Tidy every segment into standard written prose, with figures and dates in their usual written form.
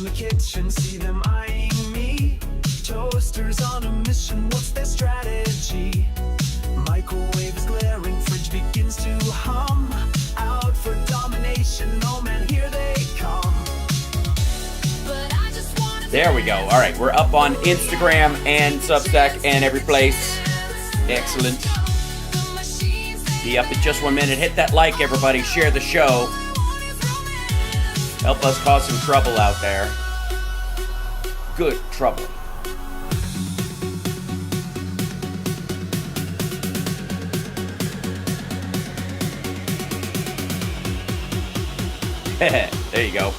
the kitchen, see them eyeing me. Toasters on a mission, what's their strategy? Microwave is glaring, fridge begins to hum. Out for domination, oh man, here they come. There we go. All right, we're up on Instagram and Substack and every place. Excellent. Be up in just 1 minute. Hit that like, everybody. Share the show. Help us cause some trouble out there. Good trouble. There you go.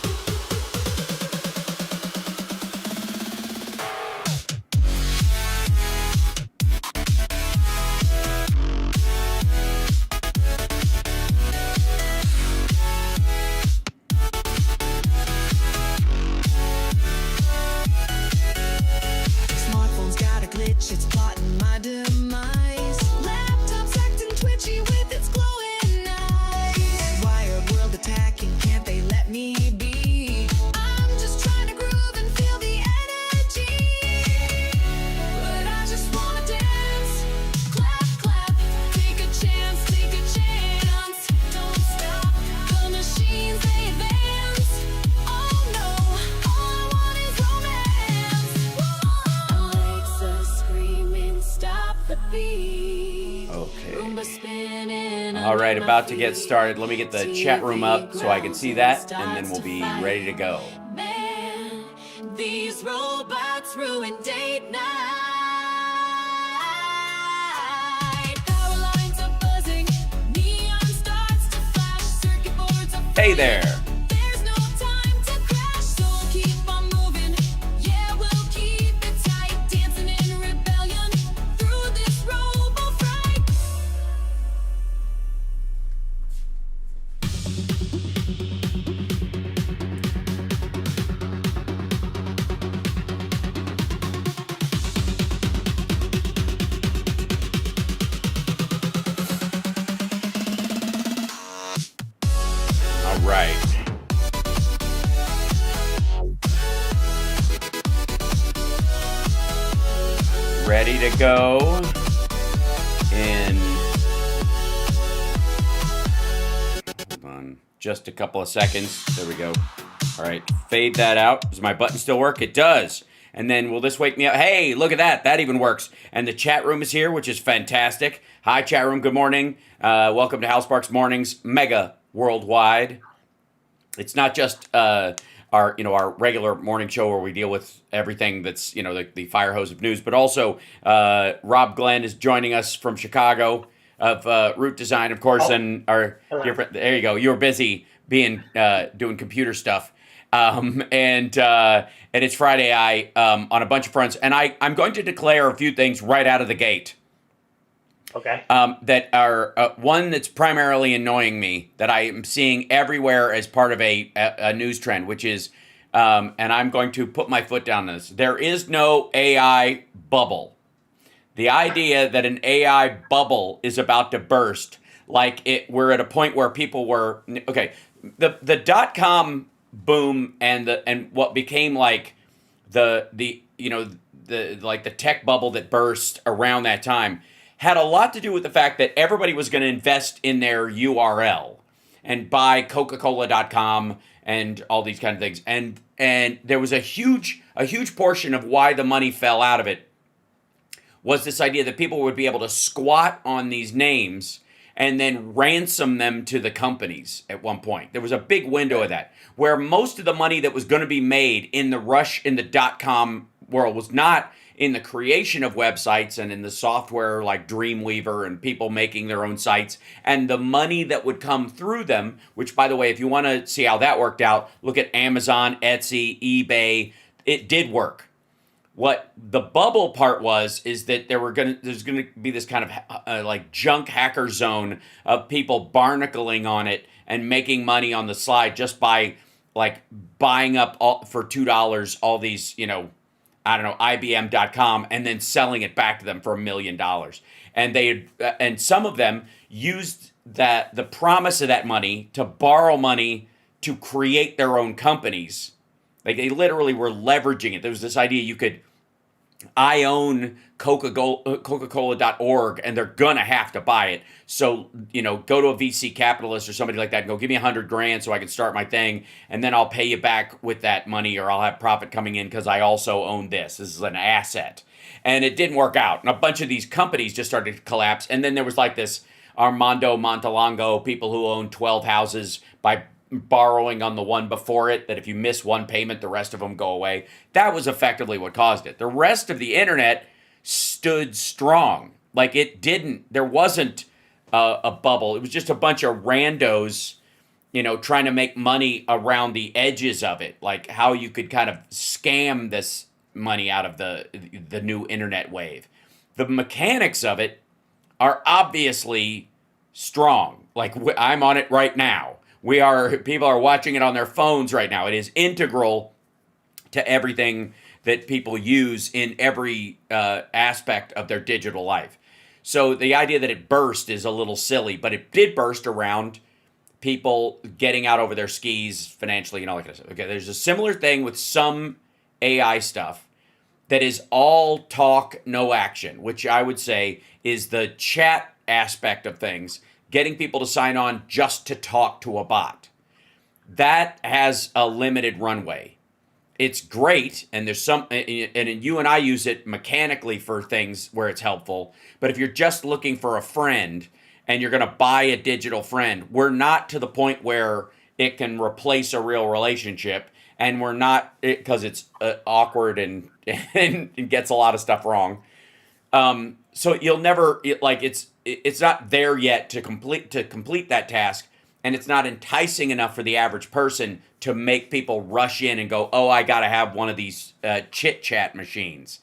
It's plotting my demise. Laptop's acting twitchy with its glowing eyes. Wired world attacking, can't they let me be? I'm just trying to groove and feel the energy. But I just wanna dance. Clap, clap, take a chance, take a chance. Don't stop, the machines they advance. Oh no, all I want is romance. Alexa screaming, stop the beat. Okay. Roomba spinning. All right, about to get started. Let me get the chat room up so I can see that, and then we'll be ready to go. Man, these robots ruin date night. Power lines are buzzing, neon starts to flash, circuit boards are Hey there. there's no time to crash, so keep on moving. Yeah, we'll keep it tight, dancing in rebellion through this robo fright. All right. Ready to go in, hold on, just a couple of seconds. There we go. All right, fade that out. Does my button still work? It does. And then will this wake me up? Hey, look at that. That even works. And the chat room is here, which is fantastic. Hi, chat room. Good morning. Welcome to Hal Sparks Mornings, Mega Worldwide. It's not just our regular morning show where we deal with everything that's the fire hose of news, but also Rob Glenn is joining us from Chicago of Root Design, of course, and our dear friend, there you go. You were busy doing computer stuff, and it's Friday. On a bunch of fronts, and I'm going to declare a few things right out of the gate. Okay. That are one that's primarily annoying me, that I am seeing everywhere as part of a news trend, which is, and I'm going to put my foot down on this. There is no AI bubble. The idea that an AI bubble is about to burst, we're at a point where people were the .com boom and what became like the tech bubble that burst around that time had a lot to do with the fact that everybody was going to invest in their URL and buy Coca-Cola.com and all these kind of things. And there was a huge portion of why the money fell out of it was this idea that people would be able to squat on these names and then ransom them to the companies at one point. There was a big window of that, where most of the money that was going to be made in the rush in the .com world was not in the creation of websites and in the software like Dreamweaver and people making their own sites, and the money that would come through them, which, by the way, if you want to see how that worked out, look at Amazon, Etsy, eBay. It did work. What the bubble part is that there's gonna be this kind of like junk hacker zone of people barnacling on it and making money on the slide just by like buying up for $2 all these, IBM.com, and then selling it back to them for $1 million. And some of them used the promise of that money to borrow money to create their own companies, Like they literally were leveraging it. There was this idea you could I own Coca-Cola.org and they're gonna have to buy it. So, go to a VC capitalist or somebody like that and go, give me 100 grand so I can start my thing, and then I'll pay you back with that money, or I'll have profit coming in because I also own this. This is an asset. And it didn't work out. And a bunch of these companies just started to collapse. And then there was like this Armando Montalongo, people who own 12 houses by borrowing on the one before it, that if you miss one payment, the rest of them go away. That was effectively what caused it. The rest of the internet stood strong. Like there wasn't a bubble. It was just a bunch of randos, trying to make money around the edges of it, like how you could kind of scam this money out of the new internet wave. The mechanics of it are obviously strong. Like I'm on it right now. People are watching it on their phones right now. It is integral to everything that people use in every aspect of their digital life. So the idea that it burst is a little silly, but it did burst around people getting out over their skis financially and all that kind of stuff. Okay, there's a similar thing with some AI stuff that is all talk, no action, which I would say is the chat aspect of things, getting people to sign on just to talk to a bot. That has a limited runway. It's great, and you and I use it mechanically for things where it's helpful, but if you're just looking for a friend and you're going to buy a digital friend, we're not to the point where it can replace a real relationship, and we're not, because it's awkward and and gets a lot of stuff wrong. So you'll never it's not there yet to complete that task, and it's not enticing enough for the average person to make people rush in and go, oh, I got to have one of these chit chat machines,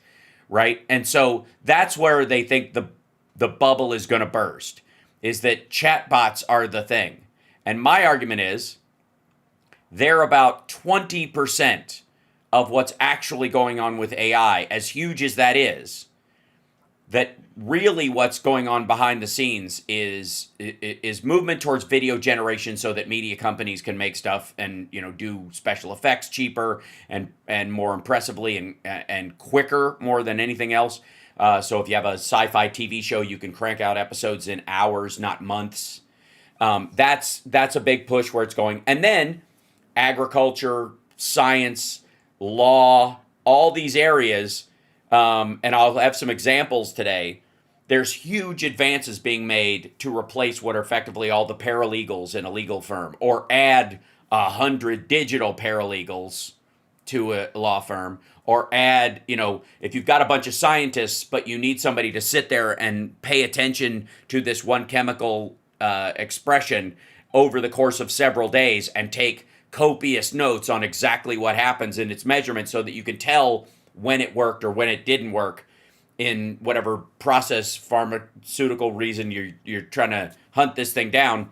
right? And so that's where they think the bubble is going to burst, is that chatbots are the thing. And my argument is they're about 20% of what's actually going on with AI, as huge as that is. That really what's going on behind the scenes is movement towards video generation, so that media companies can make stuff and do special effects cheaper and more impressively and quicker, more than anything else. So if you have a sci-fi TV show, you can crank out episodes in hours, not months. That's a big push where it's going. And then agriculture, science, law, all these areas. And I'll have some examples today. There's huge advances being made to replace what are effectively all the paralegals in a legal firm, or add 100 digital paralegals to a law firm, or add, if you've got a bunch of scientists, but you need somebody to sit there and pay attention to this one chemical expression over the course of several days and take copious notes on exactly what happens in its measurement, so that you can tell when it worked or when it didn't work in whatever process, pharmaceutical reason you're trying to hunt this thing down.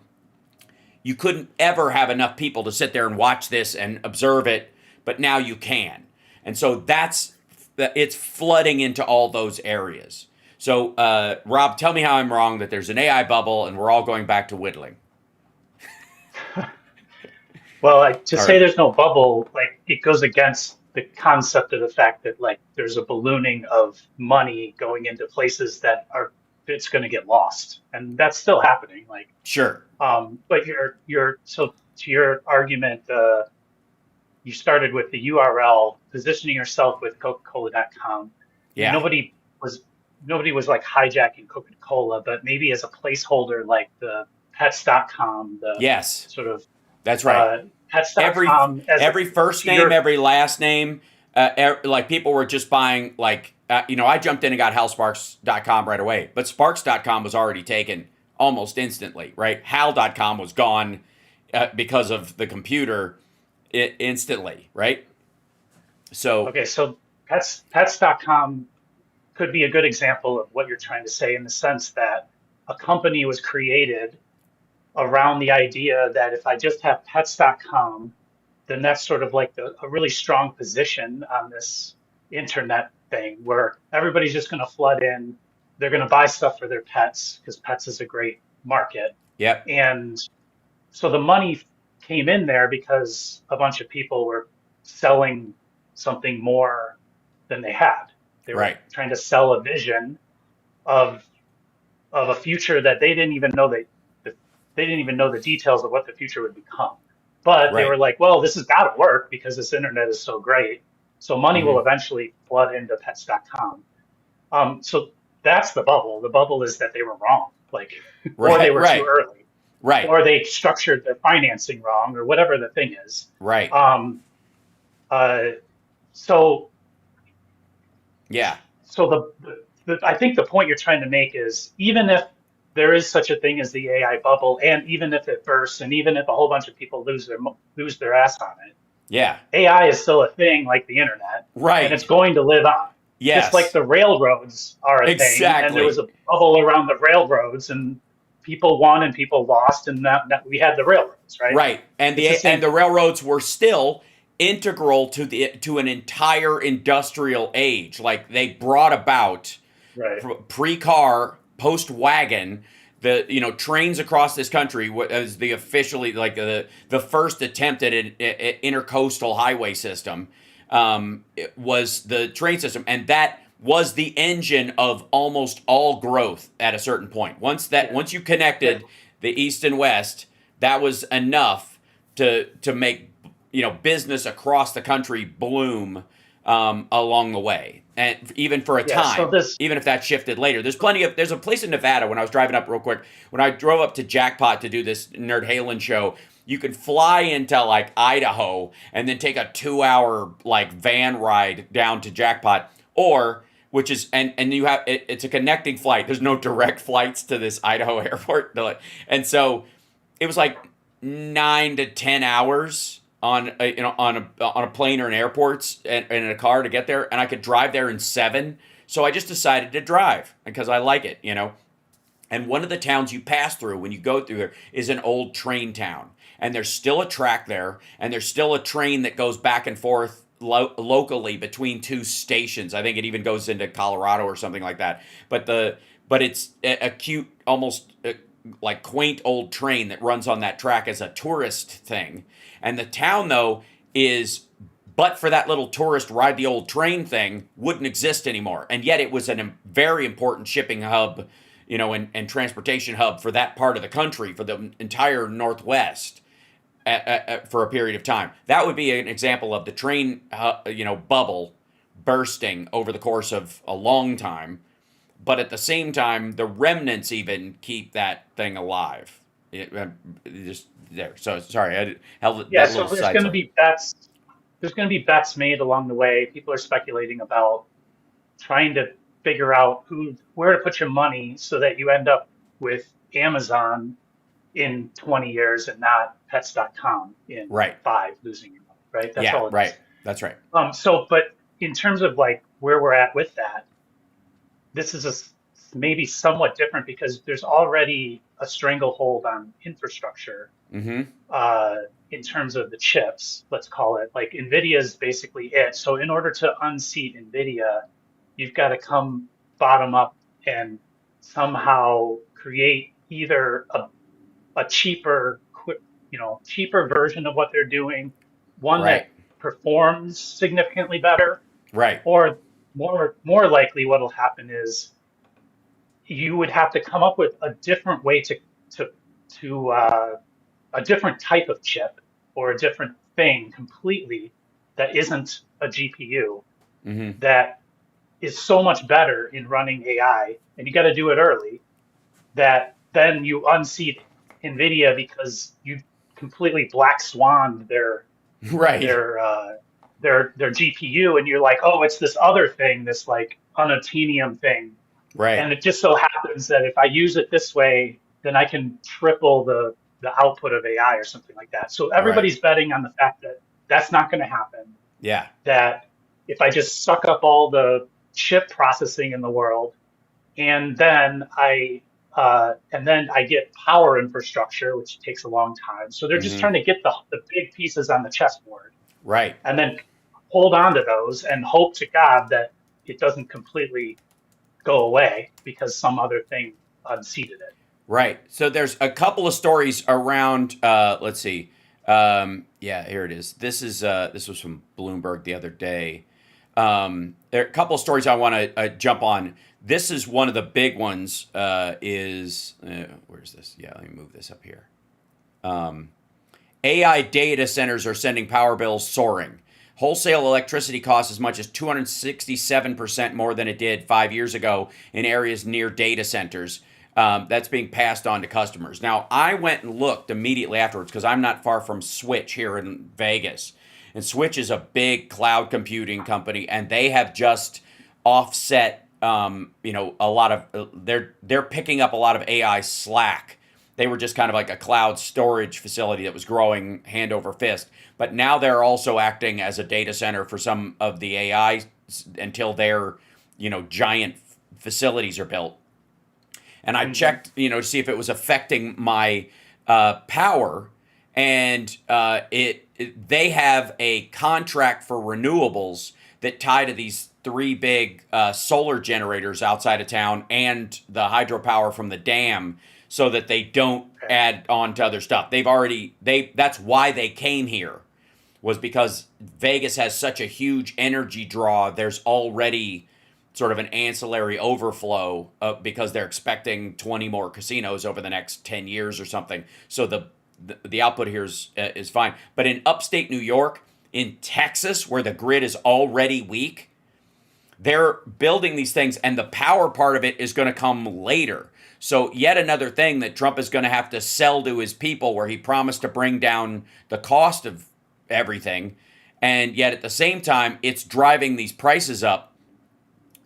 You couldn't ever have enough people to sit there and watch this and observe it, but now you can. And so it's flooding into all those areas. So, Rob, tell me how I'm wrong that there's an AI bubble and we're all going back to whittling. Well, like, to All say right. there's no bubble, like, it goes against the concept of the fact that, like, there's a ballooning of money going into places that it's going to get lost, and that's still happening. Like, Sure. but so to your argument, you started with the URL, positioning yourself with Coca-Cola.com. Yeah. Nobody was like hijacking Coca-Cola, but maybe as a placeholder, like the pets.com, the Yes. sort of That's right. pets.com Every first name, every last name, like people were just buying, like, I jumped in and got HalSparks.com right away, but Sparks.com was already taken almost instantly, right? Hal.com was gone because of the computer instantly, right? So, Okay, so pets.com could be a good example of what you're trying to say, in the sense that a company was created around the idea that if I just have pets.com, then that's sort of like a really strong position on this internet thing, where everybody's just going to flood in. They're going to buy stuff for their pets because pets is a great market. yep. And so the money came in there because a bunch of people were selling something more than they had. They were Right. trying to sell a vision of a future that they didn't even know that they didn't even know the details of what the future would become. But they Right. were like, well, this has got to work because this internet is so great. So money will Hmm. eventually flood into pets.com. So that's the bubble. The bubble is that they were wrong, like, or they Right. were too Right. early, Right. or they structured their financing wrong, or whatever the thing is. Right. Um, uh, so Yeah. so I think the point you're trying to make is even if there is such a thing as the AI bubble, and even if it bursts, and even if a whole bunch of people lose their ass on it, Yeah. AI is still a thing like the internet, and it's Right. going to live on. Just like Yes. the railroads are a thing, and there was Exactly. a bubble around the railroads, and people won and people lost, and that we had the railroads, right? Right. And It's the the same thing, railroads were still integral to an entire industrial age. Like they brought about right? pre-car, post-wagon, the trains across this country as the officially like the first attempt at an intercoastal highway system. It was the train system, and that was the engine of almost all growth at a certain point. Yeah, Once you yeah, connected the east and west, that was enough to make business across the country bloom along the way, and even for a yeah. So time, this, even if that shifted later. There's a place in Nevada when I was driving up real quick. When I drove up to Jackpot to do this Nerd Halen show, you could fly into like Idaho and then take a 2 hour like van ride down to Jackpot, or which is and you have it's a connecting flight. There's no direct flights to this Idaho airport, and so it was like 9 to 10 hours on on a plane or in airports and in a car to get there, and I could drive there in 7. So I just decided to drive because I like it. And one of the towns you pass through when you go through there is an old train town, and there's still a track there, and there's still a train that goes back and forth locally between two stations. I think it even goes into Colorado or something like that. But it's a cute, almost like quaint old train that runs on that track as a tourist thing. And the town though is, but for that little tourist ride the old train thing, wouldn't exist anymore. And yet it was a very important shipping hub, and transportation hub for that part of the country, for the entire Northwest, for a period of time. That would be an example of the train, bubble bursting over the course of a long time. But at the same time, the remnants even keep that thing alive. Just there. So sorry, I held yeah. that So little side story. there's going to be bets made along the way. People are speculating about trying to figure out where to put your money so that you end up with Amazon in 20 years and not pets.com in Right. 5 losing your money, right? That's Yeah. all it is. Right. That's right. But in terms of like where we're at with that, this is maybe somewhat different because there's already a stranglehold on infrastructure Mm-hmm. uh, in terms of the chips, let's call it. Like NVIDIA is basically it. So in order to unseat NVIDIA, you've got to come bottom up and somehow create either a cheaper, cheaper version of what they're doing, one Right. that performs significantly better, Right. or more likely what'll happen is you would have to come up with a different way to to a different type of chip or a different thing completely that isn't a GPU Mm-hmm. that is so much better in running AI, and you got to do it early, that then you unseat NVIDIA because you completely black swanned Right. their uh, their GPU, and you're like, oh, it's this other thing, this like unobtainium thing, Right. and it just so happens that if I use it this way, then I can triple the output of AI or something like that. So Right. everybody's betting on the fact that that's not going to happen. Yeah. That if I just suck up all the chip processing in the world, and then I get power infrastructure, which takes a long time. So they're just Mm-hmm. trying to get the big pieces on the chessboard Right. and then hold on to those and hope to God that it doesn't completely go away because some other thing unseated it. Right. So there's a couple of stories around. Let's see. Yeah, here it is. This was from Bloomberg the other day. There are a couple of stories I want to jump on. This is one of the big ones. Where's this? Yeah, let me move this up here. AI data centers are sending power bills soaring. Wholesale electricity costs as much as 267% more than it did 5 years ago in areas near data centers. That's being passed on to customers. Now, I went and looked immediately afterwards because I'm not far from Switch here in Vegas. And Switch is a big cloud computing company, and they have just offset, a lot of, they're picking up a lot of AI slack. They were just kind of like a cloud storage facility that was growing hand over fist. But now they're also acting as a data center for some of the AI until their, giant facilities are built. And I checked, to see if it was affecting my power. And they have a contract for renewables that tie to these three big solar generators outside of town and the hydropower from the dam, so that they don't add on to other stuff. That's why they came here, was because Vegas has such a huge energy draw. There's already sort of an ancillary overflow because they're expecting 20 more casinos over the next 10 years or something. So the output here is fine. But in upstate New York, in Texas, where the grid is already weak, they're building these things, and the power part of it is going to come later. So yet another thing that Trump is going to have to sell to his people, where he promised to bring down the cost of everything. And yet at the same time, it's driving these prices up.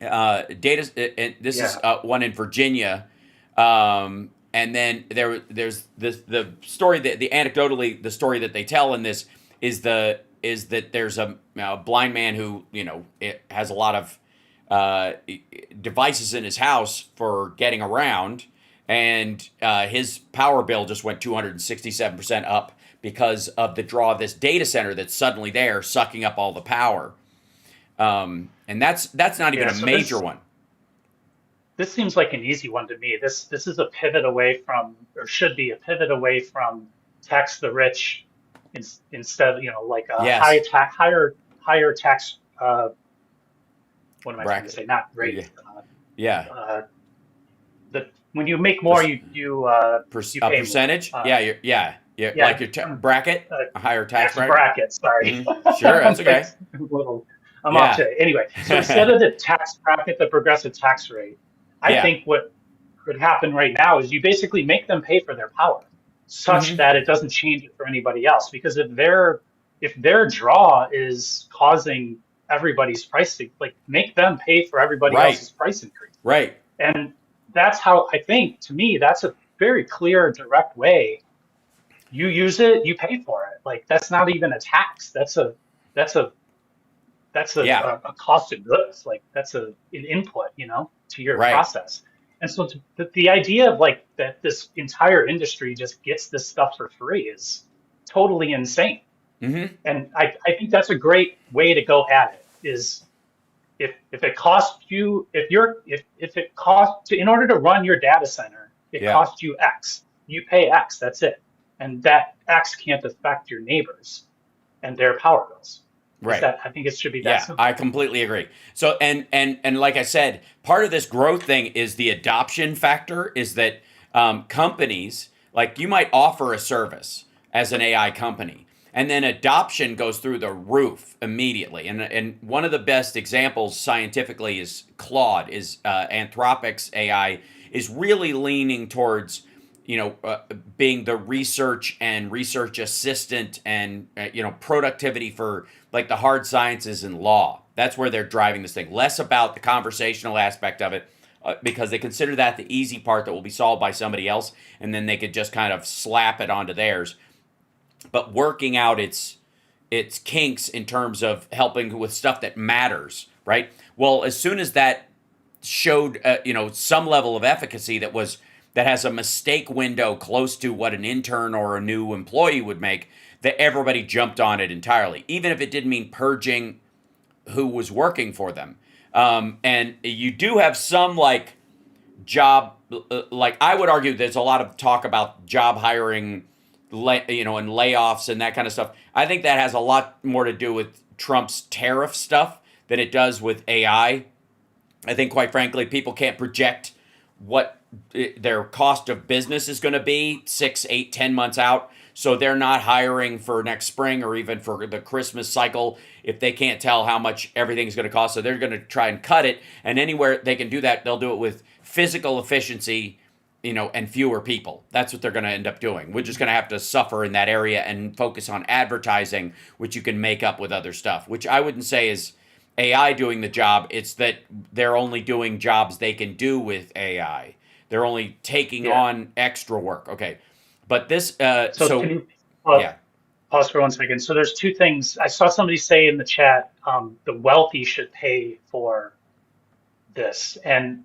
This is one in Virginia. And then there's the story that anecdotally, the story that they tell in this is that there's a blind man who, has a lot of devices in his house for getting around, and his power bill just went 267% up because of the draw of this data center that's suddenly there, sucking up all the power. And that's not even a major one. This seems like an easy one to me. This is a pivot away from, or should be a pivot away from tax the rich, instead, like a higher tax. What am I trying to say? Not rate. When you make more, you pay percentage. More. Like your bracket, a higher tax bracket. Sorry. Mm-hmm. Sure, that's okay. I'm off today. Anyway, so instead of the tax bracket, the progressive tax rate, I think what could happen right now is you basically make them pay for their power, such that it doesn't change it for anybody else. Because if their draw is causing everybody's price, make them pay for everybody else's price increase. Right. And that's how, I think, to me, that's a very clear, direct way. You use it, you pay for it. Like, that's not even a tax. That's a cost of goods. Like, that's an input, to your process. And so the idea of that this entire industry just gets this stuff for free is totally insane. Mm-hmm. And I think that's a great way to go at it. Is if it costs you, in order to run your data center, it costs you X. You pay X. That's it. And that X can't affect your neighbors and their power bills. Right. I think it should be that simple. I completely agree. So, and like I said, part of this growth thing is the adoption factor, is that companies, like, you might offer a service as an AI company, and then adoption goes through the roof immediately. And one of the best examples scientifically is Claude, is Anthropic's AI is really leaning towards, being the research and research assistant and, productivity for like the hard sciences and law. That's where they're driving this thing. Less about the conversational aspect of it, because they consider that the easy part that will be solved by somebody else, and then they could just kind of slap it onto theirs. But working out its kinks in terms of helping with stuff that matters, right? Well, as soon as that showed, some level of efficacy that has a mistake window close to what an intern or a new employee would make, that everybody jumped on it entirely, even if it didn't mean purging who was working for them. And you do have some job, I would argue there's a lot of talk about job hiring and layoffs and that kind of stuff. I think that has a lot more to do with Trump's tariff stuff than it does with AI. I think, quite frankly, people can't project what their cost of business is going to be 6, 8, 10 months out. So they're not hiring for next spring or even for the Christmas cycle if they can't tell how much everything's going to cost. So they're going to try and cut it. And anywhere they can do that, they'll do it with physical efficiency, and fewer people. That's what they're going to end up doing. We're just going to have to suffer in that area and focus on advertising, which you can make up with other stuff, which I wouldn't say is AI doing the job. It's that they're only doing jobs they can do with AI. They're only taking on extra work. Okay. But this, So can you yeah, pause for 1 second? So there's two things. I saw somebody say in the chat, the wealthy should pay for this. And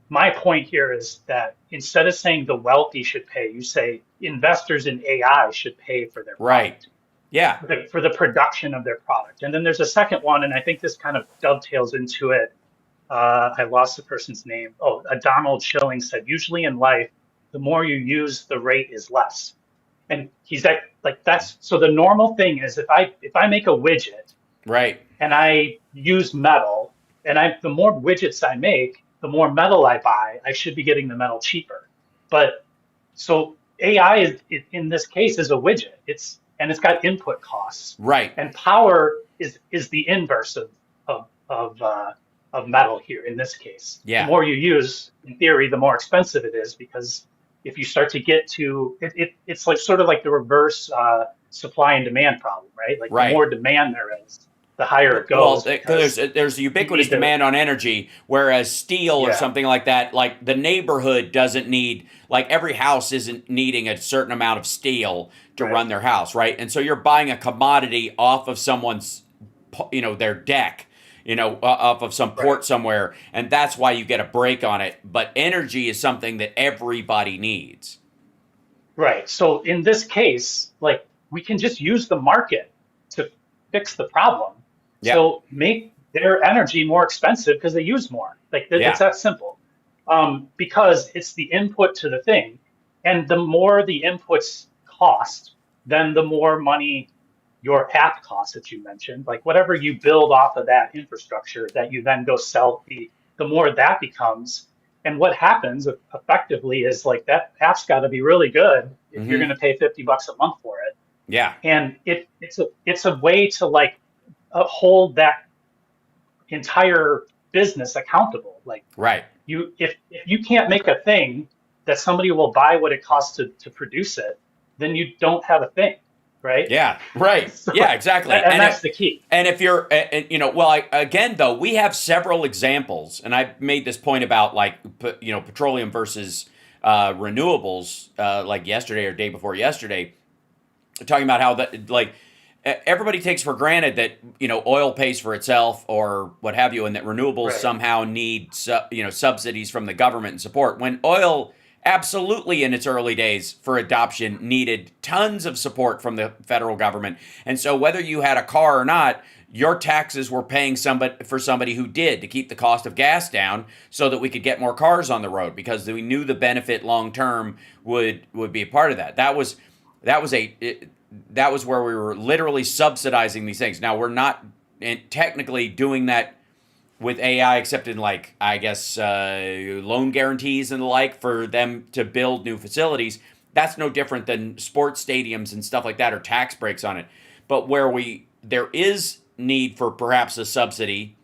my point here is that instead of saying the wealthy should pay, you say investors in AI should pay for their right. product, Yeah, for the production of their product. And then there's a second one, and I think this kind of dovetails into it. I lost the person's name. Oh, Donald Schilling said, usually in life, the more you use, the rate is less. And he's like, that's so the normal thing is if I make a widget right. and I use metal, and the more widgets I make, the more metal I buy, I should be getting the metal cheaper. But so AI in this case is a widget. It's got input costs, Right. and power is the inverse of metal here in this case. The Yeah. more you use, in theory, the more expensive it is, because if you start to get to it's like sort of like the reverse supply and demand problem, right? Like the Right. more demand there is, the higher it Well, goes, because because there's you ubiquitous need to, demand on energy, whereas steel or yeah, something like that, like the neighborhood doesn't need, like every house isn't needing a certain amount of steel to right, run their house, right? And so you're buying a commodity off of someone's, their deck, off of some right. port somewhere, and that's why you get a break on it. But energy is something that everybody needs. Right. So in this case, like we can just use the market to fix the problem. Yep. So make their energy more expensive because they use more. Like it's Yeah. that simple. Because it's the input to the thing, and the more the inputs cost, then the more money your app costs that you mentioned. Like whatever you build off of that infrastructure that you then go sell, the more that becomes. And what happens effectively is like that app's got to be really good if you're Mm-hmm. going to pay $50 a month for it. Yeah. And it's a way to like hold that entire business accountable. Like Right. if you can't make a thing that somebody will buy what it costs to produce it, then you don't have a thing, right? Yeah, right. So, Yeah, exactly. and that's the key. And if you're, well, again, though, we have several examples, and I made this point about like, petroleum versus renewables, like yesterday or day before yesterday, talking about how that, like, everybody takes for granted that oil pays for itself or what have you, and that renewables Right. somehow need subsidies from the government and support. When oil, absolutely in its early days for adoption, needed tons of support from the federal government, and so whether you had a car or not, your taxes were paying somebody who did, to keep the cost of gas down so that we could get more cars on the road, because we knew the benefit long term would be a part of that. That was where we were literally subsidizing these things. Now we're not technically doing that with AI, except in like, I guess, loan guarantees and the like for them to build new facilities. That's no different than sports stadiums and stuff like that, or tax breaks on it. But where there is need for perhaps a subsidy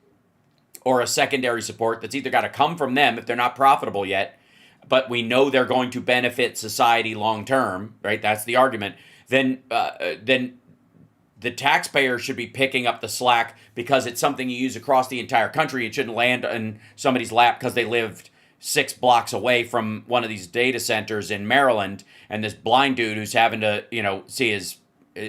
or a secondary support that's either got to come from them if they're not profitable yet, but we know they're going to benefit society long term, right? That's the argument. Then the taxpayer should be picking up the slack, because it's something you use across the entire country. It shouldn't land in somebody's lap because they lived 6 blocks away from one of these data centers in Maryland, and this blind dude who's having to, see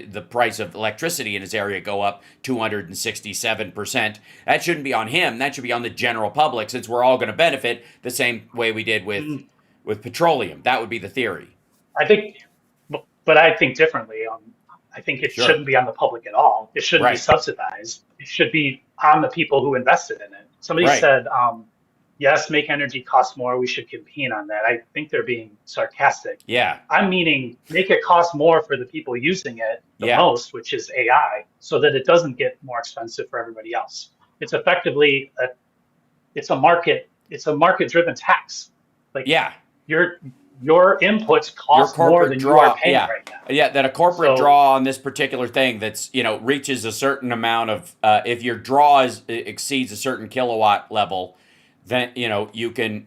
the price of electricity in his area go up 267%. That shouldn't be on him. That should be on the general public, since we're all going to benefit the same way we did with petroleum. That would be the theory. I think, but I think differently. I think it Sure. shouldn't be on the public at all. It shouldn't be Right. subsidized. It should be on the people who invested in it. Somebody Right. said, yes, make energy cost more. We should campaign on that. I think they're being sarcastic. Yeah. I'm meaning make it cost more for the people using it the Yeah. most, which is AI, so that it doesn't get more expensive for everybody else. It's effectively it's a market driven tax. Like Yeah. your your inputs Your cost more corporate than you are draw, paying yeah, right now. yeah, that a corporate So draw on this particular thing that's reaches a certain amount of if your draw exceeds a certain kilowatt level, then you can,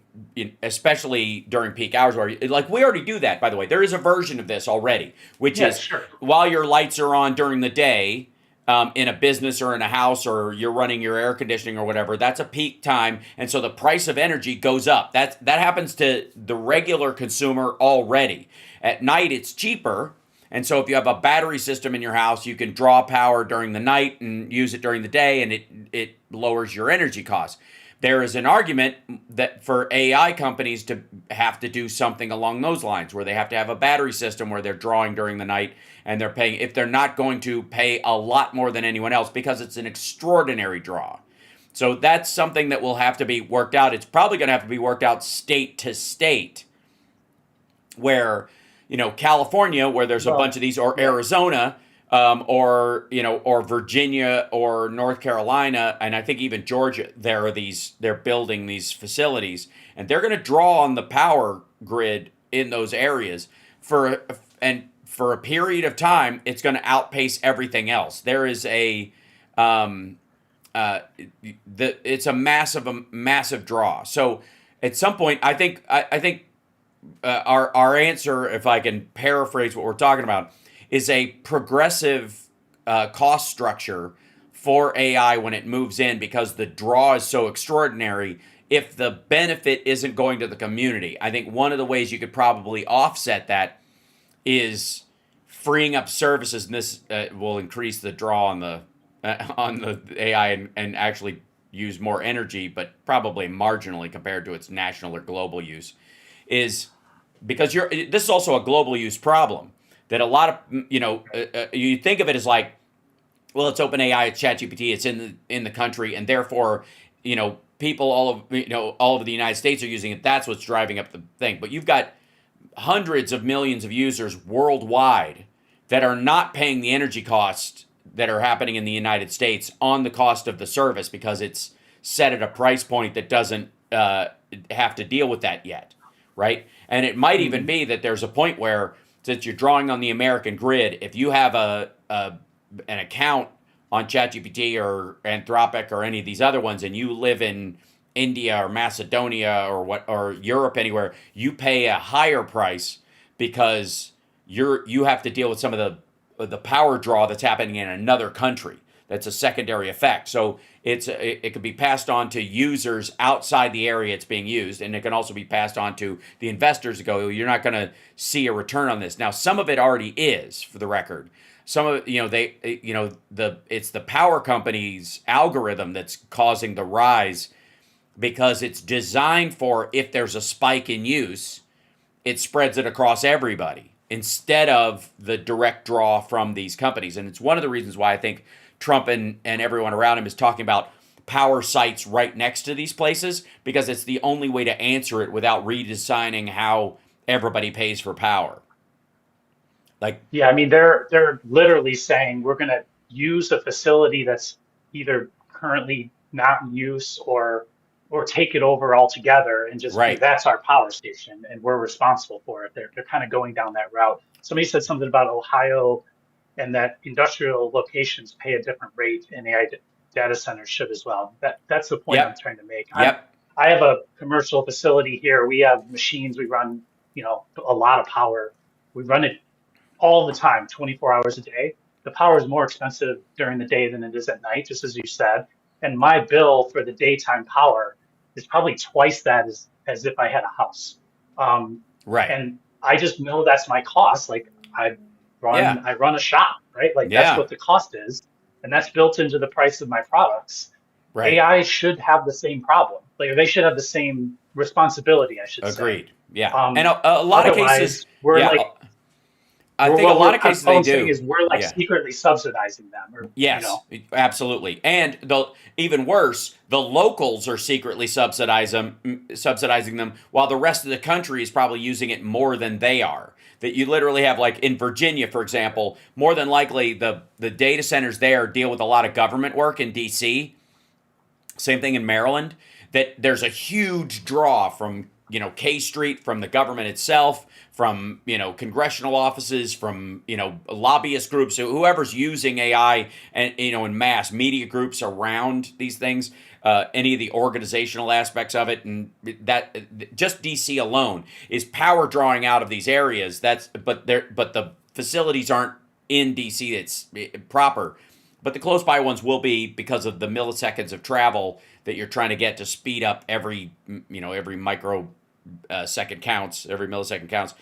especially during peak hours, where like we already do that. By the way, there is a version of this already, which yeah, is sure. while your lights are on during the day, in a business or in a house, or you're running your air conditioning or whatever, that's a peak time, and so the price of energy goes up. That happens to the regular consumer already. At night, it's cheaper, and so if you have a battery system in your house, you can draw power during the night and use it during the day, and it lowers your energy costs. There is an argument that for AI companies to have to do something along those lines, where they have to have a battery system where they're drawing during the night and they're paying, if they're not going to pay a lot more than anyone else, because it's an extraordinary draw. So that's something that will have to be worked out. It's probably going to have to be worked out state to state, where, California, where there's a bunch Well, of these, or yeah. Arizona, or Virginia, or North Carolina, and I think even Georgia, they're building these facilities, and they're going to draw on the power grid in those areas for a period of time. It's going to outpace everything else. There is um, it's a massive draw. So at some point, I think our answer, if I can paraphrase what we're talking about, is a progressive cost structure for AI when it moves in, because the draw is so extraordinary. If the benefit isn't going to the community, I think one of the ways you could probably offset that is freeing up services, and this will increase the draw on the AI, and actually use more energy, but probably marginally compared to its national or global use, is because this is also a global use problem, that a lot of you think of it as like, well, it's OpenAI, it's ChatGPT, it's in the country, and therefore, people all over the United States are using it. That's what's driving up the thing. But you've got hundreds of millions of users worldwide that are not paying the energy costs that are happening in the United States on the cost of the service, because it's set at a price point that doesn't have to deal with that yet, right? And it might even Mhm. be that there's a point where, since you're drawing on the American grid, if you have an account on ChatGPT or Anthropic or any of these other ones, and you live in India or Macedonia or Europe, anywhere, you pay a higher price, because you have to deal with some of the power draw that's happening in another country. That's a secondary effect. So it could be passed on to users outside the area it's being used, and it can also be passed on to the investors to go, you're not going to see a return on this. Now, some of it already is, for the record. Some of it's the power company's algorithm that's causing the rise, because it's designed for, if there's a spike in use, it spreads it across everybody instead of the direct draw from these companies. And it's one of the reasons why I think Trump and everyone around him is talking about power sites right next to these places, because it's the only way to answer it without redesigning how everybody pays for power. Like, Yeah, I mean they're literally saying we're going to use a facility that's either currently not in use or take it over altogether and just be right. that's our power station and we're responsible for it. They're kind of going down that route. Somebody said something about Ohio and that industrial locations pay a different rate and AI data centers should as well. That's the point I'm Yep. trying to make. Yep. I have a commercial facility here. We have machines. We run, a lot of power. We run it all the time, 24 hours a day. The power is more expensive during the day than it is at night, just as you said. And my bill for the daytime power is probably twice that as if I had a house. Um, Right. and I just know that's my cost. Like Yeah. I run a shop, right? Like that's Yeah. what the cost is. And that's built into the price of my products. Right. AI should have the same problem. Like they should have the same responsibility, I should say. Agreed. Yeah. And a lot of cases, Otherwise, we're yeah. like I think a lot of cases all they I'm saying do. is we're like Yeah. secretly subsidizing them, or Yes, absolutely. And even worse, the locals are secretly subsidizing them, while the rest of the country is probably using it more than they are. That you literally have, like in Virginia, for example, more than likely the data centers there deal with a lot of government work in D.C. Same thing in Maryland. That there's a huge draw from K Street, from the government itself, from congressional offices, from lobbyist groups, whoever's using AI, and in mass media groups around these things, any of the organizational aspects of it, and that just DC alone is power drawing out of these areas. But the facilities aren't in DC. It's proper. But the close by ones will be, because of the milliseconds of travel that you're trying to get to speed up every micro second counts, every millisecond counts.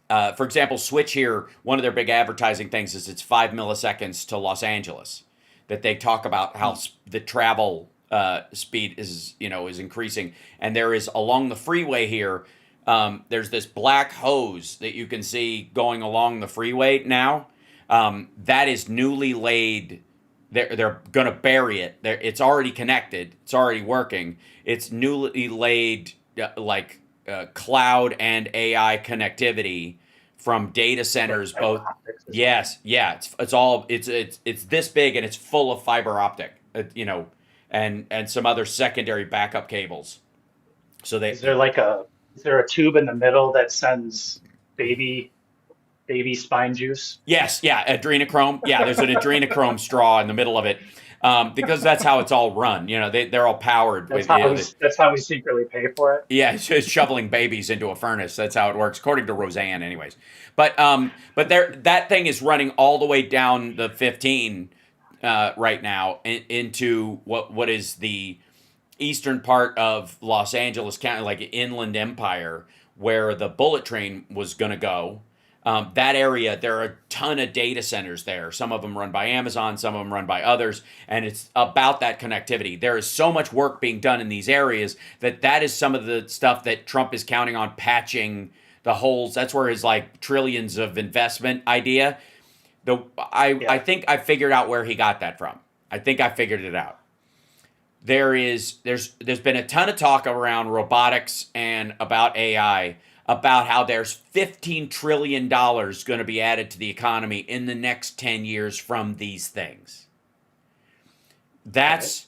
For example, Switch here, one of their big advertising things is it's 5 milliseconds to Los Angeles. That they talk about how the travel speed is increasing, and there is along the freeway here. There's this black hose that you can see going along the freeway now. That is newly laid. They're going to bury it. It's already connected. It's already working. It's newly laid, cloud and AI connectivity from data centers. Both. Yes, yeah. It's this big, and it's full of fiber optic. And some other secondary backup cables. So is there a tube in the middle that sends baby spine juice? Yes, yeah, adrenochrome. Yeah, there's an adrenochrome straw in the middle of it, because that's how it's all run. They're all powered That's with. that's how we secretly pay for it. Yeah, it's just shoveling babies into a furnace. That's how it works, according to Roseanne, anyways. But that thing is running all the way down the 15 right now into what is the eastern part of Los Angeles County, like Inland Empire, where the bullet train was going to go. That area, there are a ton of data centers there. Some of them run by Amazon, some of them run by others, and it's about that connectivity. There is so much work being done in these areas that is some of the stuff that Trump is counting on patching the holes. That's where his trillions of investment idea. I think I figured out where he got that from. I think I figured it out. There's been a ton of talk around robotics and about AI, about how there's $15 trillion going to be added to the economy in the next 10 years from these things. That's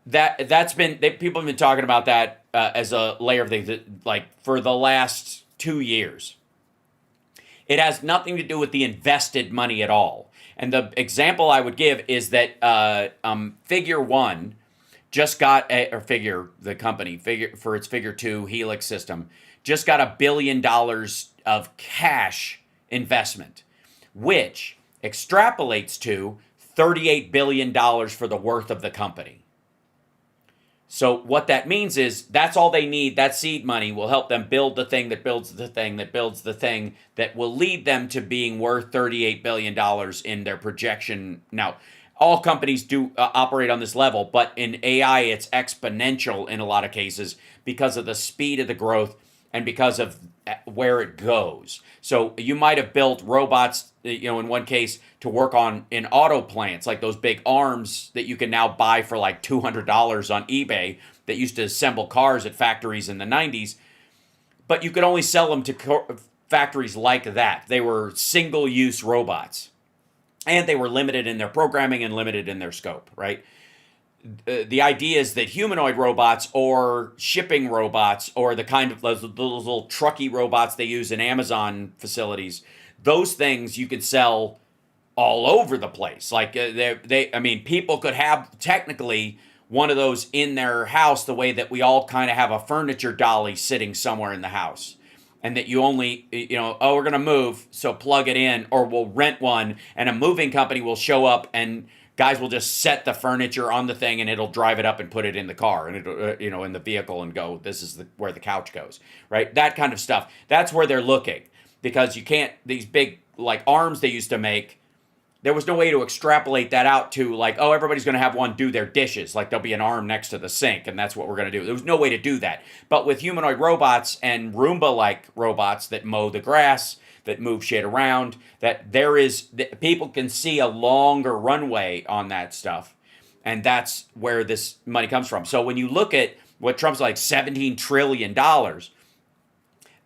been, people have been talking about that as a layer of things, for the last 2 years. It has nothing to do with the invested money at all. And the example I would give is that Figure One just got the company for its Figure 2 Helix system just got $1 billion of cash investment, which extrapolates to $38 billion for the worth of the company. So what that means is that's all they need. That seed money will help them build the thing that builds the thing that builds the thing that will lead them to being worth $38 billion in their projection. Now, all companies do operate on this level, but in AI, it's exponential in a lot of cases because of the speed of the growth and because of where it goes. So you might have built robots, in one case, to work in auto plants, like those big arms that you can now buy for like $200 on eBay that used to assemble cars at factories in the 90s. But you could only sell them to factories like that. They were single-use robots. And they were limited in their programming and limited in their scope, right? The idea is that humanoid robots or shipping robots or the kind of those little trucky robots they use in Amazon facilities, those things you could sell all over the place. Like people could have technically one of those in their house the way that we all kind of have a furniture dolly sitting somewhere in the house. And that you only, we're going to move, so plug it in, or we'll rent one, and a moving company will show up, and guys will just set the furniture on the thing, and it'll drive it up and put it in the car, and it'll, in the vehicle, and go, this is where the couch goes, right? That kind of stuff. That's where they're looking, because you can't, these big, arms they used to make, there was no way to extrapolate that out to everybody's going to have one do their dishes. There'll be an arm next to the sink, and that's what we're going to do. There was no way to do that. But with humanoid robots and Roomba-like robots that mow the grass, that move shit around. That people can see a longer runway on that stuff, and that's where this money comes from. So when you look at what Trump's like $17 trillion,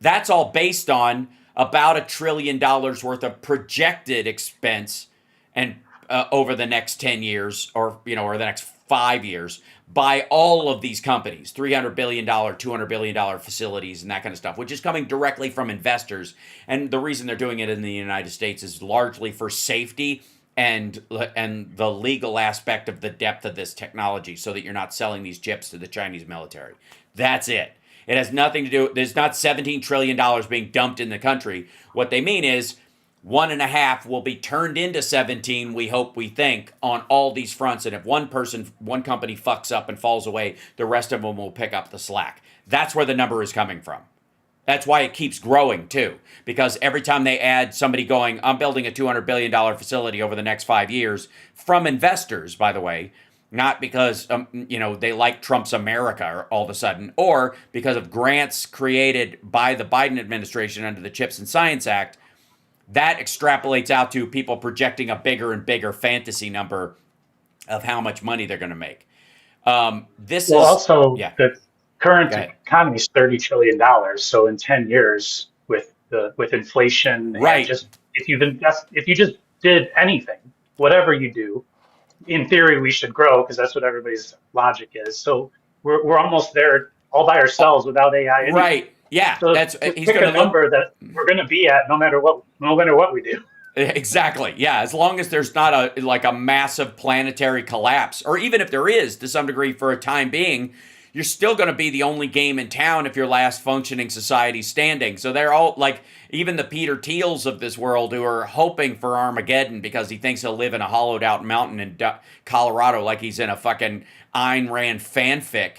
that's all based on about $1 trillion worth of projected expense, and over the next 10 years, or or the next 5 years, by all of these companies, $300 billion, $200 billion facilities and that kind of stuff, which is coming directly from investors. And the reason they're doing it in the United States is largely for safety and the legal aspect of the depth of this technology, so that you're not selling these chips to the Chinese military. That's it. It has nothing to do, there's not $17 trillion being dumped in the country. What they mean is 1.5 will be turned into 17, we hope, we think, on all these fronts. And if one company fucks up and falls away, the rest of them will pick up the slack. That's where the number is coming from. That's why it keeps growing, too. Because every time they add somebody going, I'm building a $200 billion facility over the next 5 years, from investors, by the way, not because, they like Trump's America all of a sudden, or because of grants created by the Biden administration under the CHIPS and Science Act, that extrapolates out to people projecting a bigger and bigger fantasy number of how much money they're going to make. The current economy is $30 trillion. So in 10 years, with inflation, right, and if you just did anything, whatever you do, in theory, we should grow, because that's what everybody's logic is. So we're almost there all by ourselves without AI. Anyway. Right. Yeah. So He's pick a number that we're going to be at no matter what we do. Exactly. Yeah. As long as there's not a massive planetary collapse, or even if there is to some degree for a time being, you're still going to be the only game in town if your last functioning society's standing. So they're all like, even the Peter Thiels of this world, who are hoping for Armageddon because he thinks he'll live in a hollowed out mountain in Colorado like he's in a fucking Ayn Rand fanfic.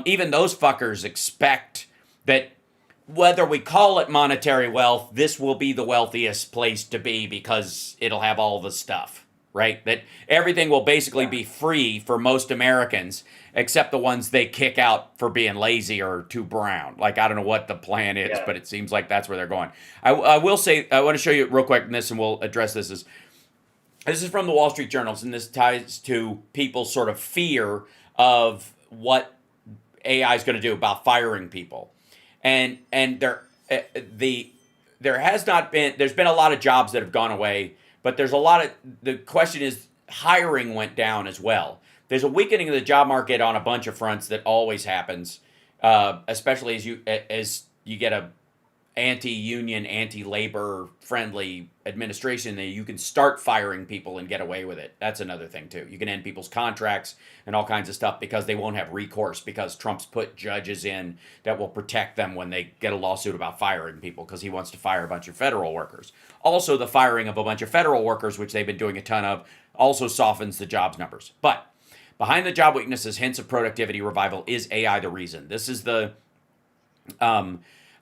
Even those fuckers expect that whether we call it monetary wealth, this will be the wealthiest place to be because it'll have all the stuff, right? That everything will basically be free for most Americans, except the ones they kick out for being lazy or too brown. Like, I don't know what the plan is, but it seems like that's where they're going. I will say, I want to show you real quick this, and we'll address this. This is from the Wall Street Journal, and this ties to people's sort of fear of what AI is going to do about firing people. And there's been a lot of jobs that have gone away, but the question is, hiring went down as well. There's a weakening of the job market on a bunch of fronts that always happens, especially as you get a anti-union, anti-labor friendly administration, that you can start firing people and get away with it. That's another thing too. You can end people's contracts and all kinds of stuff because they won't have recourse, because Trump's put judges in that will protect them when they get a lawsuit about firing people, because he wants to fire a bunch of federal workers. Also, the firing of a bunch of federal workers, which they've been doing a ton of, also softens the jobs numbers. But behind the job weaknesses, hints of productivity revival, is AI the reason? This is the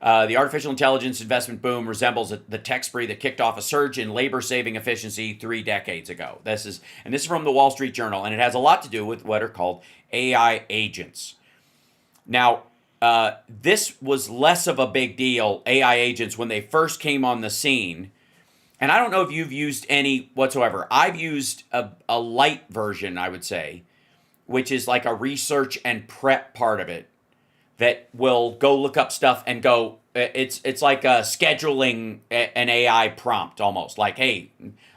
artificial intelligence investment boom resembles the tech spree that kicked off a surge in labor-saving efficiency 3 decades ago. This is from the Wall Street Journal, and it has a lot to do with what are called AI agents. Now, this was less of a big deal, AI agents, when they first came on the scene. And I don't know if you've used any whatsoever. I've used a light version, I would say, which is like a research and prep part of it, that will go look up stuff and go, it's like scheduling an AI prompt almost. Like, hey,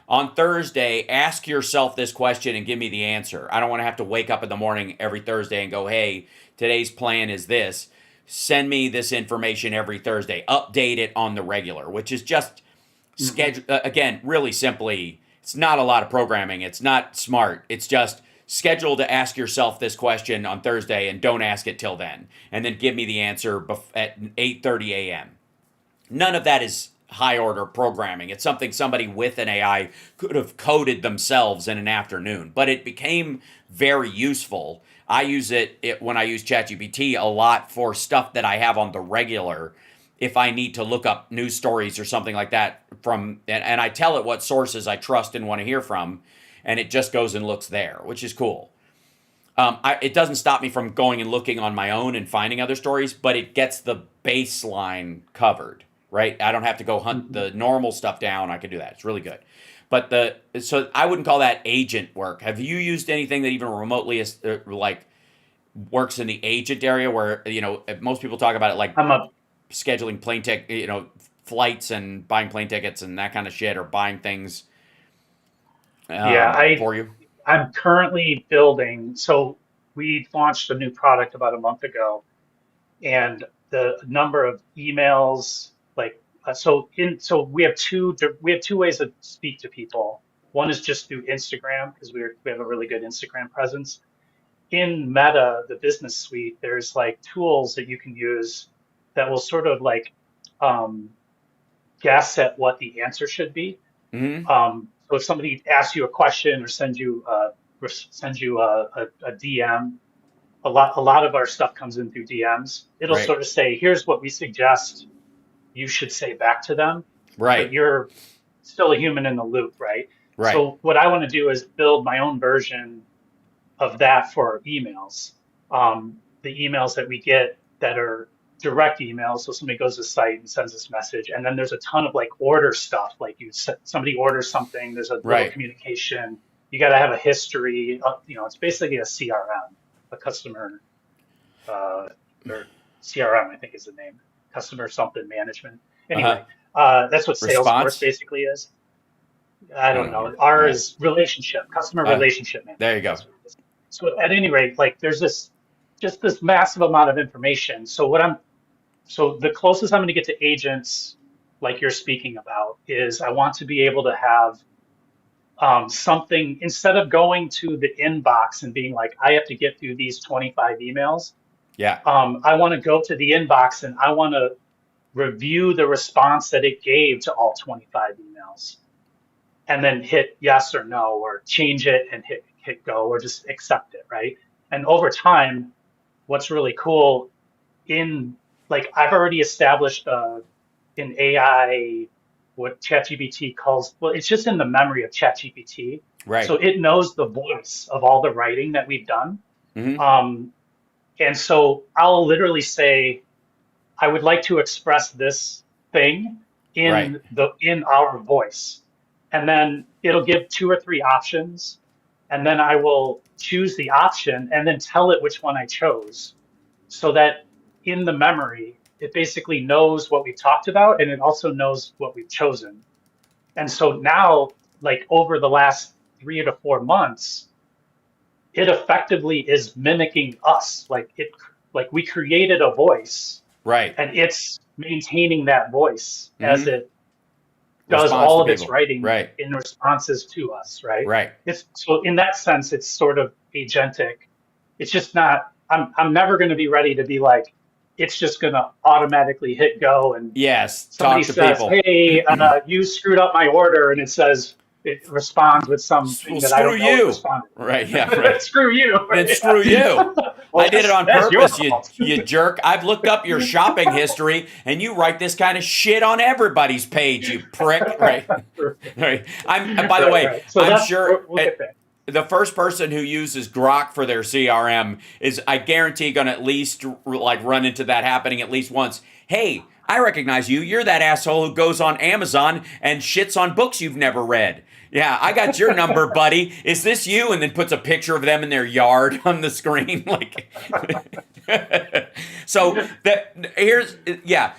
on Thursday, ask yourself this question and give me the answer. I don't want to have to wake up in the morning every Thursday and go, hey, today's plan is this. Send me this information every Thursday. Update it on the regular, which is just schedule. Again, really simply, it's not a lot of programming. It's not smart. It's just schedule to ask yourself this question on Thursday and don't ask it till then. And then give me the answer at 8:30 a.m. None of that is high order programming. It's something somebody with an AI could have coded themselves in an afternoon. But it became very useful. I use it when I use ChatGPT a lot for stuff that I have on the regular. If I need to look up news stories or something like that and I tell it what sources I trust and want to hear from, and it just goes and looks there, which is cool. It doesn't stop me from going and looking on my own and finding other stories, but it gets the baseline covered, right? I don't have to go hunt the normal stuff down. I can do that. It's really good. But so I wouldn't call that agent work. Have you used anything that even remotely is like works in the agent area where, most people talk about it like I'm a scheduling flights and buying plane tickets and that kind of shit, or buying things yeah, for you? I'm currently building. So we launched a new product about a month ago, and the number of emails, like so we have two ways to speak to people. One is just through Instagram because we have a really good Instagram presence. In Meta, the business suite, there's like tools that you can use that will sort of like um, guess at what the answer should be. Mm-hmm. So if somebody asks you a question or sends you a DM, a lot of our stuff comes in through DMs. It'll Right. sort of say, here's what we suggest you should say back to them, but Right. you're still a human in the loop, right? Right. So what I want to do is build my own version of that for emails. The emails that we get that are direct emails. So somebody goes to the site and sends this message, and then there's a ton of like order stuff. Like somebody orders something, there's a little Right. communication. You got to have a history. It's basically a CRM, a customer or CRM, I think is the name, customer something management. Uh-huh. Anyway, that's what Response? Salesforce basically is. I I don't don't know. know. R Yeah. is relationship, customer relationship management. There you go. That's what it is. So at any rate, like there's this massive amount of information. So the closest I'm going to get to agents, like you're speaking about, is I want to be able to have something instead of going to the inbox and being like, I have to get through these 25 emails. Yeah. I want to go to the inbox and I want to review the response that it gave to all 25 emails and then hit yes or no, or change it and hit go, or just accept it, right? And over time, what's really cool in like I've already established an AI, what ChatGPT calls, well, it's just in the memory of ChatGPT. Right. So it knows the voice of all the writing that we've done. Mm-hmm. And so I'll literally say, I would like to express this thing Right. in our voice. And then it'll give two or three options. And then I will choose the option and then tell it which one I chose. So that in the memory, it basically knows what we've talked about and it also knows what we've chosen. And so now, like over the last 3 to 4 months, it effectively is mimicking us. Like we created a voice Right. and it's maintaining that voice as Mhm. it does Response all to of its people. writing Right. in responses to us, right? Right. It's so in that sense, it's sort of agentic. It's just not. I'm never going to be ready to be like. It's just going to automatically hit go and Yes. somebody Talk to says, people. "Hey, you screwed up my order," and it responds with something Well, that I screw don't know it you. responded. Right. Yeah. Right. Screw you. Then screw you. Well, I did it on that's your purpose, you fault. you jerk. I've looked up your shopping history, and you write this kind of shit on everybody's page, you prick. Right. Right. And by the way, Right. So I'm that's sure we'll get there. the first person who uses Grok for their CRM is, I guarantee, going to at least like run into that happening at least once. Hey, I recognize you. You're that asshole who goes on Amazon and shits on books you've never read. Yeah, I got your number, buddy. Is this you? And then puts a picture of them in their yard on the screen. Like, so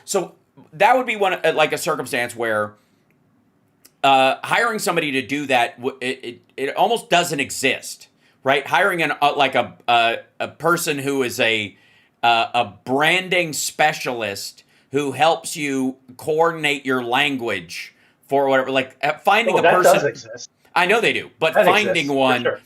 so that would be one like a circumstance where hiring somebody to do that, it almost doesn't exist, right? Hiring a person who is a branding specialist who helps you coordinate your language for whatever, like finding a That person. does exist. I know they do, but That finding exists, for one sure.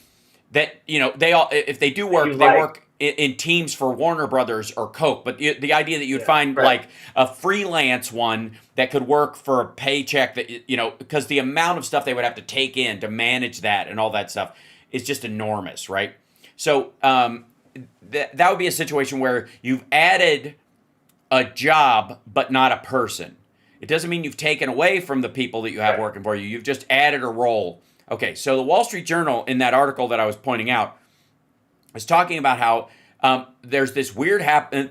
that they all, if they do work, you they like. work in teams for Warner Brothers or Coke. But the idea that you'd Yeah, find right. like a freelance one that could work for a paycheck, that because the amount of stuff they would have to take in to manage that and all that stuff is just enormous, right? So that would be a situation where you've added a job but not a person. It doesn't mean you've taken away from the people that you have Right. working for you. You've just added a role. Okay, so the Wall Street Journal, in that article that I was pointing out, is talking about how there's this weird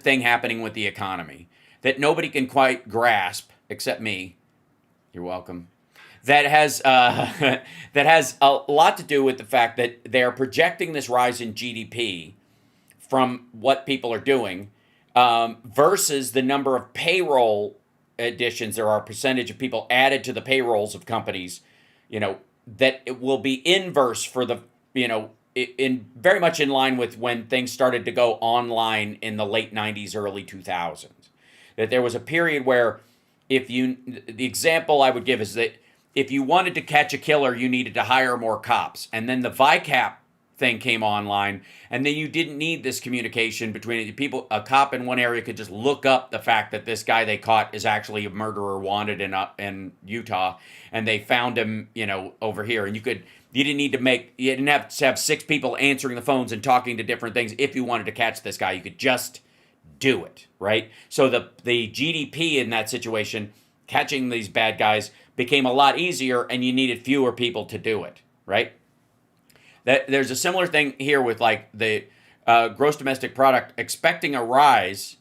thing happening with the economy that nobody can quite grasp. except me. You're welcome. That has that has a lot to do with the fact that they're projecting this rise in GDP from what people are doing versus the number of payroll additions there are, percentage of people added to the payrolls of companies. You know that it will be inverse for the in very much in line with when things started to go online in the late 90s, early 2000s. That there was a period where if you the example I would give is that if you wanted to catch a killer, you needed to hire more cops. And then the VICAP thing came online, and then you didn't need this communication between people. A cop in one area could just look up the fact that this guy they caught is actually a murderer wanted in Utah, and they found him, over here. And you didn't have to have six people answering the phones and talking to different things. If you wanted to catch this guy, you could just do it, right? So the GDP in that situation, catching these bad guys, became a lot easier, and you needed fewer people to do it, right? There's a similar thing here with like the gross domestic product expecting a rise,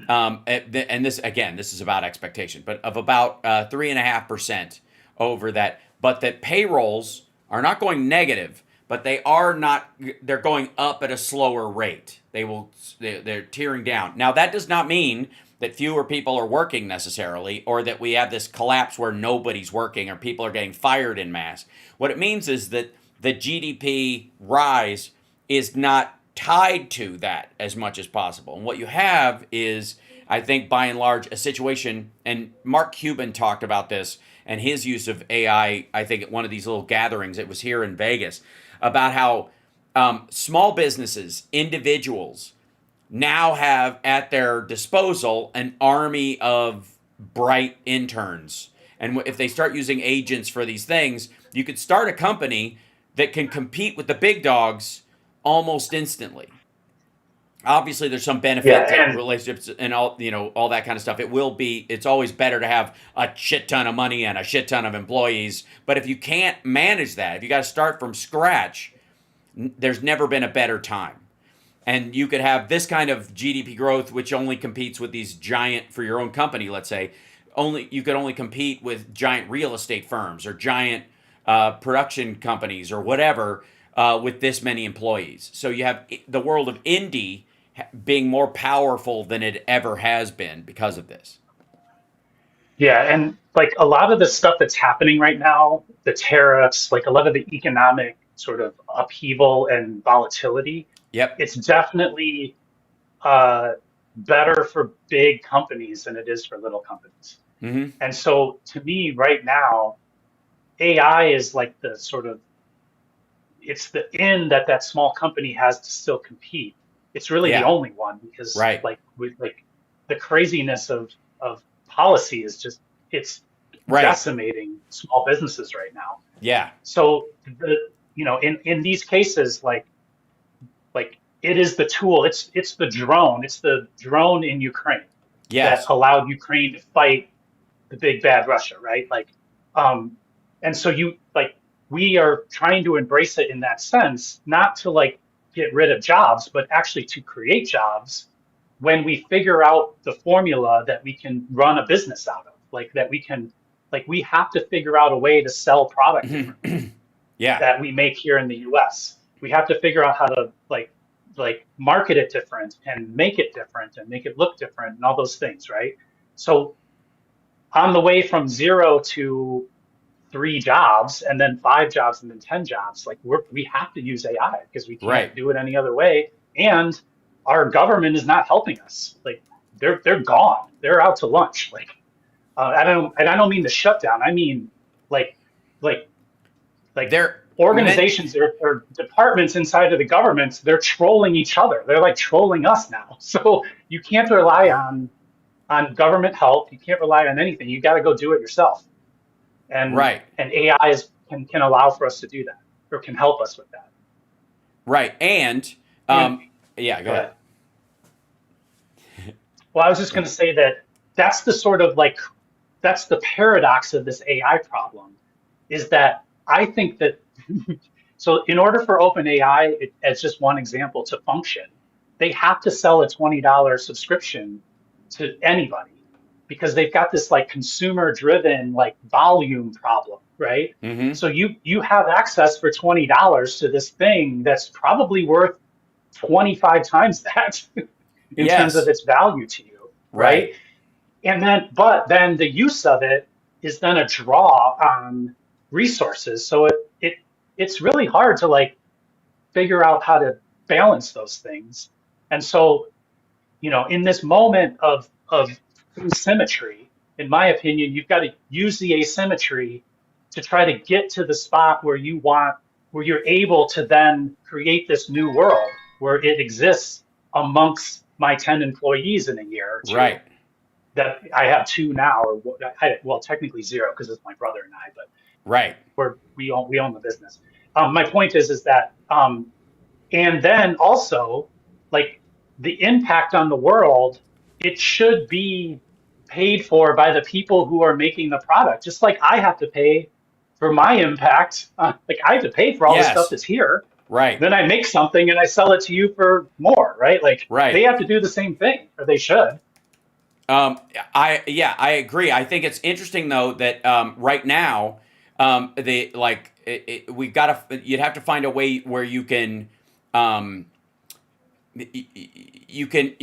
and this is about expectation, but of about 3.5% over that. But that payrolls are not going negative, but they're going up at a slower rate. They're tearing down. Now that does not mean that fewer people are working necessarily, or that we have this collapse where nobody's working or people are getting fired in mass. What it means is that the GDP rise is not tied to that as much as possible. And what you have is, I think, by and large, a situation, and Mark Cuban talked about this and his use of AI, I think, at one of these little gatherings, it was here in Vegas, about how small businesses, individuals, now have at their disposal an army of bright interns. And if they start using agents for these things, you could start a company that can compete with the big dogs almost instantly. Obviously, there's some benefit to relationships and all that kind of stuff. It's always better to have a shit ton of money and a shit ton of employees. But if you can't manage that, if you got to start from scratch, there's never been a better time. And you could have this kind of GDP growth, which only competes with these giant, for your own company, let's say, you could only compete with giant real estate firms or giant production companies or whatever with this many employees. So you have the world of indie being more powerful than it ever has been because of this. Yeah, and like a lot of the stuff that's happening right now, the tariffs, like a lot of the economic sort of upheaval and volatility, Yep. it's definitely uh, better for big companies than it is for little companies. Mm-hmm. And so to me, right now, AI is like the sort of it's the in that small company has to still compete. It's really the Yeah. only one because Right. like the craziness of policy is just it's Right. decimating small businesses right now. Yeah. So in these cases like it is the tool, it's the drone in Ukraine that Yes. allowed Ukraine to fight the big bad Russia, right? Um, and so we are trying to embrace it in that sense, not to like get rid of jobs, but actually to create jobs when we figure out the formula that we can run a business out of, we have to figure out a way to sell product differently Yeah. that we make here in the US. We have to figure out how to market it different and make it different and make it look different and all those things, right? So on the way from 0 to 3 jobs and then 5 jobs and then 10 jobs, we have to use AI because we can't Right. do it any other way. And our government is not helping us. Like they're gone. They're out to lunch. I don't mean the shutdown. I mean like like like They're meant. organizations or departments inside of the governments, they're trolling each other. They're like trolling us now. So you can't rely on government help. You can't rely on anything. You got to go do it yourself. And Right. and AI can allow for us to do that or can help us with that. Right. And And yeah. Go go ahead. ahead. Well, I was just going to say that that's the sort of that's the paradox of this AI problem is that I think that so in order for OpenAI, as just one example, to function, they have to sell a $20 subscription to anybody. because they've got this like consumer driven like volume problem, right? Mm-hmm. So you have access for $20 to this thing that's probably worth 25 times that in terms of Yes. its value to you, Right. right? And then, but then the use of it is then a draw on resources. So it's really hard to like figure out how to balance those things. And so, in this moment of asymmetry, in my opinion, you've got to use the asymmetry to try to get to the spot where you're able to then create this new world where it exists amongst my 10 employees in a year or two Right. that I have two now, or well, technically zero because it's my brother and I, but Right. we own the business. My point is that and then also like the impact on the world, it should be paid for by the people who are making the product, just like I have to pay for my impact. Like I have to pay for all the stuff Yes. that's here. Right. Then I make something and I sell it to you for more, right? Like they Right. have to do the same thing, or they should. I agree. I think it's interesting though that right now, the like we got to you'd have to find a way where um, you can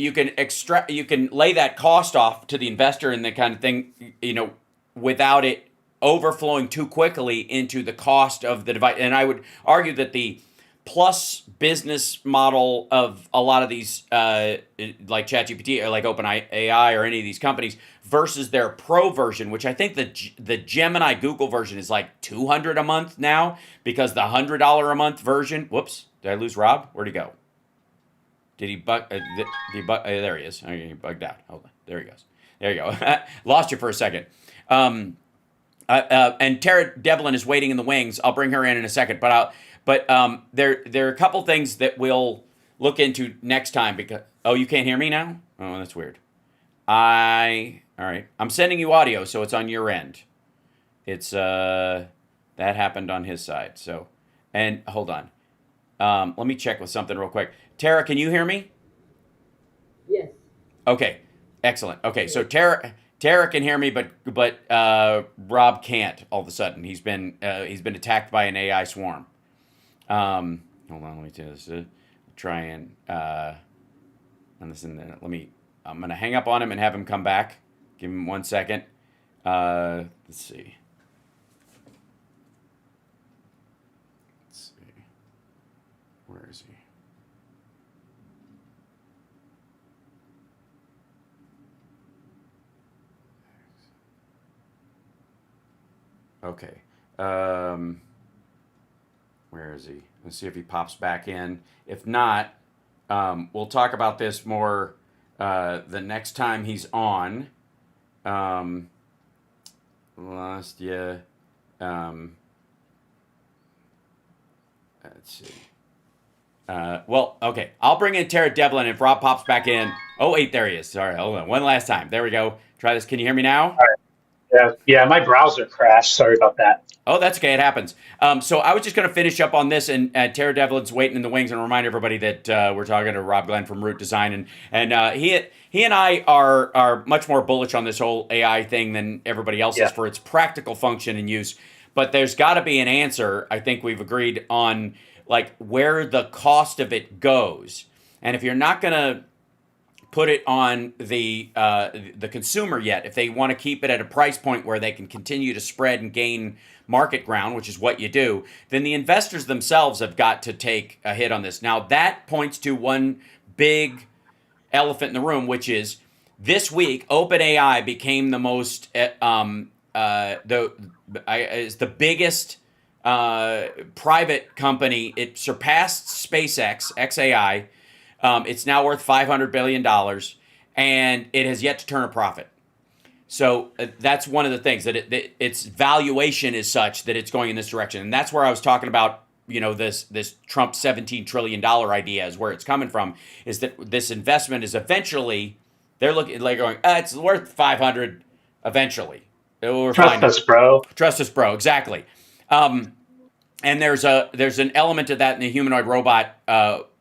lay that cost off to the investor and that kind of thing, without it overflowing too quickly into the cost of the device. And I would argue that the plus business model of a lot of these, like ChatGPT or like OpenAI or any of these companies, versus their pro version, which I think the Gemini Google version is like $200 a month now, because the $100 a month version. Whoops, did I lose Rob? Where'd he go? Did he bug? There he is. Okay, he bugged out. Hold on. There he goes. There you go. Lost you for a second. And Tara Devlin is waiting in the wings. I'll bring her in a second. But there are a couple things that we'll look into next time. Because you can't hear me now? Oh, that's weird. All right. I'm sending you audio, so it's on your end. It's that happened on his side. So, and hold on. Let me check with something real quick. Tara, can you hear me? Yes. Okay, excellent. Okay, so Tara can hear me, but Rob can't. All of a sudden, he's been attacked by an AI swarm. Hold on, let me do this. Try and listen. I'm gonna hang up on him and have him come back. Give him 1 second. Let's see. Where is he? Okay. Where is he? Let's see if he pops back in. If not, we'll talk about this more the next time he's on. Lost you. Let's see. Well, okay. I'll bring in Tara Devlin if Rob pops back in. Oh, wait, there he is. Sorry, hold on. One last time. There we go. Try this. Can you hear me now? Yeah, my browser crashed. Sorry about that. Oh, that's okay. It happens. So I was just going to finish up on this, and Tara Devlin's waiting in the wings, and remind everybody that we're talking to Rob Glenn from Root Design, and he and I are much more bullish on this whole AI thing than everybody else is for its practical function and use. But there's got to be an answer. I think we've agreed on like where the cost of it goes, and if you're not going to put it on the consumer yet, if they want to keep it at a price point where they can continue to spread and gain market ground, which is what you do, then the investors themselves have got to take a hit on this. Now that points to one big elephant in the room, which is this week OpenAI became the most is the biggest private company. It surpassed SpaceX XAI. It's now worth $500 billion, and it has yet to turn a profit. So that's one of the things, that its valuation is such that it's going in this direction. And that's where I was talking about, this Trump $17 trillion idea is where it's coming from, is that this investment is eventually, they're looking like going, it's worth 500 eventually. Trust us, bro. Trust us, bro. Exactly. And there's an element of that in the humanoid robot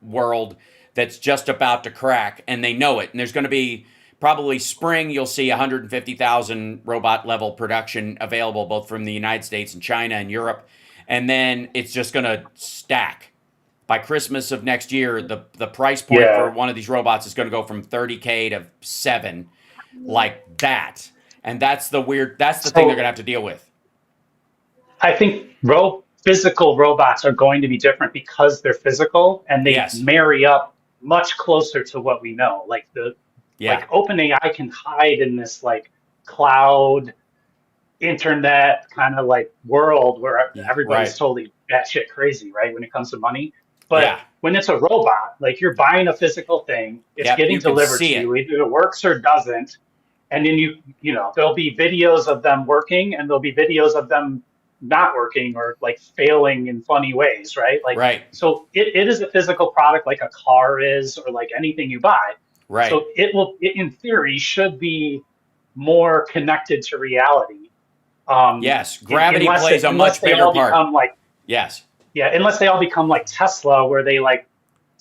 world that's just about to crack, and they know it. And there's going to be probably spring, you'll see 150,000 robot level production available both from the United States and China and Europe. And then it's just going to stack. By Christmas of next year, the price point for Yeah. one of these robots is going to go from 30K to 7, like that. And that's the thing they're going to So have to deal with. I think physical robots are going to be different because they're physical and they Yes. marry up much closer to what we know. Yeah. OpenAI can hide in this like cloud internet kind of like world where everybody's Right. totally batshit crazy, right? When it comes to money. But Yeah. when it's a robot, like you're buying a physical thing, it's Yep. getting You can delivered see to it. you. Either it works or doesn't. And then there'll be videos of them working and there'll be videos of them not working or like failing in funny ways, right? Like, Right. so it is a physical product like a car is or like anything you buy. Right. So it in theory should be more connected to reality. Yes. Gravity plays a Unless much they bigger all part. become like, Yes. yeah, unless they all become like Tesla, where they like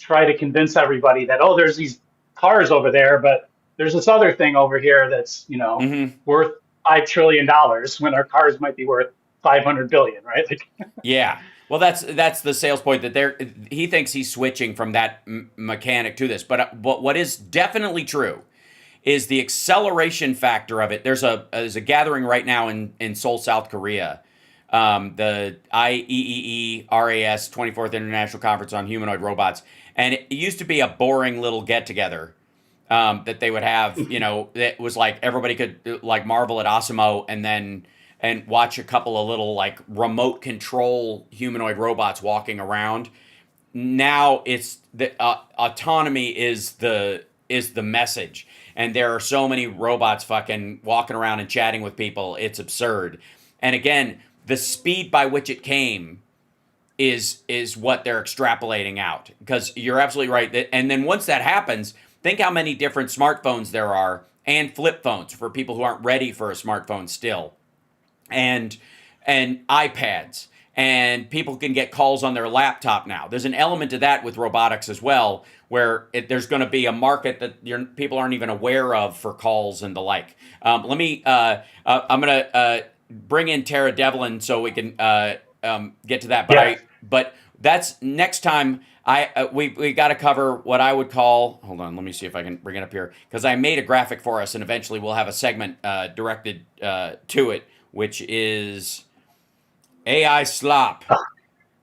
try to convince everybody that, oh, there's these cars over there, but there's this other thing over here that's, Mm-hmm. worth $5 trillion when our cars might be worth 500 billion, right? Like, Yeah. Well, that's the sales point that he thinks he's switching from that mechanic to this. But what is definitely true is the acceleration factor of it. There's a gathering right now in Seoul, South Korea, the IEEE-RAS 24th International Conference on Humanoid Robots, and it used to be a boring little get together. That they would have, it was like everybody could like marvel at Osimo and watch a couple of little like remote control humanoid robots walking around. Now it's the autonomy is the message, and there are so many robots fucking walking around and chatting with people. It's absurd. And again, the speed by which it came is what they're extrapolating out, because you're absolutely right. And then once that happens, think how many different smartphones there are and flip phones for people who aren't ready for a smartphone still, and iPads, and people can get calls on their laptop now. There's an element to that with robotics as well, where there's going to be a market that people aren't even aware of for calls and the like. I'm going to bring in Tara Devlin so we can get to that. yeah, But that's next time. We got to cover what I would call. Hold on, let me see if I can bring it up here, because I made a graphic for us, and eventually we'll have a segment directed to it, which is AI slop.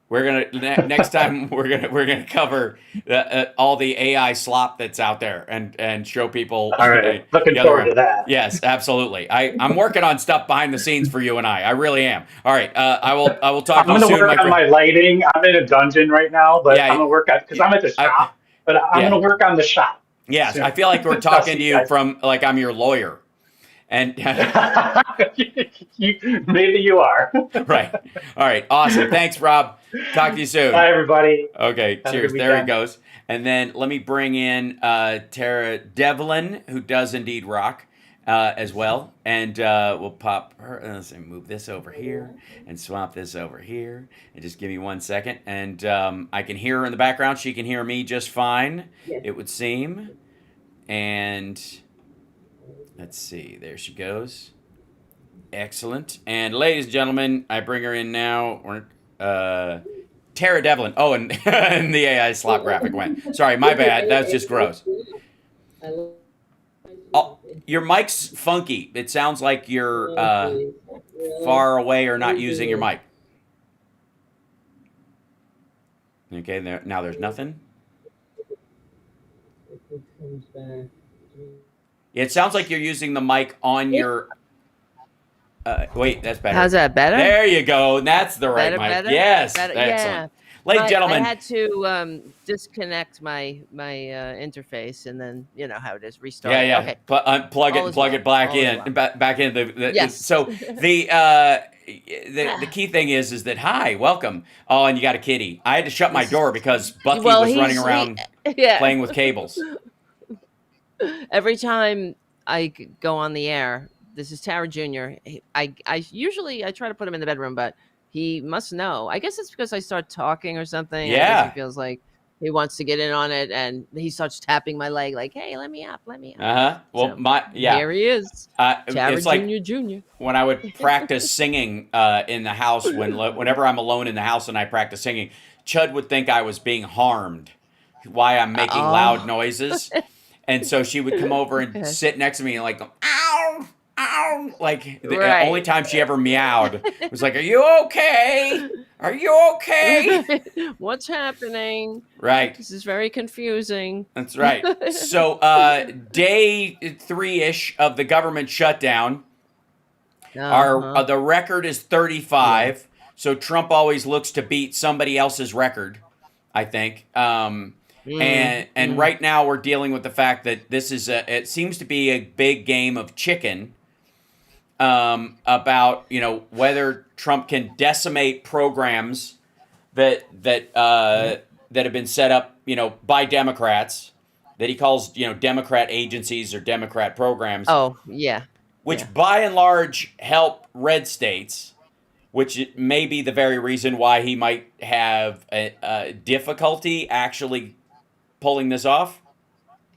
We're gonna next time we're gonna cover all the AI slop that's out there and show people all right. Looking the other forward way. to that. Yes, absolutely. I'm working on stuff behind the scenes for you and I really am. All right, I will talk I'm to you going to soon, work my on friend. my lighting. I'm in a dungeon right now, but Yeah, I'm going to work on, because I'm at the I, shop, but I'm yeah. going to work on the shop Yes, I soon. feel like we're I'll talking see to you you guys. from like I'm your lawyer. And Maybe you are. right. All right. Awesome. Thanks, Rob. Talk to you soon. Bye, everybody. Okay. Have a good Cheers. There he weekend. goes. And then let me bring in Tara Devlin, who does indeed rock as well. And we'll pop her. Let's see, move this over here and swap this over here. And just give me 1 second. And I can hear her in the background. She can hear me just fine, Yes. it would seem. And let's see. There she goes. Excellent. And ladies and gentlemen, I bring her in now. Tara Devlin. Oh, and, and the AI slot graphic went. Sorry, my bad. That's just gross. I love Oh, your mic's funky. It sounds like you're really. far away or not using your mic. Okay, now there's nothing. If it comes back. It sounds like you're using the mic on your. Wait, that's better. How's that better? There you go. That's the right Better, mic. better? Yes, Better? excellent. Yeah. Ladies and gentlemen, I had to disconnect my interface, and then you know how it is. Restart. yeah. Okay. Unplug it All and is plug well. it back All is in. well. Back in the Yes. So the key thing is that hi, welcome. Oh, and you got a kitty. I had to shut my door because Bucky was running around yeah. playing with cables. Every time I go on the air, this is Tara Jr. I usually I try to put him in the bedroom, but he must know. I guess it's because I start talking or something. I guess Yeah. he feels like He wants to get in on it, and he starts tapping my leg like, "Hey, let me up, let me up." Well, So yeah, here he is, Tara it's like Junior Junior. when I would practice singing in the house. Whenever I'm alone in the house and I practice singing, Chud would think I was being harmed. Why I'm making loud Oh, noises, and so she would come over and okay. sit next to me and like, ow, ow. Like the only Right. time she ever meowed was like, "Are you okay? Are you okay?" Right. What's happening? Right. This is very confusing. That's right. So, day 3-ish of the government shutdown, our Uh-huh. the record is Yeah. 35. So Trump always looks to beat somebody else's record, I think. And Mm. right now we're dealing with the fact that it seems to be a big game of chicken, about whether Trump can decimate programs Yep. that have been set up by Democrats, that he calls Democrat agencies or Democrat programs, Oh, yeah. Yeah. which by and large help red states, which may be the very reason why he might have a difficulty actually pulling this off.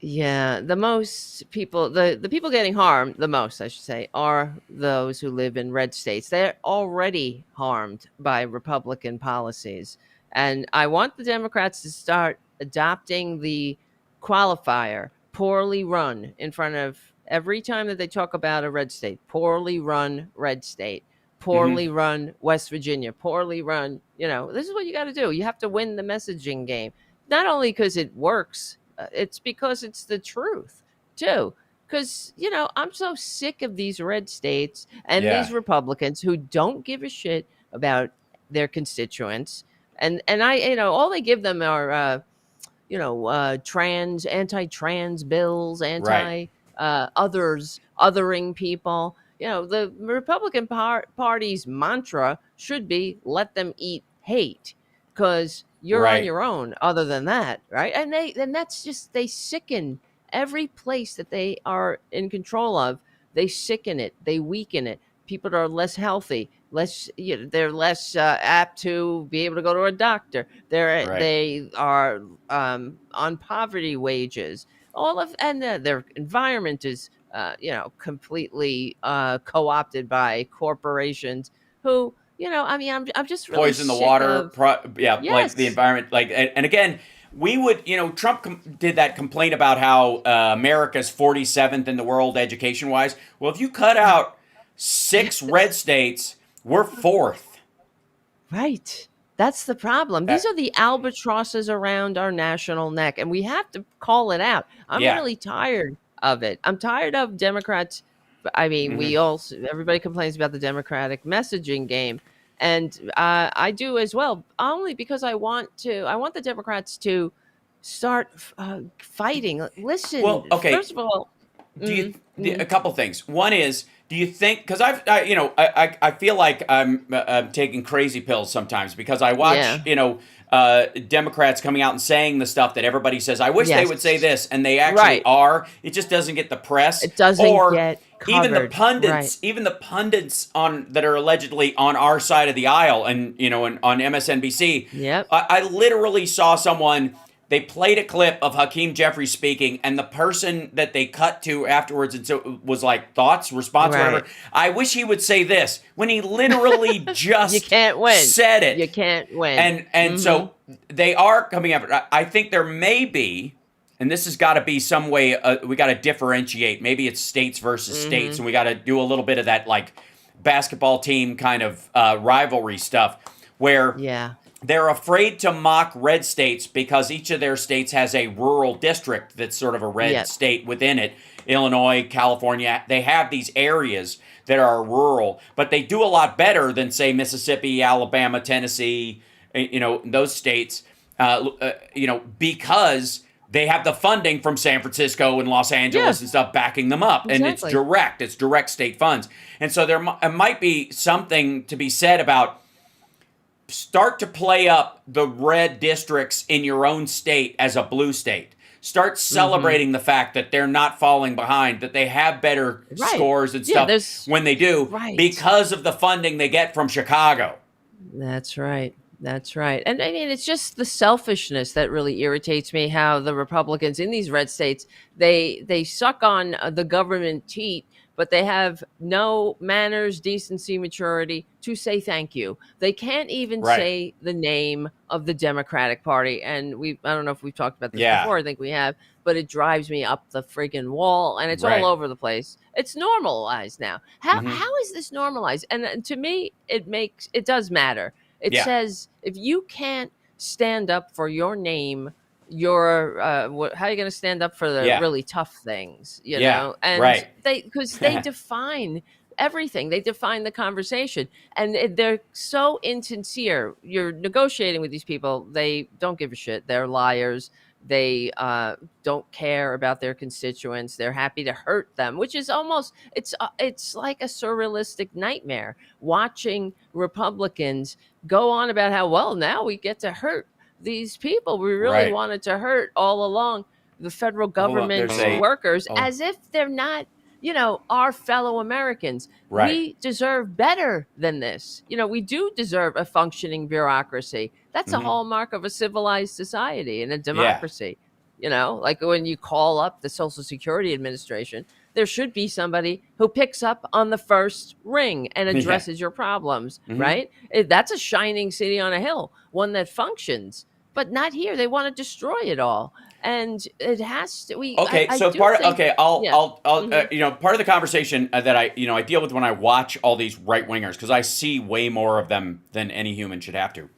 Yeah, the most people, the people getting harmed the most, I should say, are those who live in red states. They're already harmed by Republican policies. And I want the Democrats to start adopting the qualifier poorly run in front of every time that they talk about a red state. Poorly run red state, Hmm. poorly run West Virginia, poorly run, this is what you got to do. You have to win the messaging game. Not only because it works, it's because it's the truth too. Because I'm so sick of these red states and these Yeah. Republicans who don't give a shit about their constituents, and I, all they give them are anti-trans bills, Right. othering people. The Republican Party's mantra should be let them eat hate, because you're on Right. your own other than that, right? And that's just, they sicken every place that they are in control of. They sicken it, they weaken it. People are less healthy, they're less apt to be able to go to a doctor. Right. They are on poverty wages. And their environment is completely co-opted by corporations who, I mean, I'm just really Poison the sick water. of. Yeah, like the Yes. environment. Like, and again, we would, Trump did that complaint about how America's 47th in the world education wise. Well, if you cut out 6 red states, we're fourth. Right. That's the problem. Uh, These are the albatrosses around our national neck, and we have to call it out. I'm yeah. really tired of it. I'm tired of Democrats. I mean, Hmm. everybody complains about the Democratic messaging game, and I do as well. Only because I want the Democrats to start fighting. Well, Listen, okay. first of all, Do you mhm. a couple things? One is, do you think, because I feel like I'm taking crazy pills sometimes because I watch Yeah, Democrats coming out and saying the stuff that everybody says. I wish they would say yes, this, and they actually right. are. It just doesn't get the press. It doesn't Or get covered, right? even the pundits on that are allegedly on our side of the aisle, and on MSNBC. Yep. I literally saw someone. They played a clip of Hakeem Jeffries speaking, and the person that they cut to afterwards and so was like, thoughts, response, Right. whatever. I wish he would say this when he literally You just can't win. said You it. can't win. And Mhm. so they are coming after. I think there may be, and this has got to be some way. We got to differentiate. Maybe it's states versus states, Mhm. and we got to do a little bit of that like basketball team kind of rivalry stuff where Yeah. they're afraid to mock red states because each of their states has a rural district that's sort of a red Yep. state within it. Illinois, California, they have these areas that are rural, but they do a lot better than, say, Mississippi, Alabama, Tennessee, those states, because they have the funding from San Francisco and Los Yeah. Angeles and stuff backing them up. And Exactly. it's direct state funds. And so there might be something to be said about start to play up the red districts in your own state as a blue state. Start Mhm. celebrating the fact that they're not falling behind, that they have better Right. scores and Yeah, stuff there's when they do right. because of the funding they get from Chicago. That's right. That's right. And I mean, it's just the selfishness that really irritates me, how the Republicans in these red states, they suck on the government teat, but they have no manners, decency, maturity to say thank you. They can't even Right. say the name of the Democratic Party. And I don't know if we've talked about this Yeah. before, I think we have, but it drives me up the friggin' wall, and it's all Right. over the place. It's normalized now. How Hmm. how is this normalized? And to me, it does matter. It Yeah. says if you can't stand up for your name, how are you going to stand up for the Yeah. really tough things, Yeah. And Right. because they define everything, they define the conversation, and they're so insincere. You're negotiating with these people, they don't give a shit. They're liars. They don't care about their constituents. They're happy to hurt them, which is almost it's like a surrealistic nightmare watching Republicans go on about how, well, now we get to hurt these people we really Right. wanted to hurt all along, the federal Hold on. government There's a. workers, Oh. as if they're not, our fellow Americans. Right. We deserve better than this. We do deserve a functioning bureaucracy. That's a Hmm. hallmark of a civilized society and a Yeah. democracy. Like when you call up the Social Security Administration, there should be somebody who picks up on the first ring and Yeah. addresses your problems, Mhm. right? That's a shining city on a hill, one that functions, but not here. They want to destroy it all. And it has to, Okay, I so do think, yeah. I'll Mhm. part of the conversation that I deal with when I watch all these right wingers, because I see way more of them than any human should have to.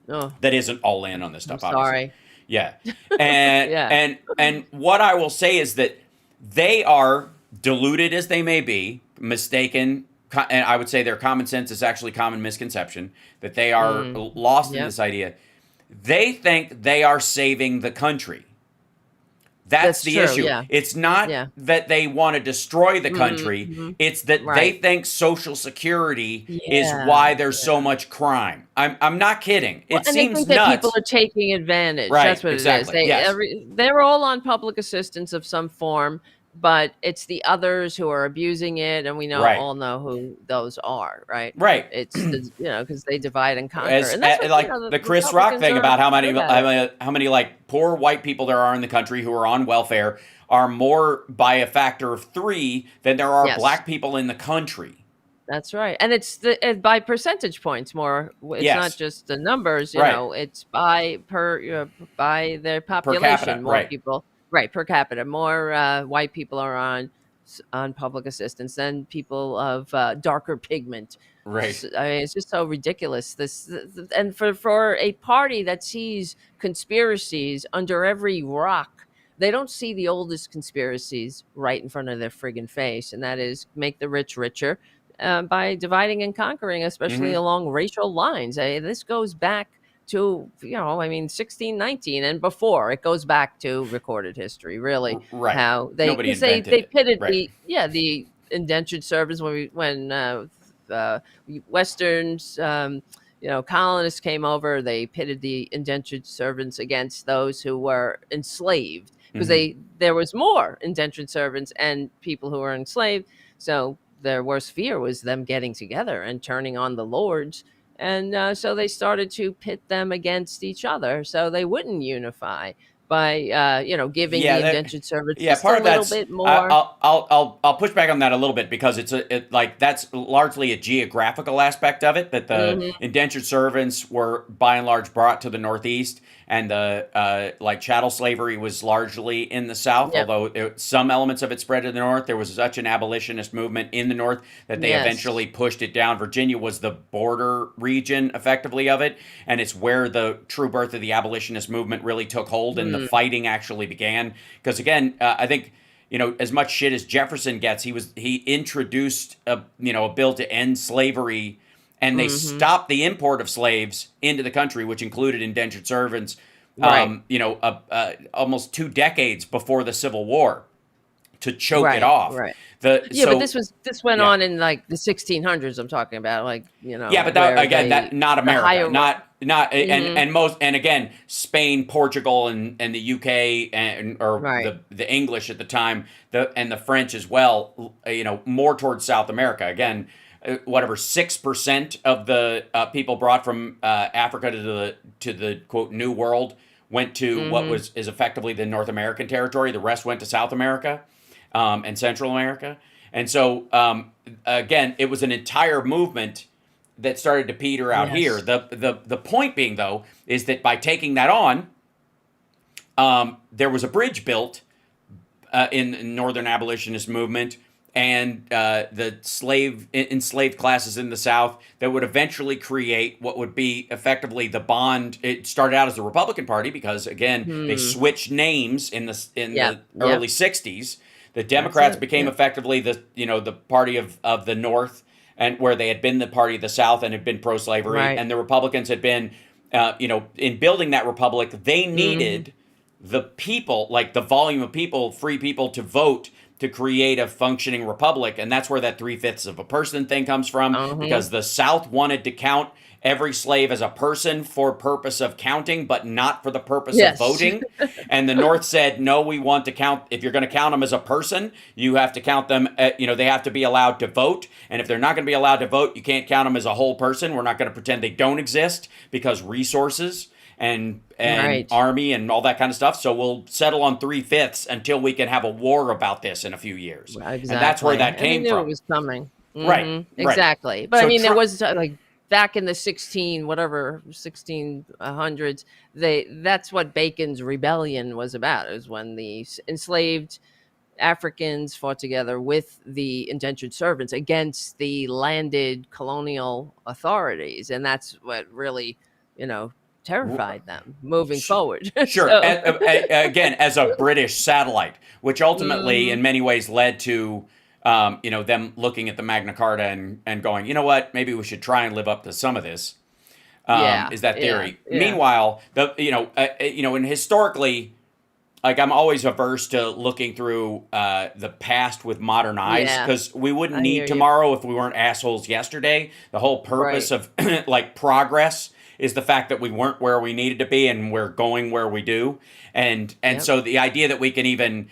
Oh, That isn't all in on this I'm stuff, obviously. sorry. Yeah, and Yeah. and what I will say is that they are deluded as they may be, mistaken, and I would say their common sense is actually common misconception, that they are lost in Yep. this idea. They think they are saving the country. That's the true, issue. yeah. It's not Yeah. that they want to destroy the country. Mhm. It's that they Right. think Social Security is Yeah, why there's so much crime. I'm not kidding. Well, It and they seems think that nuts. people are taking advantage. Right, That's what exactly, it is. yes. They're all on public assistance of some form, but it's the others who are abusing it, and we Right. all know who those are, right? Right. It's because they divide and conquer, As and that's what, like the Chris Rock Republicans thing are about how many good at. how many like poor white people there are in the country who are on welfare are more by a factor of 3 than there are Yes. black people in the country. That's right, and it's by percentage points more. It's Yes. not just the numbers, Right. It's by their population. capita, More right. people, right, per capita. More white people are on public assistance than people of darker pigment. Right. I mean, it's just so ridiculous. And for a party that sees conspiracies under every rock, they don't see the oldest conspiracies right in front of their friggin' face, and that is make the rich richer by dividing and conquering, especially Mhm. along racial lines. This goes back to 1619 and before. It goes back to recorded history, really. Right. How Nobody because they invented it. pitted Right. the indentured servants when Westerns. Colonists came over. They pitted the indentured servants against those who were enslaved because Mhm. there was more indentured servants and people who were enslaved. So their worst fear was them getting together and turning on the lords. And so they started to pit them against each other so they wouldn't unify by, giving Yeah, the that, indentured servants yeah. just a Part of little that's bit more. I'll push back on that a little bit because like that's largely a geographical aspect of it. That the Mhm. indentured servants were by and large brought to the Northeast, and the like chattel slavery was largely in the South. Yep. Although some elements of it spread to the North, there was such an abolitionist movement in the North that they Yes. eventually pushed it down. Virginia was the border region, effectively, of it, and it's where the true birth of the abolitionist movement really took hold and the fighting actually began. Because again, I think as much shit as Jefferson gets, he introduced a bill to end slavery, and they stopped the import of slaves into the country, which included indentured servants. Right. Almost 2 decades before the Civil War, to choke Right, it off. right. The Yeah, so but this went yeah. on in like the 1600s. I'm talking about, Yeah, but that where again, that not the America, higher- not and again, Spain, Portugal, and the UK or Right. the English at the time, and the French as well. More towards South America. Again, whatever 6% of the people brought from Africa to the quote New World went to what is effectively the North American territory. The rest went to South America and Central America. And so again, it was an entire movement that started to peter out here. Yes. The point being, though, is that by taking that on, there was a bridge built in the Northern Abolitionist movement and the enslaved classes in the South that would eventually create what would be effectively the bond. It started out as the Republican Party because, again, they switched names in the early '60s. The Democrats became effectively the party of the North, and where they had been the party of the South and had been pro-slavery, and the Republicans had been, in building that republic, they needed the people, like the volume of people, free people to vote to create a functioning republic. And that's where that 3/5 of a person thing comes from, because the South wanted to count every slave as a person for purpose of counting, but not for the purpose of voting. And the North said, no, we want to count, if you're going to count them as a person, you have to count them, they have to be allowed to vote. And if they're not going to be allowed to vote, you can't count them as a whole person. We're not going to pretend they don't exist because resources and army and all that kind of stuff. So we'll settle on 3/5 until we can have a war about this in a few years. Exactly. And that's where that came knew from. It was coming. Right. Exactly. But So I mean, there was like back in the 1600s, that's what Bacon's rebellion was about. It was when the enslaved Africans fought together with the indentured servants against the landed colonial authorities. And that's what really, terrified them moving forward. Sure. So. Again, as a British satellite, which ultimately in many ways led to them looking at the Magna Carta and going, you know what, maybe we should try and live up to some of this. Is that theory? Yeah. Meanwhile, and historically, like I'm always averse to looking through the past with modern eyes, because we wouldn't need tomorrow if we weren't assholes yesterday. The whole purpose of like progress is the fact that we weren't where we needed to be and we're going where we do. And so the idea that we can even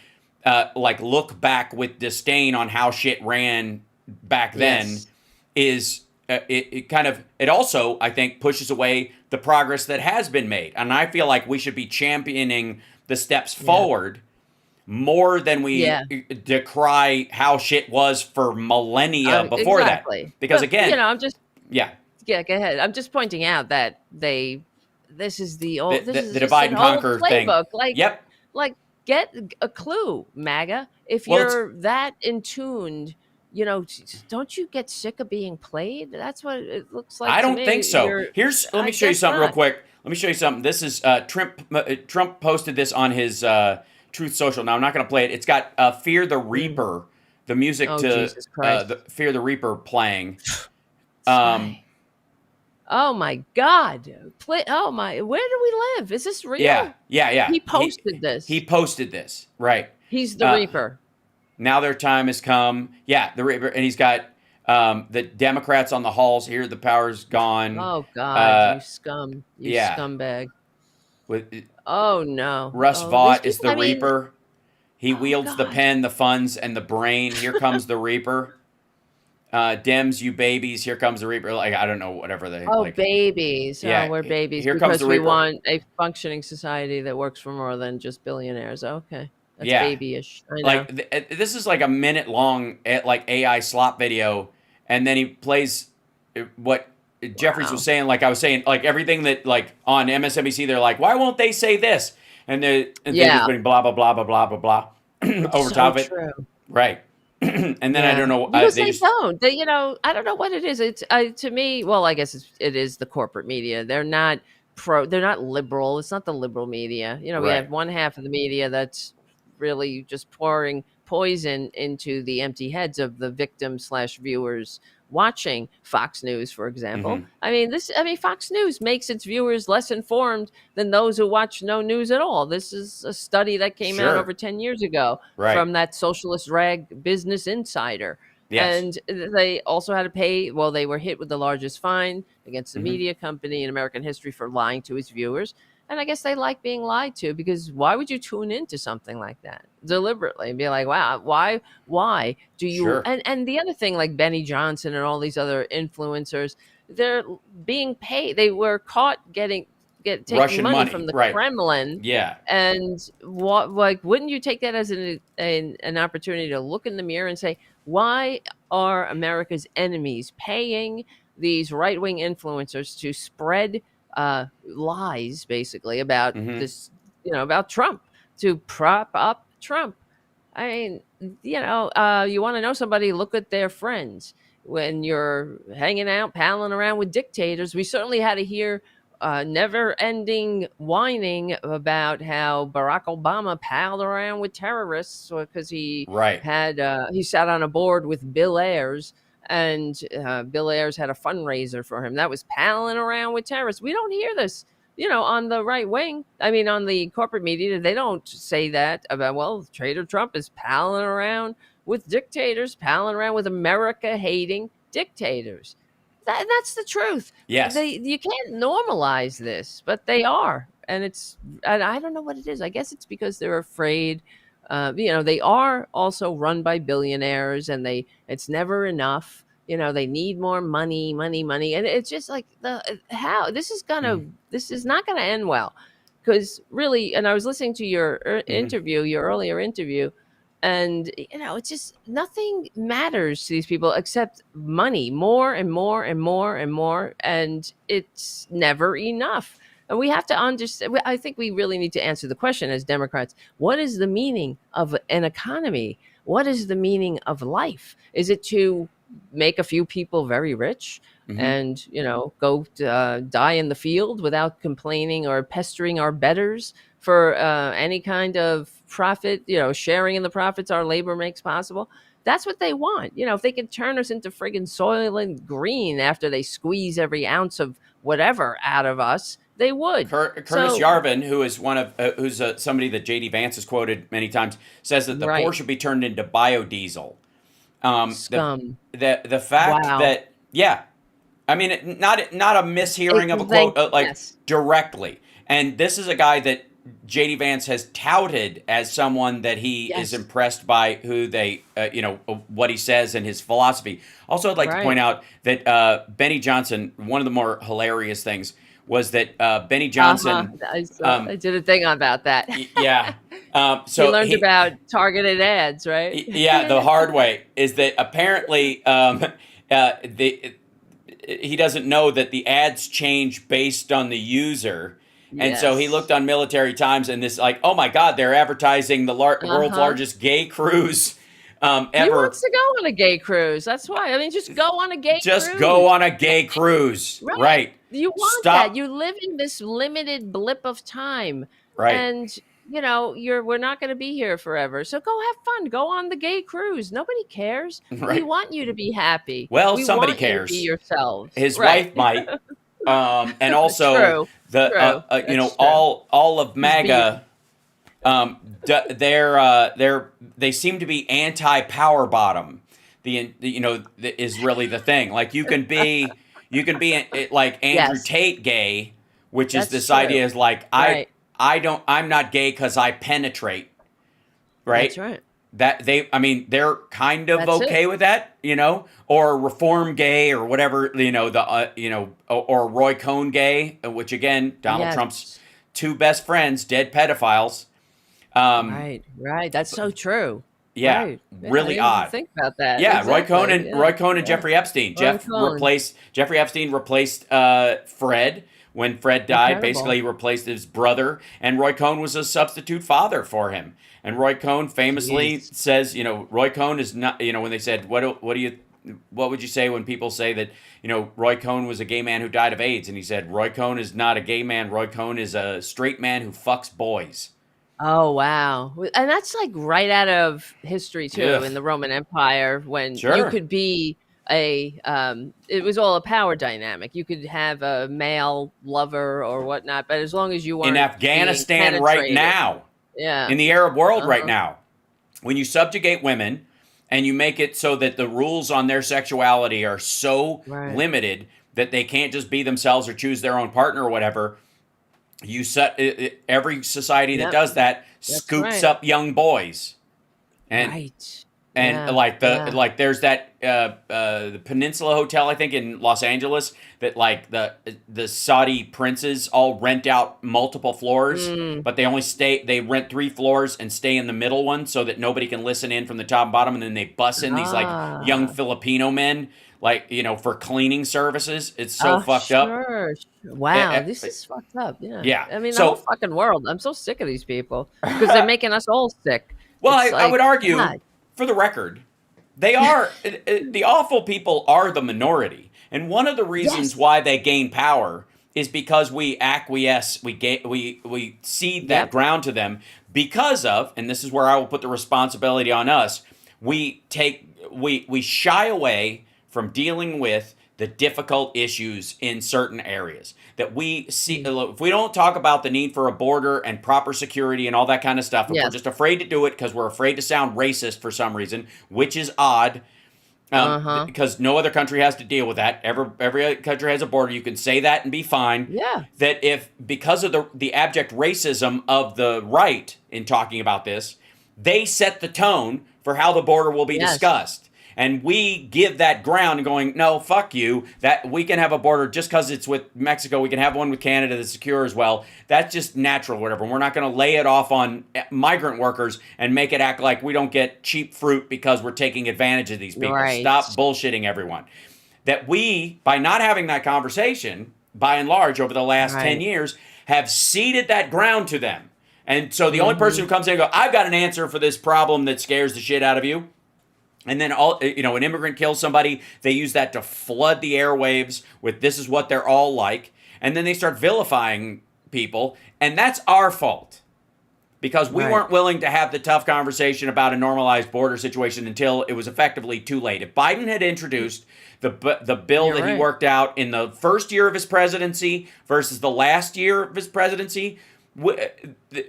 look back with disdain on how shit ran back then is it also, I think, pushes away the progress that has been made. And I feel like we should be championing the steps forward more than we decry how shit was for millennia before that. Because again, I'm just go ahead. I'm just pointing out that this is the old the divide and conquer thing. Like get a clue, MAGA. If you're that in tuned, don't you get sick of being played? That's what it looks like. I don't think so. Let me show you something real quick. Let me show you something. This is Trump posted this on his Truth Social. Now I'm not going to play it. It's got Fear the Reaper, the music to the Fear the Reaper playing. Oh my God! Oh my! Where do we live? Is this real? Yeah. He posted this. He posted this. Right. He's the Reaper. Now their time has come. Yeah, the Reaper, and he's got the Democrats on the halls here. The power's gone. Oh God! You scum! You scumbag! Oh no! Russ Vought is the Reaper. He wields the pen, the funds, and the brain. Here comes the Reaper. Dems, you babies, here comes the Reaper. Like, I don't know, whatever they babies. Yeah, we're babies because we want a functioning society that works for more than just billionaires. Okay. That's babyish. I know. Like this is like a minute long AI slop video, and then he plays what Jeffries was saying. Like I was saying, like everything that like on MSNBC, they're like, why won't they say this? And they're just putting blah blah blah blah blah blah blah over top of it. True. Right. And then I don't know. Because they don't. I don't know what it is. It's to me. Well, I guess it is the corporate media. They're not They're not liberal. It's not the liberal media. We have one half of the media that's really just pouring poison into the empty heads of the victim/viewers watching Fox News, for example. Fox News makes its viewers less informed than those who watch no news at all. This is a study that came out over 10 years ago from that socialist rag Business Insider. Yes. And they also had to pay, they were hit with the largest fine against the media company in American history for lying to its viewers. And I guess they like being lied to, because why would you tune into something like that deliberately and be like, wow, why do you? Sure. And the other thing, like Benny Johnson and all these other influencers, they're being paid. They were caught taking Russian money money. from the Right. Kremlin. Yeah. And what, like, wouldn't you take that as an opportunity to look in the mirror and say, why are America's enemies paying these right wing influencers to spread lies, basically, about Hmm. this, about Trump, to prop up Trump? I mean, you want to know somebody, look at their friends. When you're hanging out, palling around with dictators, we certainly had to hear never ending whining about how Barack Obama palled around with terrorists because Right. he sat on a board with Bill Ayers, and Bill Ayers had a fundraiser for him that was palling around with terrorists. We don't hear this, on the right wing. I mean, on the corporate media, they don't say that about, well, Trader Trump is palling around with dictators, palling around with America hating dictators. That's the truth. Yes. You can't normalize this, but they are, and I don't know what it is. I guess it's because they're afraid. They are also run by billionaires, and it's never enough. They need more money, and it's just like how Mm-hmm. this is not gonna end well, because really. And I was listening to your Mm-hmm. your earlier interview, and it's just nothing matters to these people except money, more and more and more and more, and it's never enough. And we have to understand. I think we really need to answer the question as Democrats: what is the meaning of an economy? What is the meaning of life? Is it to make a few people very rich Mm-hmm. and go die in the field without complaining or pestering our betters for any kind of profit, sharing in the profits our labor makes possible? That's what they want. If they could turn us into friggin' Soylent Green after they squeeze every ounce of whatever out of us, they would. Curtis So, Yarvin, who is one of who's somebody that JD Vance has quoted many times, says that the poor right. should be turned into biodiesel. The Scum. the fact Wow. that, yeah, I mean, not a mishearing of a quote, like Yes. directly. And this is a guy that JD Vance has touted as someone that he is Yes. impressed by, who they, what he says and his philosophy. Also, I'd like to Right. point out that Benny Johnson, one of the more hilarious things was that Benny Uh-huh. Johnson, I um, did a thing about that. yeah, He so learned about targeted ads, right? yeah, the hard way is that apparently the he doesn't know that the ads change based on the user. And so he looked Yes. on Military Times, and this, like, oh my God, they're advertising the world's Uh-huh. largest gay cruise He ever. wants to go on a gay cruise. That's why. I mean, just go on a gay Just go cruise. on a gay cruise. Right. Right. You want that. Stop. You live in this limited blip of time, Right. and we're not going to be here forever. So go have fun. Go on the gay cruise. Nobody cares. We Right. want you to be happy. Well, We somebody want you to be cares. yourselves. His Right. wife might. And also True. the True. That's true. all of He's being MAGA, they seem to be anti power bottom. Is really the thing. Like you can be like Andrew yes. Tate gay, which is That's this true. idea is like Right. I'm not gay because I penetrate, That's right? right. That they're kind of That's it. okay with that, or reform gay or whatever, or Roy Cohn gay, which again, Donald Trump's Yes. two best friends, dead pedophiles. Um, Right. Right. That's so true. yeah, Right. Yeah, I really didn't even odd. think about that. Yeah, Exactly. Yeah. Roy Cohn and Yeah. Jeffrey Epstein. Roy Cohn. Jeffrey Epstein replaced Fred when Fred died. Incredible. Basically, he replaced his brother, and Roy Cohn was a substitute father for him. And Roy Cohn famously Jeez. says, Roy Cohn is not, when they said, what would you say when people say that, Roy Cohn was a gay man who died of AIDS? And he said, Roy Cohn is not a gay man. Roy Cohn is a straight man who fucks boys. Oh, wow. And that's like right out of history too, Ugh. in the Roman Empire, when you Sure. could be it was all a power dynamic. You could have a male lover or whatnot, but as long as you In weren't being Afghanistan right penetrated. now, Yeah. in the Arab world right Uh-huh. now, when you subjugate women and you make it so that the rules on their sexuality are so Right. limited that they can't just be themselves or choose their own partner or whatever, you set every society that Yep. does that That's scoops right. up young boys, and Right. and Yeah. like Yeah. like there's that the Peninsula Hotel, I think, in Los Angeles, that like the Saudi princes all rent out multiple floors, Mm. but they rent 3 floors and stay in the middle one so that nobody can listen in from the top and bottom, and then they bus in these like young Ah. Filipino men, like, for cleaning services. It's so Oh, fucked up. sure. Eh, Wow, eh, this is fucked up. Yeah. yeah. I mean, the whole So, fucking world. I'm so sick of these people because they're making us all sick. well, It's I would like, argue, God. for the record, they are the awful people are the minority, and one of the reasons Yes. why they gain power is because we acquiesce, we cede that Yep. ground to them because of, and this is where I will put the responsibility on us. We shy away from dealing with the difficult issues in certain areas that we see. If we don't talk about the need for a border and proper security and all that kind of stuff, if we're Yes. just afraid to do it because we're afraid to sound racist for some reason, which is odd, Uh-huh. because no other country has to deal with that. Every other country has a border. You can say that and be fine. Yeah. That if, because of the abject racism of the right in talking about this, they set the tone for how the border will be Yes. discussed. And we give that ground and going, no, fuck you. That we can have a border just because it's with Mexico. We can have one with Canada that's secure as well. That's just natural, whatever. We're not going to lay it off on migrant workers and make it act like we don't get cheap fruit because we're taking advantage of these people. Right. Stop bullshitting everyone. That we, by not having that conversation, by and large, over the last Right. 10 years, have ceded that ground to them. And so the only person who comes in and goes, I've got an answer for this problem that scares the shit out of you. And then an immigrant kills somebody, they use that to flood the airwaves with this is what they're all like. And then they start vilifying people. And that's our fault. Because we Right. weren't willing to have the tough conversation about a normalized border situation until it was effectively too late. If Biden had introduced the bill You're that he right. worked out in the first year of his presidency versus the last year of his presidency, we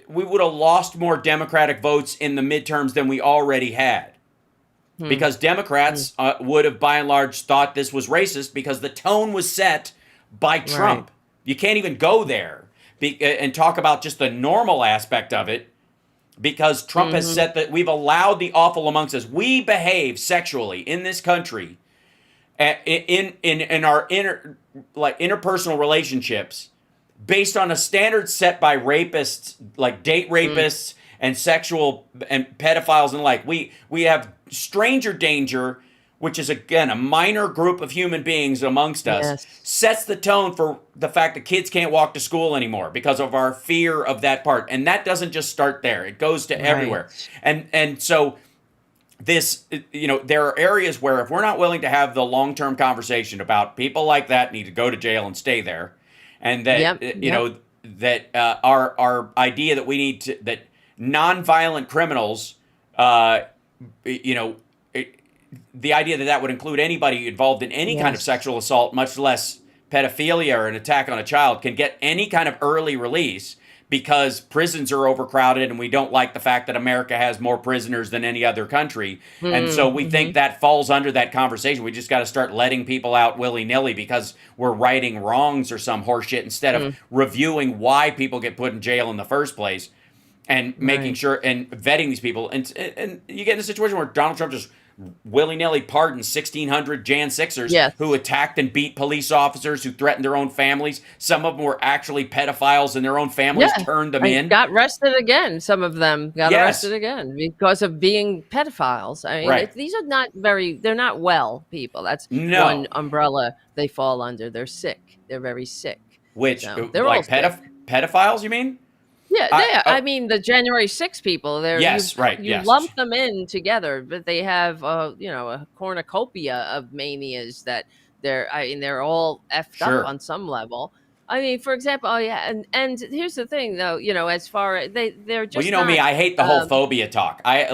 would have lost more Democratic votes in the midterms than we already had. Because Democrats would have, by and large, thought this was racist because the tone was set by Trump. Right. You can't even go there and talk about just the normal aspect of it because Trump has set that we've allowed the awful amongst us. We behave sexually in this country in our interpersonal relationships based on a standard set by rapists, like date rapists and sexual and pedophiles and like. We have stranger danger, which is again a minor group of human beings amongst us, Yes. sets the tone for the fact that kids can't walk to school anymore because of our fear of that part. And that doesn't just start there. It goes to everywhere. And so this, there are areas where if we're not willing to have the long-term conversation about people like that need to go to jail and stay there, and that, that our idea that we need to, that nonviolent criminals, the idea that that would include anybody involved in any kind of Yes. sexual assault, much less pedophilia or an attack on a child, can get any kind of early release because prisons are overcrowded and we don't like the fact that America has more prisoners than any other country. And so we think that falls under that conversation. We just got to start letting people out willy-nilly because we're righting wrongs or some horseshit instead of reviewing why people get put in jail in the first place and making sure and vetting these people. And you get in a situation where Donald Trump just willy-nilly pardoned 1,600 Jan 6ers Yes. who attacked and beat police officers, who threatened their own families. Some of them were actually pedophiles and their own families turned them in. Got arrested again. Some of them got Yes. arrested again because of being pedophiles. I mean, Right. these are they're not well people. That's No. one umbrella they fall under. They're sick. They're very sick. Which, So, they're all like sick. pedophiles, you mean? Yeah, I I mean the January 6 people. Yes, right, You yes. lump them in together, but they have a cornucopia of manias that they're all effed Sure. up on some level. I mean, for example, and here's the thing though, as far as they're just Well, you know me, I hate the whole um, phobia talk. I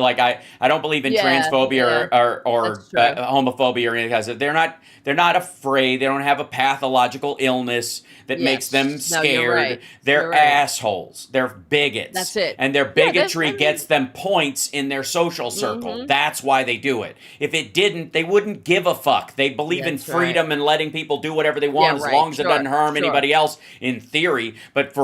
don't believe in Yeah, transphobia or that's true. homophobia or anything like that. They're not afraid. They don't have a pathological illness that makes them Yes. scared. No, you're right. They're You're right. assholes. They're bigots. That's it. And their Yeah, bigotry I mean- gets them points in their social circle. That's why they do it. If it didn't, they wouldn't give a fuck. They believe in That's freedom and letting people do whatever they want as long as it doesn't harm anybody else. else in theory, but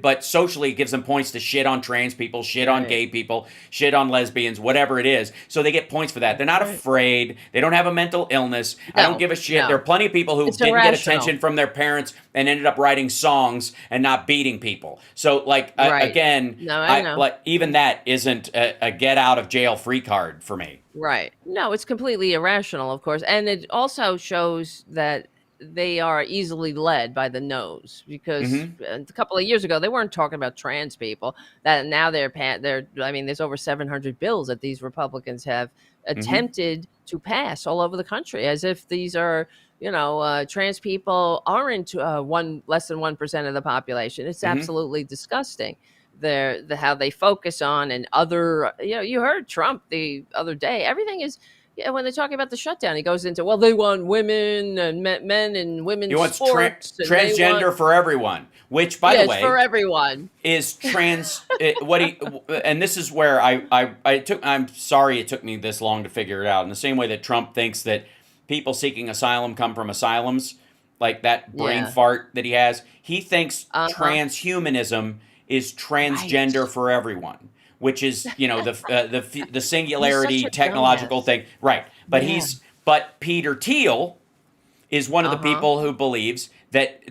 but socially it gives them points to shit on trans people, shit on Right. gay people, shit on lesbians, whatever it is. So they get points for that. They're not Right. afraid. They don't have a mental illness. I don't No, give a shit. no. There are plenty of people who It's didn't get irrational. attention from their parents and ended up writing songs and not beating people. So like Right. again, No, I know. like even that isn't a get out of jail free card for me. Right. No, it's completely irrational, of course. And it also shows that they are easily led by the nose because a couple of years ago they weren't talking about trans people. That now they're I mean there's over 700 bills that these Republicans have attempted to pass all over the country as if these are, trans people aren't less than 1% of the population. It's absolutely disgusting. How they focus on and other, you heard Trump the other day. Everything is, when they're talking about the shutdown, he goes into, well, they want women and men and women's He wants sports. And they transgender want, for everyone, which, by the it's way, for everyone. is and this is where I'm sorry it took me this long to figure it out. In the same way that Trump thinks that people seeking asylum come from asylums, like that brain Yeah. fart that he has, he thinks Uh-huh. transhumanism is transgender Right. for everyone, which is the singularity He's such a technological dumbass. thing, right? But Yeah. but Peter Thiel is one of the people who believes that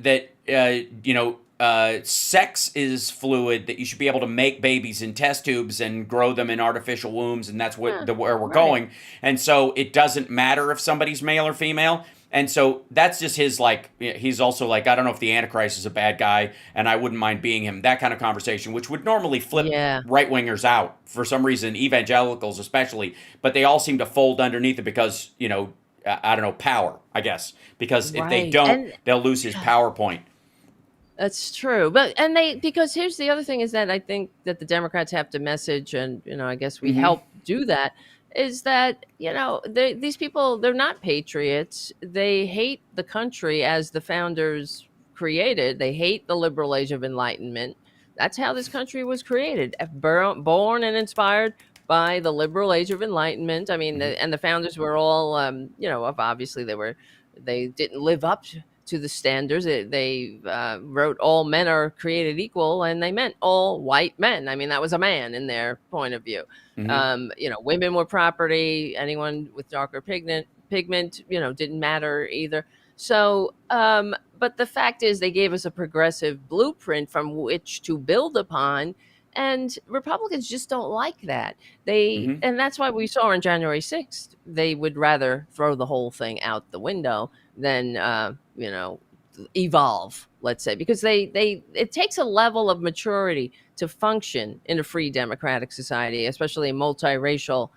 sex is fluid, that you should be able to make babies in test tubes and grow them in artificial wombs, and that's where we're going. And so it doesn't matter if somebody's male or female. And so that's just his, like, he's also like, I don't know if the Antichrist is a bad guy, and I wouldn't mind being him. That kind of conversation, which would normally flip Yeah. right-wingers out for some reason, evangelicals especially. But they all seem to fold underneath it because, I don't know, power, I guess. Because if they Right. don't, And they'll lose his PowerPoint. that's true. Because here's the other thing is that I think that the Democrats have to message, and, I guess we help do that, is that, these people, they're not patriots. They hate the country as the founders created. They hate the liberal age of enlightenment. That's how this country was created, born and inspired by the liberal age of enlightenment. I mean, and the founders were all, obviously they didn't live up to the standards. They wrote all men are created equal, and they meant all white men. I mean, that was a man in their point of view. Women were property. Anyone with darker pigment, didn't matter either. So, but the fact is, they gave us a progressive blueprint from which to build upon. And Republicans just don't like that. And that's why we saw on January 6th, they would rather throw the whole thing out the window than, evolve, let's say, because it takes a level of maturity to function in a free democratic society, especially a multiracial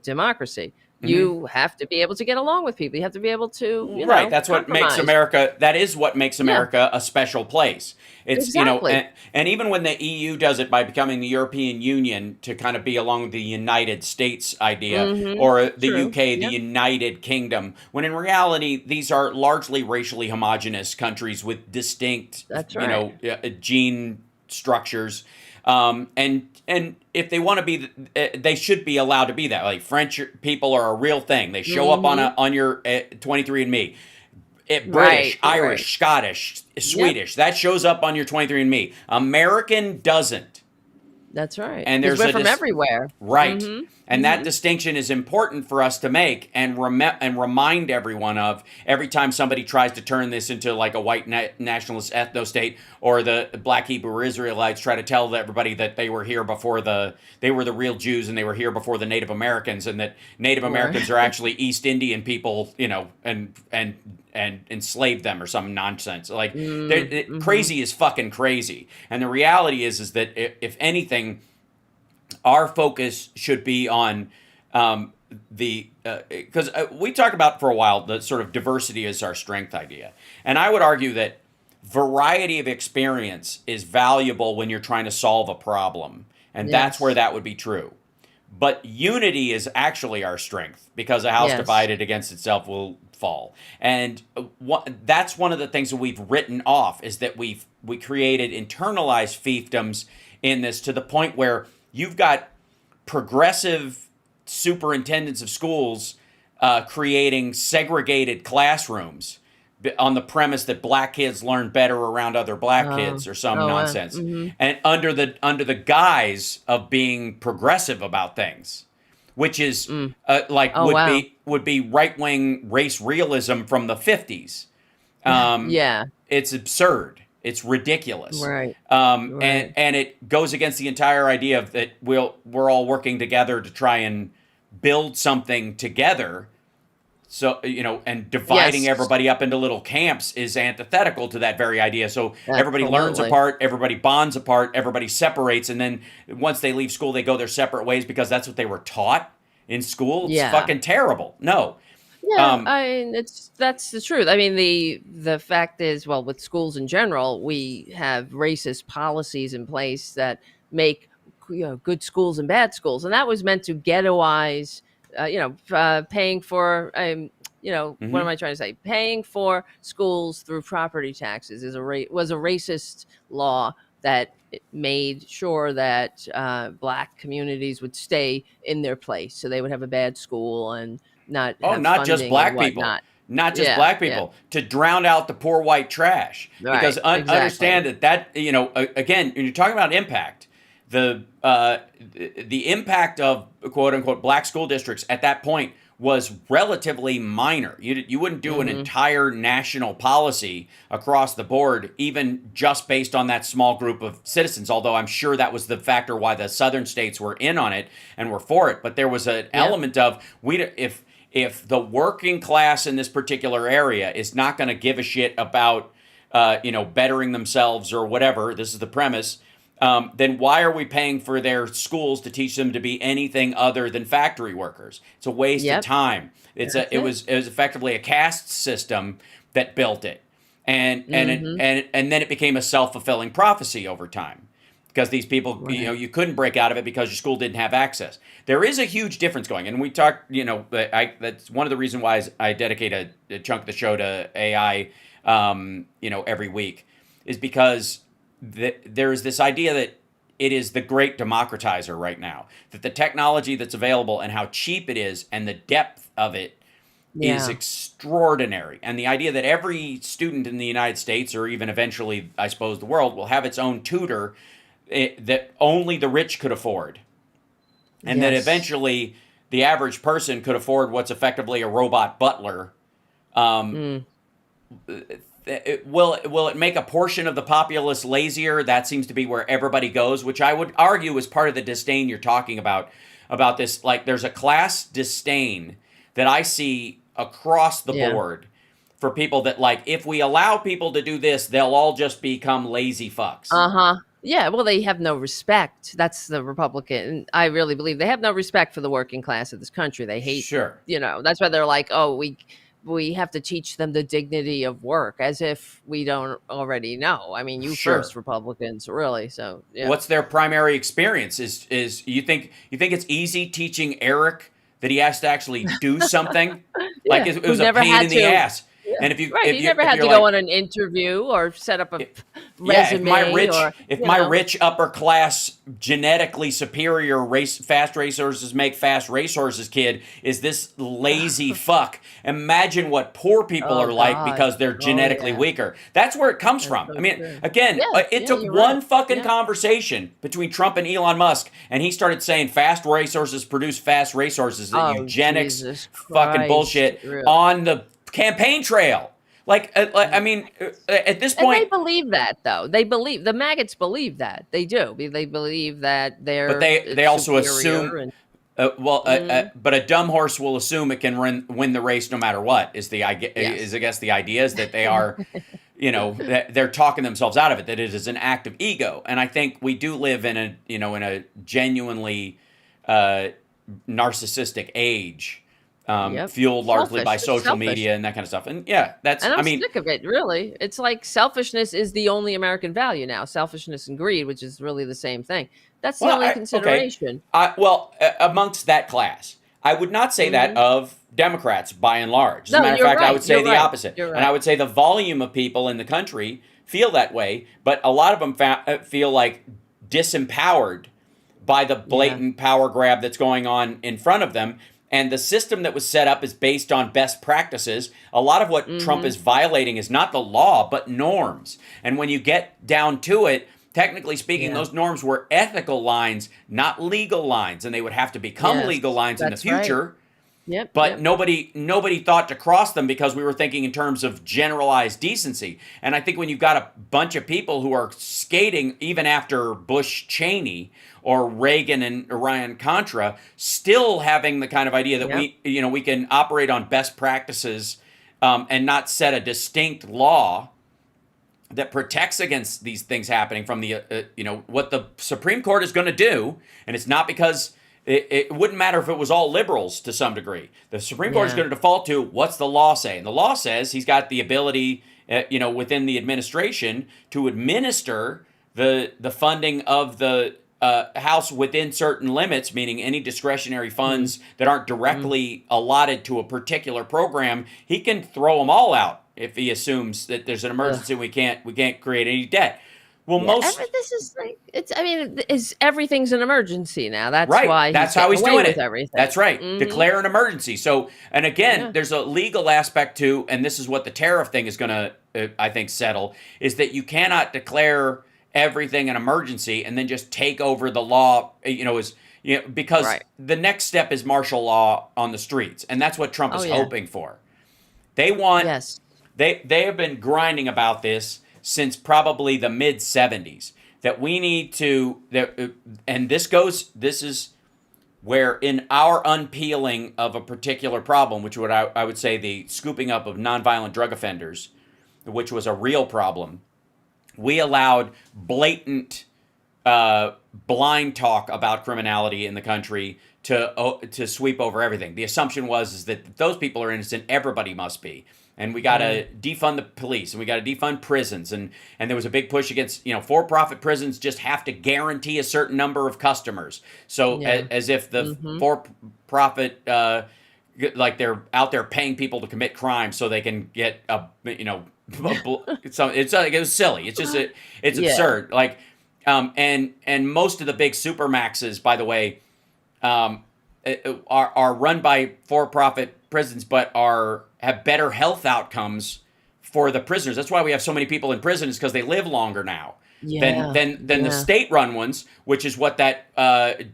democracy. You have to be able to get along with people. You have to be able to, Right. That's what makes compromise. America. That is what makes America a special place. It's Exactly. and even when the EU does it by becoming the European Union to kind of be along with the United States idea, or the True. UK, the United Kingdom, when in reality these are largely racially homogenous countries with distinct, That's right. gene structures. And if they want to be, they should be allowed to be that. Like French people are a real thing. They show up on your 23andMe. British, Right, Irish, right. Scottish, Swedish. That shows up on your 23andMe. American doesn't. That's right. And Because there's we're a from everywhere. Right. And that distinction is important for us to make and remind everyone of every time somebody tries to turn this into like a white nationalist ethno-state, or the Black Hebrew Israelites try to tell everybody that they were here before they were the real Jews and they were here before the Native Americans, and that Native Americans are actually East Indian people, and enslaved them or some nonsense. Like crazy is fucking crazy. And the reality is that if anything, our focus should be on because we talked about for a while the sort of diversity is our strength idea. And I would argue that variety of experience is valuable when you're trying to solve a problem. And that's Yes. where that would be true. But unity is actually our strength, because a house Yes. divided against itself will fall. And that's one of the things that we've written off, is that we created internalized fiefdoms in this, to the point where you've got progressive superintendents of schools creating segregated classrooms on the premise that black kids learn better around other black Oh, kids or some oh, nonsense, mhm. and under the guise of being progressive about things, which is Mm. like Oh, wow. would be right wing race realism from the 50s. Um, Yeah. it's absurd. It's ridiculous. Right. And Right. it goes against the entire idea of that we're all working together to try and build something together. So, and dividing Yes. everybody up into little camps is antithetical to that very idea. So everybody learns Absolutely. apart, everybody bonds apart, everybody separates, and then once they leave school, they go their separate ways because that's what they were taught in school. It's Yeah. fucking terrible. No. Yeah, Um, I mean, that's the truth. I mean, the fact is, well, with schools in general, we have racist policies in place that make good schools and bad schools, and that was meant to ghettoize. Paying for what am mhm. I trying to say? Paying for schools through property taxes was a racist law that it made sure that black communities would stay in their place, so they would have a bad school and not Oh, have not just funding and black people. whatnot. Not just Yeah, black yeah, people to drown out the poor white trash. Because right, exactly. understand again, when you're talking about impact, the impact of quote unquote black school districts at that point was relatively minor. You wouldn't do an Hmm. entire national policy across the board, even just based on that small group of citizens. Although I'm sure that was the factor why the southern states were in on it and were for it. But there was an Yeah, element of if the working class in this particular area is not going to give a shit about bettering themselves or whatever, this is the premise. Then why are we paying for their schools to teach them to be anything other than factory workers? It's a waste of yep, time. It's that's a it it. was it was effectively a caste system that built it, Hmm. and then it became a self-fulfilling prophecy over time because these people, Right. you couldn't break out of it because your school didn't have access. There is a huge difference going, and we talked, that's one of the reasons why I dedicate a chunk of the show to AI, every week, is because there is this idea that it is the great democratizer right now, that the technology that's available and how cheap it is and the depth of it is Yeah. extraordinary. And the idea that every student in the United States, or even eventually, I suppose, the world, will have its own tutor that only the rich could afford. And that Yes. eventually the average person could afford what's effectively a robot butler. Um, Mm. will it make a portion of the populace lazier? That seems to be where everybody goes, which I would argue is part of the disdain you're talking about this. Like, there's a class disdain that I see across the Yeah. board for people that, like, if we allow people to do this, they'll all just become lazy fucks. Uh-huh. Yeah, well, they have no respect. That's the Republican. I really believe they have no respect for the working class of this country. They hate, Sure. that's why they're like, "Oh, we have to teach them the dignity of work," as if we don't already know. I mean, you Sure. first, Republicans, really. So, yeah. What's their primary experience? Is you think it's easy teaching Eric that he has to actually do something? Like, Yeah, it who was a never pain in had the to. ass. Yeah. And if you Right, if he you never if had you're to go like, on an interview or set up a yeah, if my resume rich or, if my rich upper class genetically superior fast racehorses make fast racehorses kid is this lazy fuck. Imagine what poor people Oh are like god. because they're Oh, genetically yeah. weaker. That's where it comes That's from. I so mean, true. again, Yeah, it yeah, took you're one right. fucking Yeah. conversation between Trump and Elon Musk, and he started saying fast racehorses produce fast racehorses, that Oh, eugenics Jesus fucking Christ. bullshit Real. on the campaign trail. I mean, at this And they point, believe that, though. They believe the maggots believe that. They do. They believe that but they're they also assume. superior and Mhm. But a dumb horse will assume it can win the race no matter what. Yes. I guess the idea is that they are, that they're talking themselves out of it. That it is an act of ego, and I think we do live in a genuinely uh, narcissistic age, Yep. fueled largely Selfish. by It's social selfish. media and that kind of stuff. And yeah, And I I'm mean, sick of it, really. It's like selfishness is the only American value now. Selfishness and greed, which is really the same thing. That's the well, only okay, consideration. amongst that class, I would not say that Hmm. of Democrats by and large. As a No, matter of you're fact, I right. would say You're the right. opposite, You're and I right. would say the volume of people in the country feel that way, but a lot of them feel like disempowered by the Yeah. blatant power grab that's going on in front of them. And the system that was set up is based on best practices. A lot of what Trump Mm-hmm. is violating is not the law, but norms. And when you get down to it, technically speaking, Yeah. those norms were ethical lines, not legal lines. And they would have to become Yes, legal lines in the that's right. future. Yep. But Yep. nobody thought to cross them because we were thinking in terms of generalized decency. And I think when you've got a bunch of people who are skating even after Bush Cheney or Reagan and Iran Contra, still having the kind of idea that Yep. we can operate on best practices, and not set a distinct law that protects against these things happening from the what the Supreme Court is going to do, and it's not because it wouldn't matter if it was all liberals to some degree. The Supreme Court is Yeah. going to default to what's the law say, and the law says he's got the ability, within the administration to administer the funding of the House within certain limits, meaning any discretionary funds that aren't directly allotted to a particular program, he can throw them all out if he assumes that there's an emergency and we can't create any debt. Well, Yeah, most this is like it's. I mean, is everything's an emergency now? That's right. why That's he's how getting he's away doing with it. everything. That's right. Mhm. Declare an emergency. So, and again, Yeah. there's a legal aspect to, and this is what the tariff thing is going to, I think, settle, is that you cannot declare everything an emergency and then just take over the law. Because Right. the next step is martial law on the streets, and that's what Trump Oh is yeah. hoping for. They want. Yes. They have been grinding about this since probably the mid 70s, that we need to and this is where in our unpeeling of a particular problem, which I would say the scooping up of nonviolent drug offenders, which was a real problem, we allowed blatant blind talk about criminality in the country to sweep over everything. The assumption was that if those people are innocent, everybody must be. And we got to defund the police, and we got to defund prisons, and there was a big push against for-profit prisons just have to guarantee a certain number of customers. So Yeah. as if the Mhm. for-profit like they're out there paying people to commit crimes so they can get it was silly. It's just it's Yeah. absurd. Like and most of the big supermaxes, by the way, are run by for-profit prisons, but have better health outcomes for the prisoners. That's why we have so many people in prison, is because they live longer now Yeah. than the Yeah. state-run ones, which is what that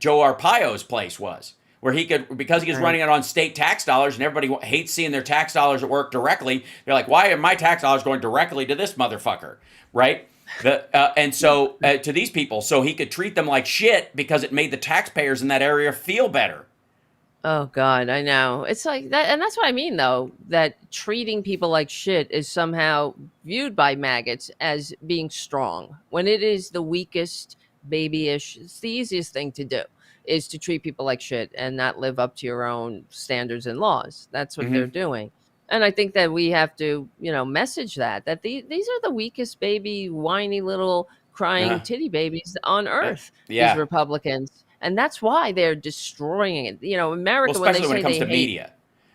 Joe Arpaio's place was, where he could, because he was Right. running it on state tax dollars, and everybody hates seeing their tax dollars at work directly. They're like, why are my tax dollars going directly to this motherfucker, right? And so to these people, so he could treat them like shit because it made the taxpayers in that area feel better. Oh God, I know. It's like that, and that's what I mean, though, that treating people like shit is somehow viewed by maggots as being strong, when it is the weakest, babyish. It's the easiest thing to do, is to treat people like shit and not live up to your own standards and laws. That's what they're doing. And I think that we have to, message that these are the weakest, baby, whiny little crying Uh-huh. titty babies on earth. Yeah. These Republicans. And that's why they're destroying it. America, Well, when they especially when say it comes they to hate, media,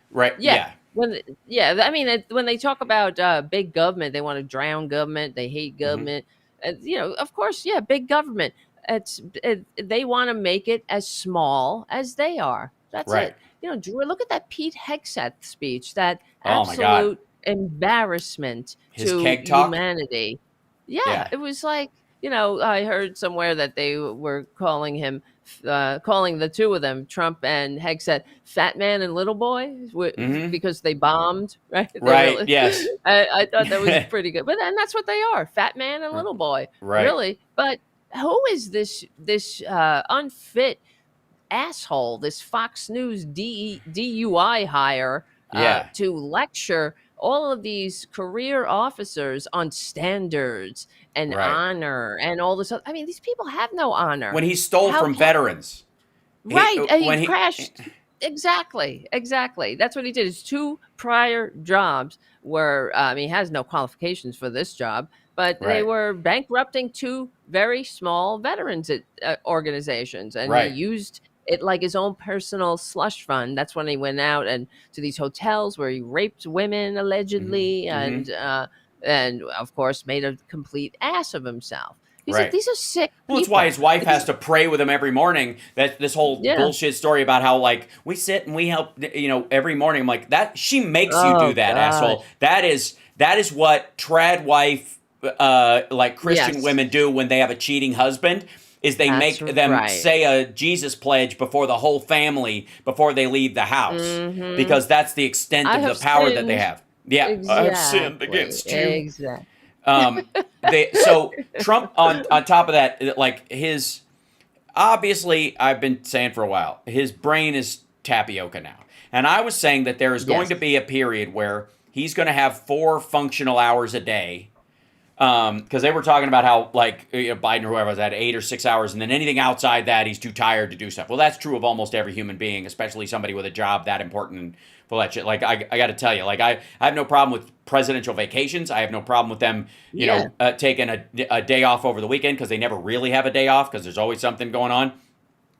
right? yeah, I mean, when they talk about big government, they want to drown government. They hate government. And, of course, yeah, big government. They want to make it as small as they are. That's Right. it. Drew, look at that Pete Hegseth speech. That Oh, my God. absolute embarrassment His to keg talk? humanity. Yeah. Yeah, it was like, I heard somewhere that they were calling the two of them, Trump and Hegseth, fat man and little boy, because they bombed, right? They Right, yes. I thought that was pretty good. And that's what they are, fat man and little boy, Right. really. But who is this unfit asshole, this Fox News DUI hire Yeah. to lecture all of these career officers on standards and Right. honor and all this? I mean, these people have no honor. When he stole How from can- veterans. Right, and when he crashed. Exactly. That's what he did. His two prior jobs were, he has no qualifications for this job, but they Right. were bankrupting two very small veterans organizations, and Right. he used it like his own personal slush fund. That's when he went out and to these hotels where he raped women allegedly, Mhm. and of course made a complete ass of himself. Right. These are sick Well, it's why people. his wife has to pray with him every morning. That this whole Yeah. bullshit story about how like we sit and we help, every morning. I'm like that. She makes you do Oh that, God. asshole. That is what trad wife, like Christian Yes, women do when they have a cheating husband. Is they that's make them right. say a Jesus pledge before the whole family before they leave the house Mm-hmm. because that's the extent I of the have power that they sinned. have. Yeah, I have sinned Exactly. against you. Exactly. So Trump on top of that, like his obviously I've been saying for a while, his brain is tapioca now. And I was saying that there is going Yes. to be a period where he's going to have 4 functional hours a day. Because they were talking about how like Biden or whoever was at 8 or 6 hours, and then anything outside that he's too tired to do stuff. Well, that's true of almost every human being, especially somebody with a job that important and for that shit. Like I got to tell you, like I have no problem with presidential vacations. I have no problem with them, Yeah. taking a day off over the weekend because they never really have a day off because there's always something going on.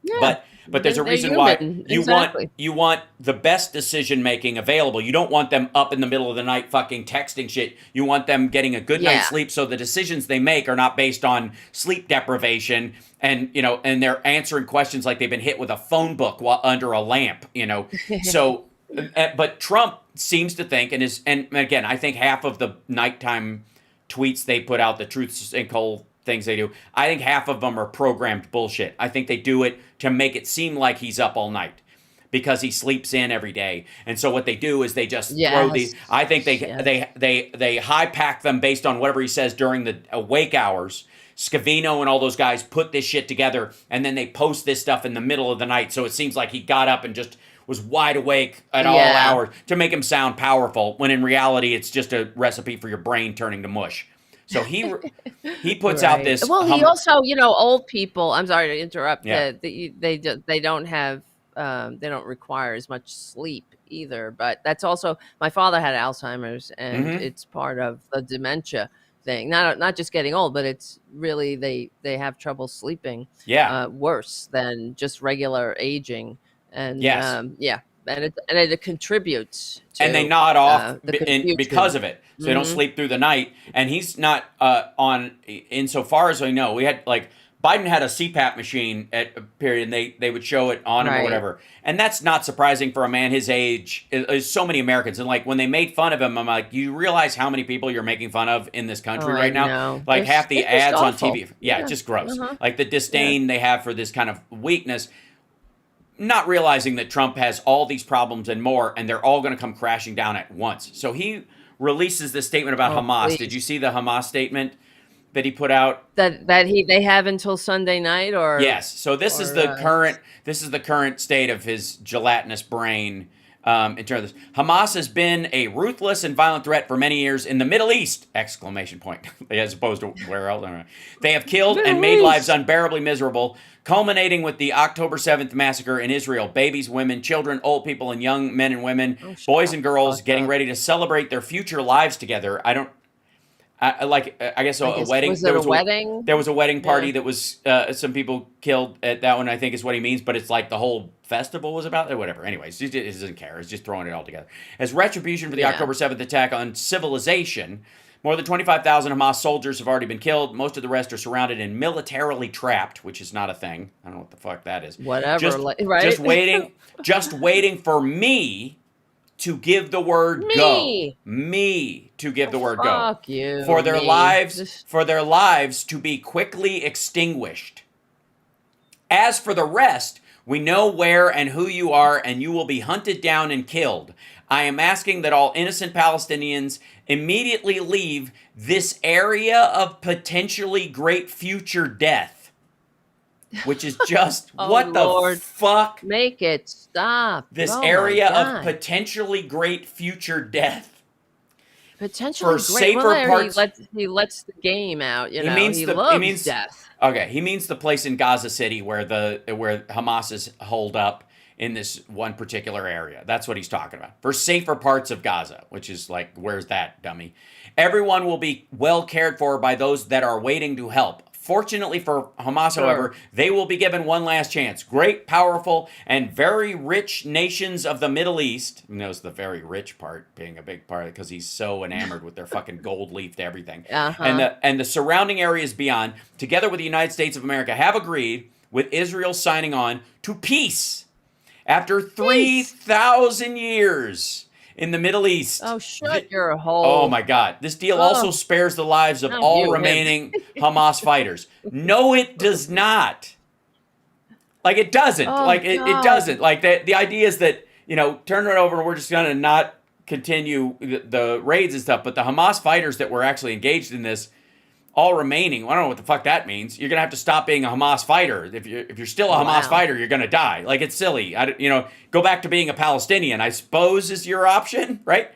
Yeah. But there's a They're reason why human. you Exactly. want the best decision making available. You don't want them up in the middle of the night fucking texting shit. You want them getting a good night's Yeah. sleep so the decisions they make are not based on sleep deprivation and and they're answering questions like they've been hit with a phone book while under a lamp. So but Trump seems to think and again, I think half of the nighttime tweets they put out, the truth sinkhole things they do, I think half of them are programmed bullshit. I think they do it to make it seem like he's up all night because he sleeps in every day. And so what they do is they just throw Yes. I think Yes. they high pack them based on whatever he says during the awake hours. Scavino and all those guys put this shit together and then they post this stuff in the middle of the night so it seems like he got up and just was wide awake at all Yeah. hours to make him sound powerful when in reality it's just a recipe for your brain turning to mush. So he puts out Right. this. Well, he also, old people. I'm sorry to interrupt. Yeah. They don't have they don't require as much sleep either. But that's also my father had Alzheimer's, and Mhm. it's part of the dementia thing. Not just getting old, but it's really they have trouble sleeping. Yeah. Worse than just regular aging, and Yes. yeah, and it contributes to And they nod off the confusion. because of it, so they don't Mhm. sleep through the night. And he's not on. Insofar as I know, we had like Biden had a CPAP machine at a period, and they would show it on him or Right. whatever. And that's not surprising for a man his age. There's so many Americans, and like when they made fun of him, I'm like, you realize how many people you're making fun of in this country Oh, I right now? know. Like It's half the just ads on awful. TV. Yeah, it's just gross. Uh-huh. Like the disdain they have for this kind of weakness. Not realizing that Trump has all these problems and more, and they're all going to come crashing down at once. So he releases this statement about Oh, Hamas. please. Did you see the Hamas statement that he put out? They have until Sunday night, or Yes. So this is or, the current state of his gelatinous brain. In terms of this, Hamas has been a ruthless and violent threat for many years in the Middle East! Exclamation point. As opposed to where else? I don't know. They have killed and Middle made East. lives unbearably miserable, culminating with the October 7th massacre in Israel. Babies, women, children, old people, and young men and women, Oh, shut boys the and girls fuck getting up. ready to celebrate their future lives together. I guess a wedding. Was it a wedding? There was a wedding party Yeah. that was some people killed at that one. I think is what he means, but it's like the whole festival was about whatever. Anyways, he doesn't care. He's just throwing it all together as retribution for the Yeah. October 7th attack on civilization. More than 25,000 Hamas soldiers have already been killed. Most of the rest are surrounded and militarily trapped, which is not a thing. I don't know what the fuck that is. Whatever, Just, right? just waiting for me to give the word go. Me to give the word go. Fuck you. For their me. lives to be quickly extinguished. As for the rest, we know where and who you are, and you will be hunted down and killed. I am asking that all innocent Palestinians immediately leave this area of potentially great future death. Which is just, Oh, what the Lord. fuck? Make it stop. This Oh, my area of God. potentially great future death. Potentially for great. safer Well, parts- he lets the game out. He He means he the- he loves means- death. Okay, he means the place in Gaza City where Hamas is holed up in this one particular area. That's what he's talking about. For safer parts of Gaza, which is like, where's that, dummy? Everyone will be well cared for by those that are waiting to help. Fortunately for Hamas, Sure. however, they will be given one last chance. Great, powerful, and very rich nations of the Middle East. Notice the very rich part being a big part because he's so enamored with their fucking gold leafed everything. Uh-huh. And the surrounding areas beyond, together with the United States of America, have agreed with Israel signing on to peace after 3,000 years in the Middle East. Oh, shut your hole. Oh my God. This deal also spares the lives of Not all you, him. remaining Hamas fighters. No, it does not. Like, it doesn't. Oh, Like, it God. doesn't. Like, the idea is that, turn it over and we're just going to not continue the raids and stuff. But the Hamas fighters that were actually engaged in this, all remaining, I don't know what the fuck that means. You're going to have to stop being a Hamas fighter. If you're still a Hamas fighter, you're going to die. Like, it's silly. Go back to being a Palestinian, I suppose, is your option, right?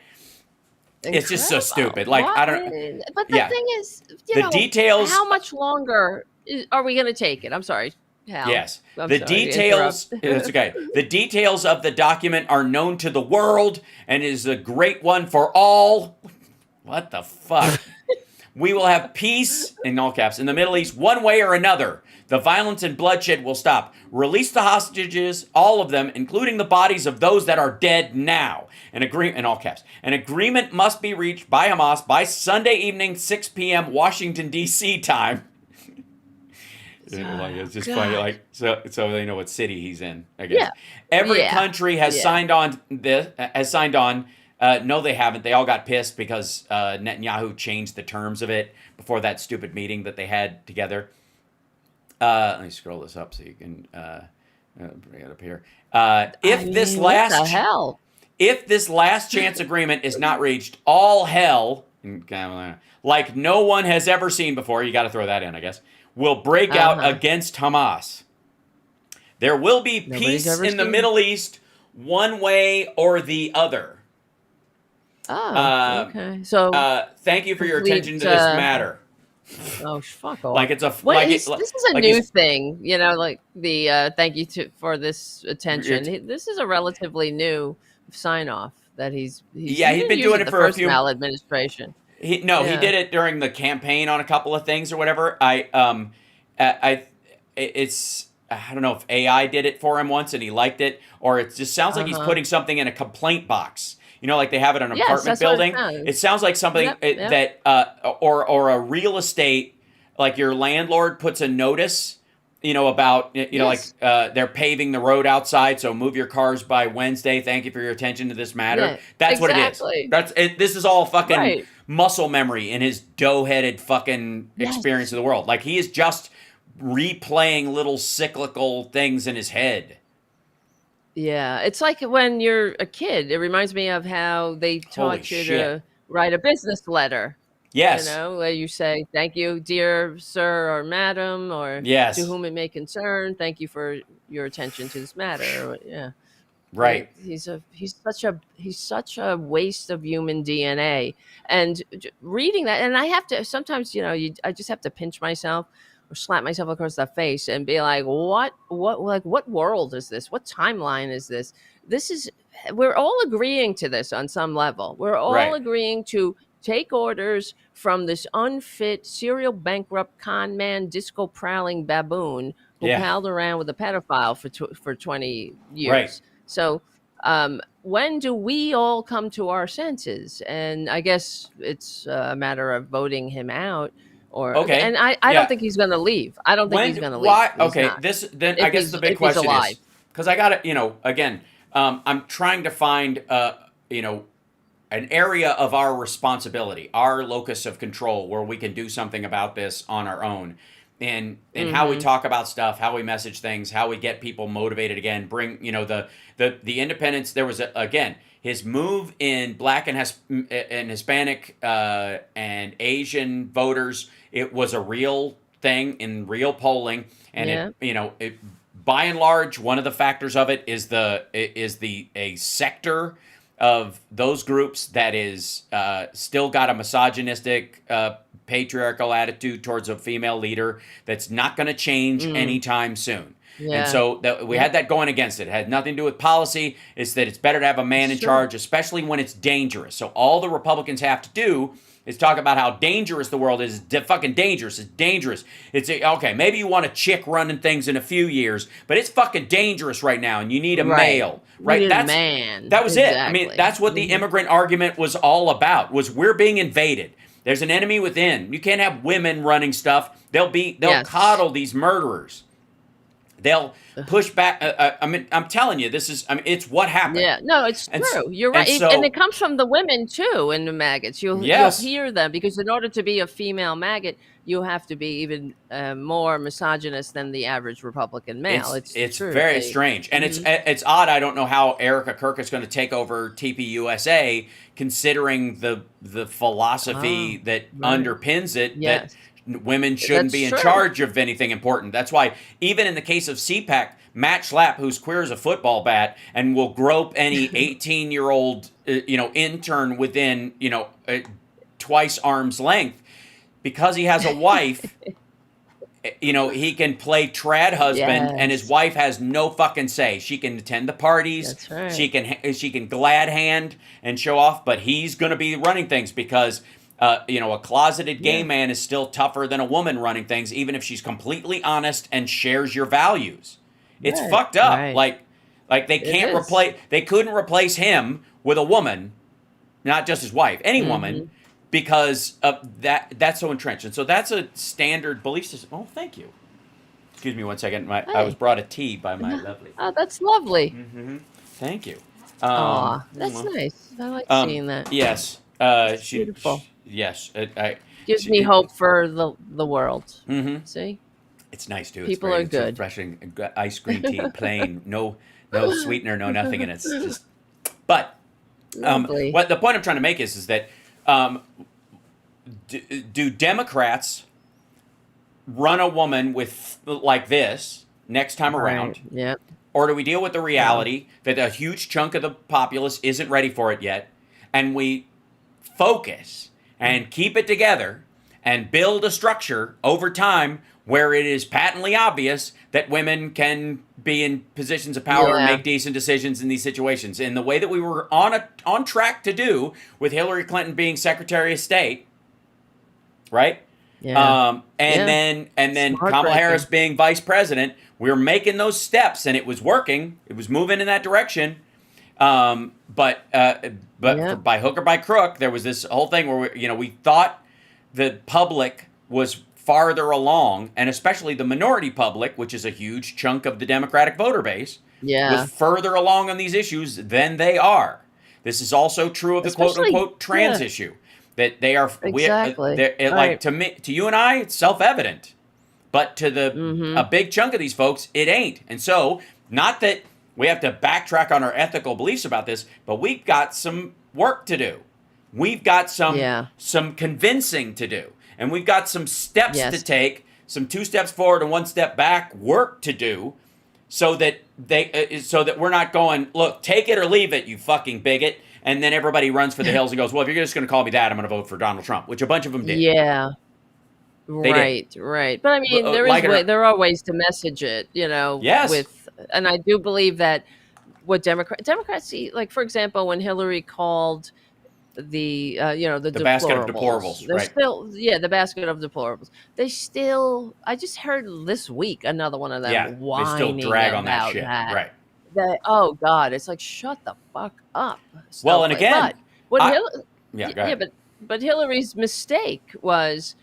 It's just so stupid. Like, What? I don't. But the thing is, details. how much longer are we going to take it? I'm sorry, Hal. Yes. I'm The sorry to details. interrupt. It's okay. The details of the document are known to the world and is a great one for all. What the fuck? We will have peace, in all caps, in the Middle East one way or another. The violence and bloodshed will stop. Release the hostages, all of them, including the bodies of those that are dead now. In all caps. An agreement must be reached by Hamas by Sunday evening, 6 p.m. Washington, D.C. time. It's just funny, like so they know what city he's in. I guess every country has signed on. No, they haven't. They all got pissed because Netanyahu changed the terms of it before that stupid meeting that they had together. Let me scroll this up so you can bring it up here. What the hell? If this last chance agreement is not reached, all hell, like no one has ever seen before, you got to throw that in, I guess, will break out against Hamas. There will be peace in the Middle East one way or the other. Oh, okay. So, thank you for your attention to this matter. Oh, fuck off. Like it's a this is a new thing, like the thank you for this attention. This is a relatively new sign off that he's been doing it for a few maladministration. He did it during the campaign on a couple of things or whatever. I don't know if AI did it for him once and he liked it, or it just sounds like he's putting something in a complaint box. Like they have it in an apartment building. It sounds like something that or a real estate, like your landlord puts a notice, about like they're paving the road outside, so move your cars by Wednesday. Thank you for your attention to this matter. Yeah, That's what it is. That's it. This is all fucking muscle memory in his dough-headed fucking experience of the world. Like he is just replaying little cyclical things in his head. Yeah, it's like when you're a kid. It reminds me of how they taught you to write a business letter. Yes. Where you say, thank you, dear sir or madam, or to whom it may concern. Thank you for your attention to this matter. Right. He's such a waste of human DNA. And reading that, and I have to sometimes, I just have to pinch myself or slap myself across the face and be like, what world is this? What timeline is this? We're all agreeing to this on some level. We're all agreeing to take orders from this unfit, serial bankrupt, con man, disco prowling baboon who palled around with a pedophile for 20 years. Right. So when do we all come to our senses? And I guess it's a matter of voting him out. And I don't think he's going to leave. I don't think he's going to leave. Why? Okay, I guess the big question is, because I got to, again, I'm trying to find, an area of our responsibility, our locus of control, where we can do something about this on our own, and how we talk about stuff, how we message things, how we get people motivated again, bring, the independence. There was his move in Black and Hispanic and Asian voters. It was a real thing in real polling, and it by and large, one of the factors of it is a sector of those groups that is still got a misogynistic, patriarchal attitude towards a female leader that's not going to change anytime soon. And Yeah. so that we had that going against it. It had nothing to do with policy. It's that it's better to have a man in Sure. charge, especially when it's dangerous. So all the Republicans have to do is talk about how dangerous the world is. Fucking dangerous. It's dangerous. It's okay. Maybe you want a chick running things in a few years, but it's fucking dangerous right now, and you need a Right. male. Right? You need a That's man. that was it. I mean, Exactly. that's what the immigrant argument was all about. Was we're being invaded. There's an enemy within. You can't have women running stuff. They'll Yes. coddle these murderers. They'll push back. I mean, I'm telling you, this is. I mean, it's what happened. Yeah, no, it's And true. You're and right, so- and it comes from the women too. In the maggots, Yes. you'll hear them because in order to be a female maggot, you have to be even more misogynist than the average Republican male. It's true. very They- strange, and it's odd. I don't know how Erica Kirk is going to take over TPUSA, considering the philosophy that right. underpins it. Yes. That women shouldn't That's be in true. charge of anything important. That's why even in the case of CPAC, Matt Schlapp, who's queer as a football bat and will grope any 18-year-old intern within twice arm's length, because he has a wife. He can play trad husband, and his Yes. wife has no fucking say. She can attend the parties. That's right. She can glad hand and show off, but he's going to be running things because a closeted gay man is still tougher than a woman running things, even if she's completely honest and shares your values. It's Right, fucked up. right. Like they can't is. they couldn't replace him with a woman, not just his wife, any woman, because of that's so entrenched. And so that's a standard belief system. Oh, thank you. Excuse me one second. I Hey. was brought a tea by my lovely. Oh, that's lovely. Thank you. Aw, that's nice. I like seeing that. Yes. Beautiful. Yes. Gives me hope for the world. Mm-hmm. See? It's nice too. People it's are good. refreshing. Ice green tea, plain, no sweetener, no nothing, and it's just. But Lovely. what the point I'm trying to make is that do Democrats run a woman with like this next time around, Right. Yeah. or do we deal with the reality that a huge chunk of the populace isn't ready for it yet, and we focus and keep it together and build a structure over time where it is patently obvious that women can be in positions of power and Yeah. make decent decisions in these situations in the way that we were on track to do with Hillary Clinton being Secretary of State, right? Yeah. Yeah. And then Smart Kamala breaking. Harris being vice president, we were making those steps and it was working. It was moving in that direction. But Yeah. by hook or by crook, there was this whole thing where we thought the public was farther along, and especially the minority public, which is a huge chunk of the Democratic voter base, Yeah. was further along on these issues than they are. This is also true of the Especially- quote unquote trans yeah. issue. That they are Exactly. like Right. to you and I, it's self-evident, but to Mm-hmm. a big chunk of these folks, it ain't. And so, not that we have to backtrack on our ethical beliefs about this, but we've got some work to do. We've got some convincing to do, and we've got some steps Yes. to take, some 2 steps forward and 1 step back work to do, so that we're not going, look, take it or leave it, you fucking bigot. And then everybody runs for the hills and goes, well, if you're just going to call me that, I'm going to vote for Donald Trump, which a bunch of them did. Yeah. did. Right. But I mean, Like it or- there are ways to message it, Yes. and I do believe that what Democrats see, like, for example, when Hillary called the basket of deplorables, they're right. still, the basket of deplorables. They still, I just heard this week another one of them Yeah, they whining still drag on that about shit. that. Right. Oh God, it's like, shut the fuck up. Well, and Snowflake. again, but what I- Hillary, Yeah, go ahead. but Hillary's mistake was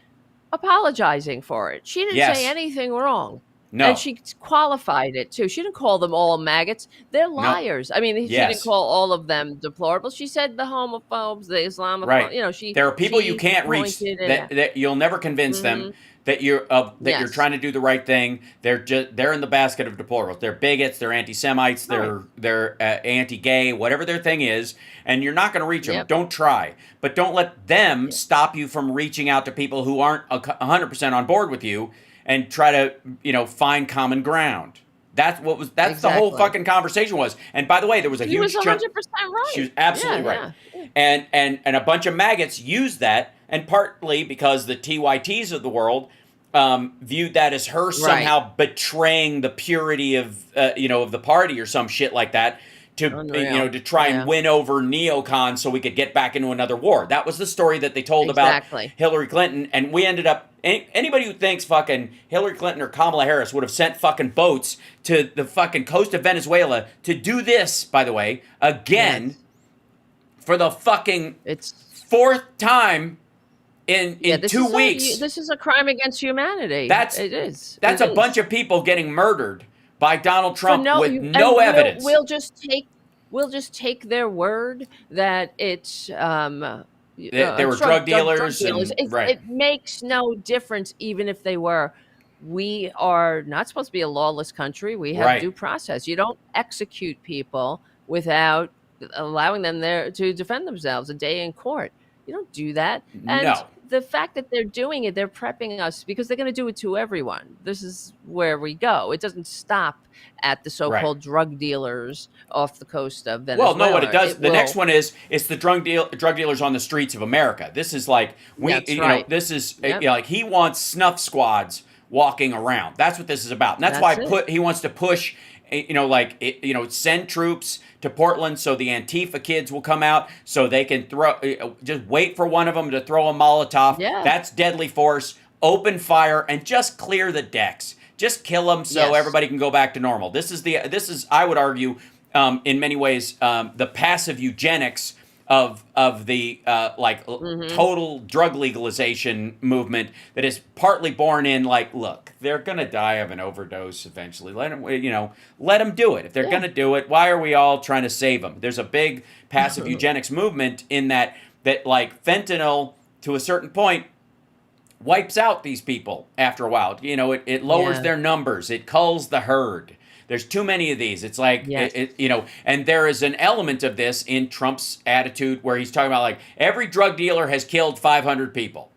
apologizing for it. She didn't Yes. say anything wrong. No. And she qualified it too. She didn't call them all maggots. They're liars. I mean, she Yes. didn't call all of them deplorable. She said the homophobes, the Islamophobes. Right. There are people you can't reach pointed it that you'll never convince them that you're you're Yes. trying to do the right thing. They're in the basket of deplorables. They're bigots. They're anti-Semites. They're anti-gay. Whatever their thing is, and you're not going to reach them. Yep. Don't try, but don't let them stop you from reaching out to people who aren't 100% on board with you and try to find common ground. That's the whole Exactly. fucking conversation was. And by the way, there was a He huge was chunk. 100% right. She was absolutely Yeah, right. yeah. And a bunch of maggots used that, and partly because the TYTs of the world viewed that as her somehow betraying the purity of of the party or some shit like that Unreal. to try and win over neocons so we could get back into another war. That was the story that they told about Hillary Clinton, and we ended up anybody who thinks fucking Hillary Clinton or Kamala Harris would have sent fucking boats to the fucking coast of Venezuela to do this, by the way, again for the fucking fourth time in 2 weeks. This is a crime against humanity. It is. That's a bunch of people getting murdered by Donald Trump with no evidence. We'll just take their word that it's they were drug dealers. It makes no difference, even if they were. We are not supposed to be a lawless country. We have due process. You don't execute people without allowing them there to defend themselves a day in court. You don't do that. And the fact that they're doing it, they're prepping us because they're going to do it to everyone. This is where we go. It doesn't stop at the so-called drug dealers off the coast of Venezuela. Well, no, what it does. The next one is it's the drug dealers on the streets of America. This is like this is like he wants snuff squads walking around. That's what this is about. And that's why he wants to push. Send troops to Portland so the Antifa kids will come out so they can just wait for one of them to throw a Molotov. Yeah. That's deadly force. Open fire and just clear the decks. Just kill them so everybody can go back to normal. This is I would argue in many ways the passive eugenics of the total drug legalization movement that is partly born in look, they're gonna die of an overdose eventually. Let them do it. If they're gonna do it, why are we all trying to save them? There's a big passive eugenics movement in that fentanyl to a certain point wipes out these people after a while. It lowers their numbers. It culls the herd. There's too many of these. It's like, and there is an element of this in Trump's attitude where he's talking about every drug dealer has killed 500 people.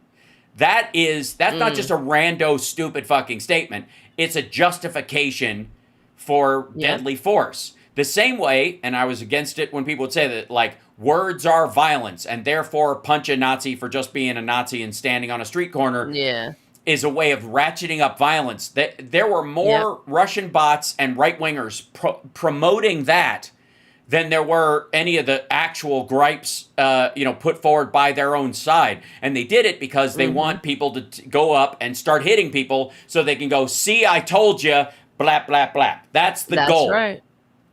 That's not just a rando, stupid fucking statement. It's a justification for deadly force. The same way, and I was against it when people would say that, words are violence, and therefore punch a Nazi for just being a Nazi and standing on a street corner. Yeah. Is a way of ratcheting up violence. There were more Russian bots and right-wingers promoting that than there were any of the actual gripes, put forward by their own side. And they did it because they want people to go up and start hitting people so they can go, see, I told you, blah, blah, blah. That's the goal. That's right.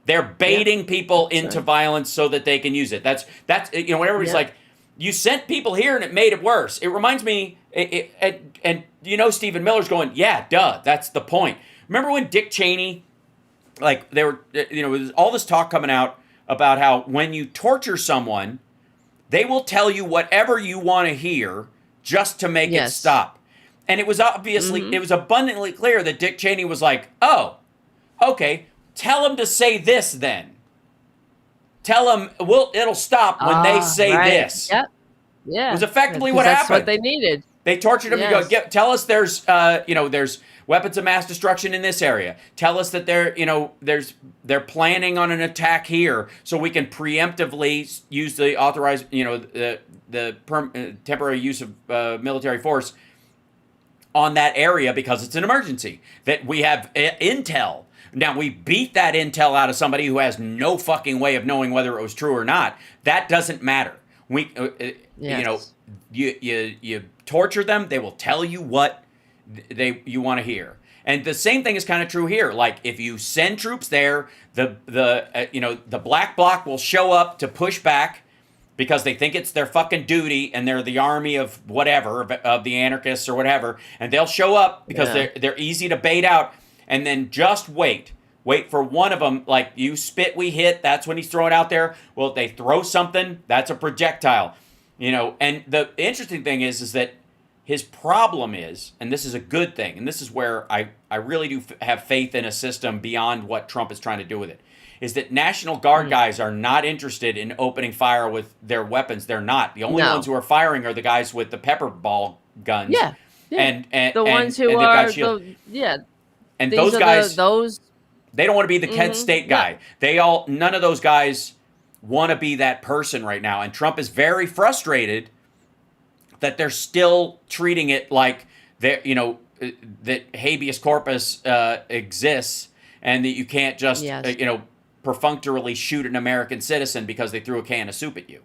They're baiting people into violence so that they can use it. That's when everybody's like, you sent people here and it made it worse. It reminds me, and Stephen Miller's going, yeah, duh, that's the point. Remember when Dick Cheney, there were, there's all this talk coming out about how when you torture someone, they will tell you whatever you want to hear just to make it stop. And it was obviously, it was abundantly clear that Dick Cheney was like, oh, okay, tell him to say this then. Tell them, it'll stop when they say this. Yep. Yeah. It was effectively what happened. That's what they needed. They tortured him to go, tell us there's weapons of mass destruction in this area. Tell us that they're planning on an attack here so we can preemptively use the authorized, temporary use of military force on that area because it's an emergency. That we have intel. Now, we beat that intel out of somebody who has no fucking way of knowing whether it was true or not. That doesn't matter. You torture them, they will tell you what you want to hear. And the same thing is kind of true here. If you send troops there, the black bloc will show up to push back because they think it's their fucking duty and they're the army of whatever, of the anarchists or whatever, and they'll show up because they're easy to bait out. And then just wait for one of them, you spit, we hit, that's when he's throwing out there. Well, if they throw something, that's a projectile, and the interesting thing is that his problem is, and this is a good thing, and this is where I really do have faith in a system beyond what Trump is trying to do with it, is that National Guard guys are not interested in opening fire with their weapons. They're not. The only ones who are firing are the guys with the pepper ball guns. Yeah. And the ones who are, and those guys, they don't want to be the Kent State guy. None of those guys want to be that person right now. And Trump is very frustrated that they're still treating it like that habeas corpus exists, and that you can't just Yes. perfunctorily shoot an American citizen because they threw a can of soup at you.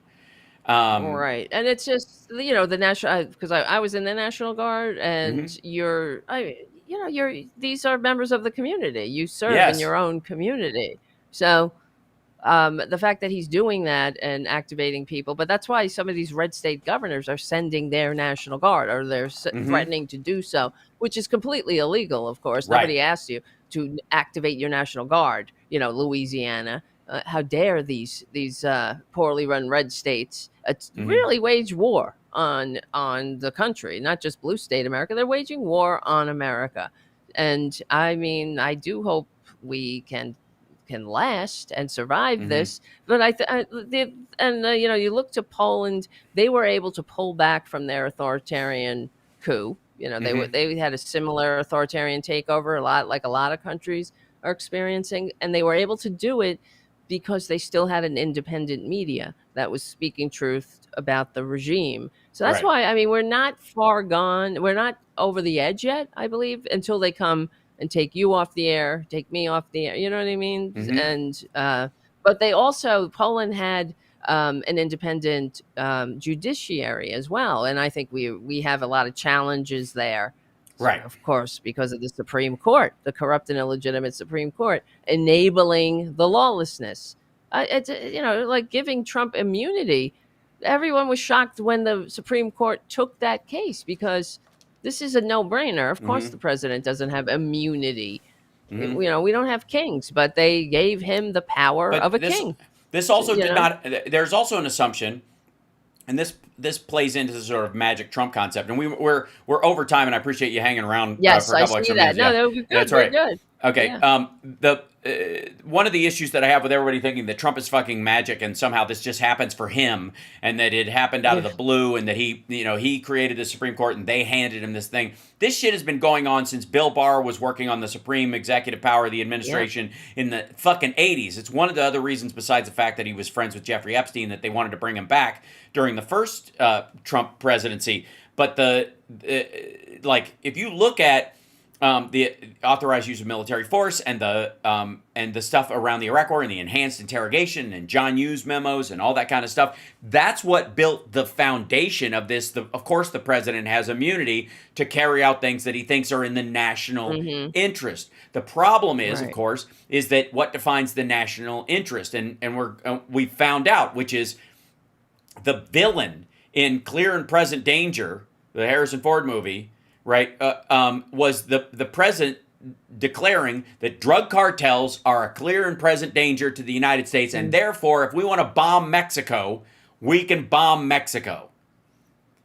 Um, Right. And it's just, the national, because I was in the National Guard, and mhm. these are members of the community. You serve in Yes. your own community. So, the fact that he's doing that and activating people, but that's why some of these red state governors are sending their National Guard, or they're Hmm. threatening to do so, which is completely illegal. Of course, Right. nobody asked you to activate your National Guard. Louisiana. How dare these poorly run red states Hmm. really wage war on the country, not just blue state America. They're waging war on America, and I mean, I do hope we can last and survive Hmm. this. But you look to Poland; they were able to pull back from their authoritarian coup. Hmm. They had a similar authoritarian takeover, a lot like a lot of countries are experiencing, and they were able to do it because they still had an independent media that was speaking truth about the regime. So that's Right. why, I mean, we're not far gone. We're not over the edge yet, I believe, until they come and take you off the air, take me off the air. You know what I mean? Hmm. And but they also, Poland had an independent judiciary as well, and I think we have a lot of challenges there. Right. Of course, because of the Supreme Court, the corrupt and illegitimate Supreme Court, enabling the lawlessness. It's like giving Trump immunity. Everyone was shocked when the Supreme Court took that case, because this is a no-brainer. Of course, Hmm. the president doesn't have immunity. Hmm. We don't have kings, but they gave him the power But of a this king. this also You did know. not. There's also an assumption, and this plays into the sort of magic Trump concept. And we're over time, and I appreciate you hanging around Yes, for a I couple see extra that. minutes. No, Yeah, that would be good. that's We're right. good. Okay. Yeah. The one of the issues that I have with everybody thinking that Trump is fucking magic and somehow this just happens for him, and that it happened out of the blue, and that he created the Supreme Court and they handed him this thing. This shit has been going on since Bill Barr was working on the supreme executive power of the Yep. administration in the fucking 80s. It's one of the other reasons, besides the fact that he was friends with Jeffrey Epstein, that they wanted to bring him back during the first Trump presidency. But like, if you look at the authorized use of military force and the stuff around the Iraq War and the enhanced interrogation and John Hughes memos and all that kind of stuff. That's what built the foundation of this. Of course, the president has immunity to carry out things that he thinks are in the national Hmm. interest. The problem is, of Right. course, is that what defines the national interest, and we found out, which is the villain in Clear and Present Danger, the Harrison Ford movie, right, was the president declaring that drug cartels are a clear and present danger to the United States, and therefore, if we want to bomb Mexico, we can bomb Mexico.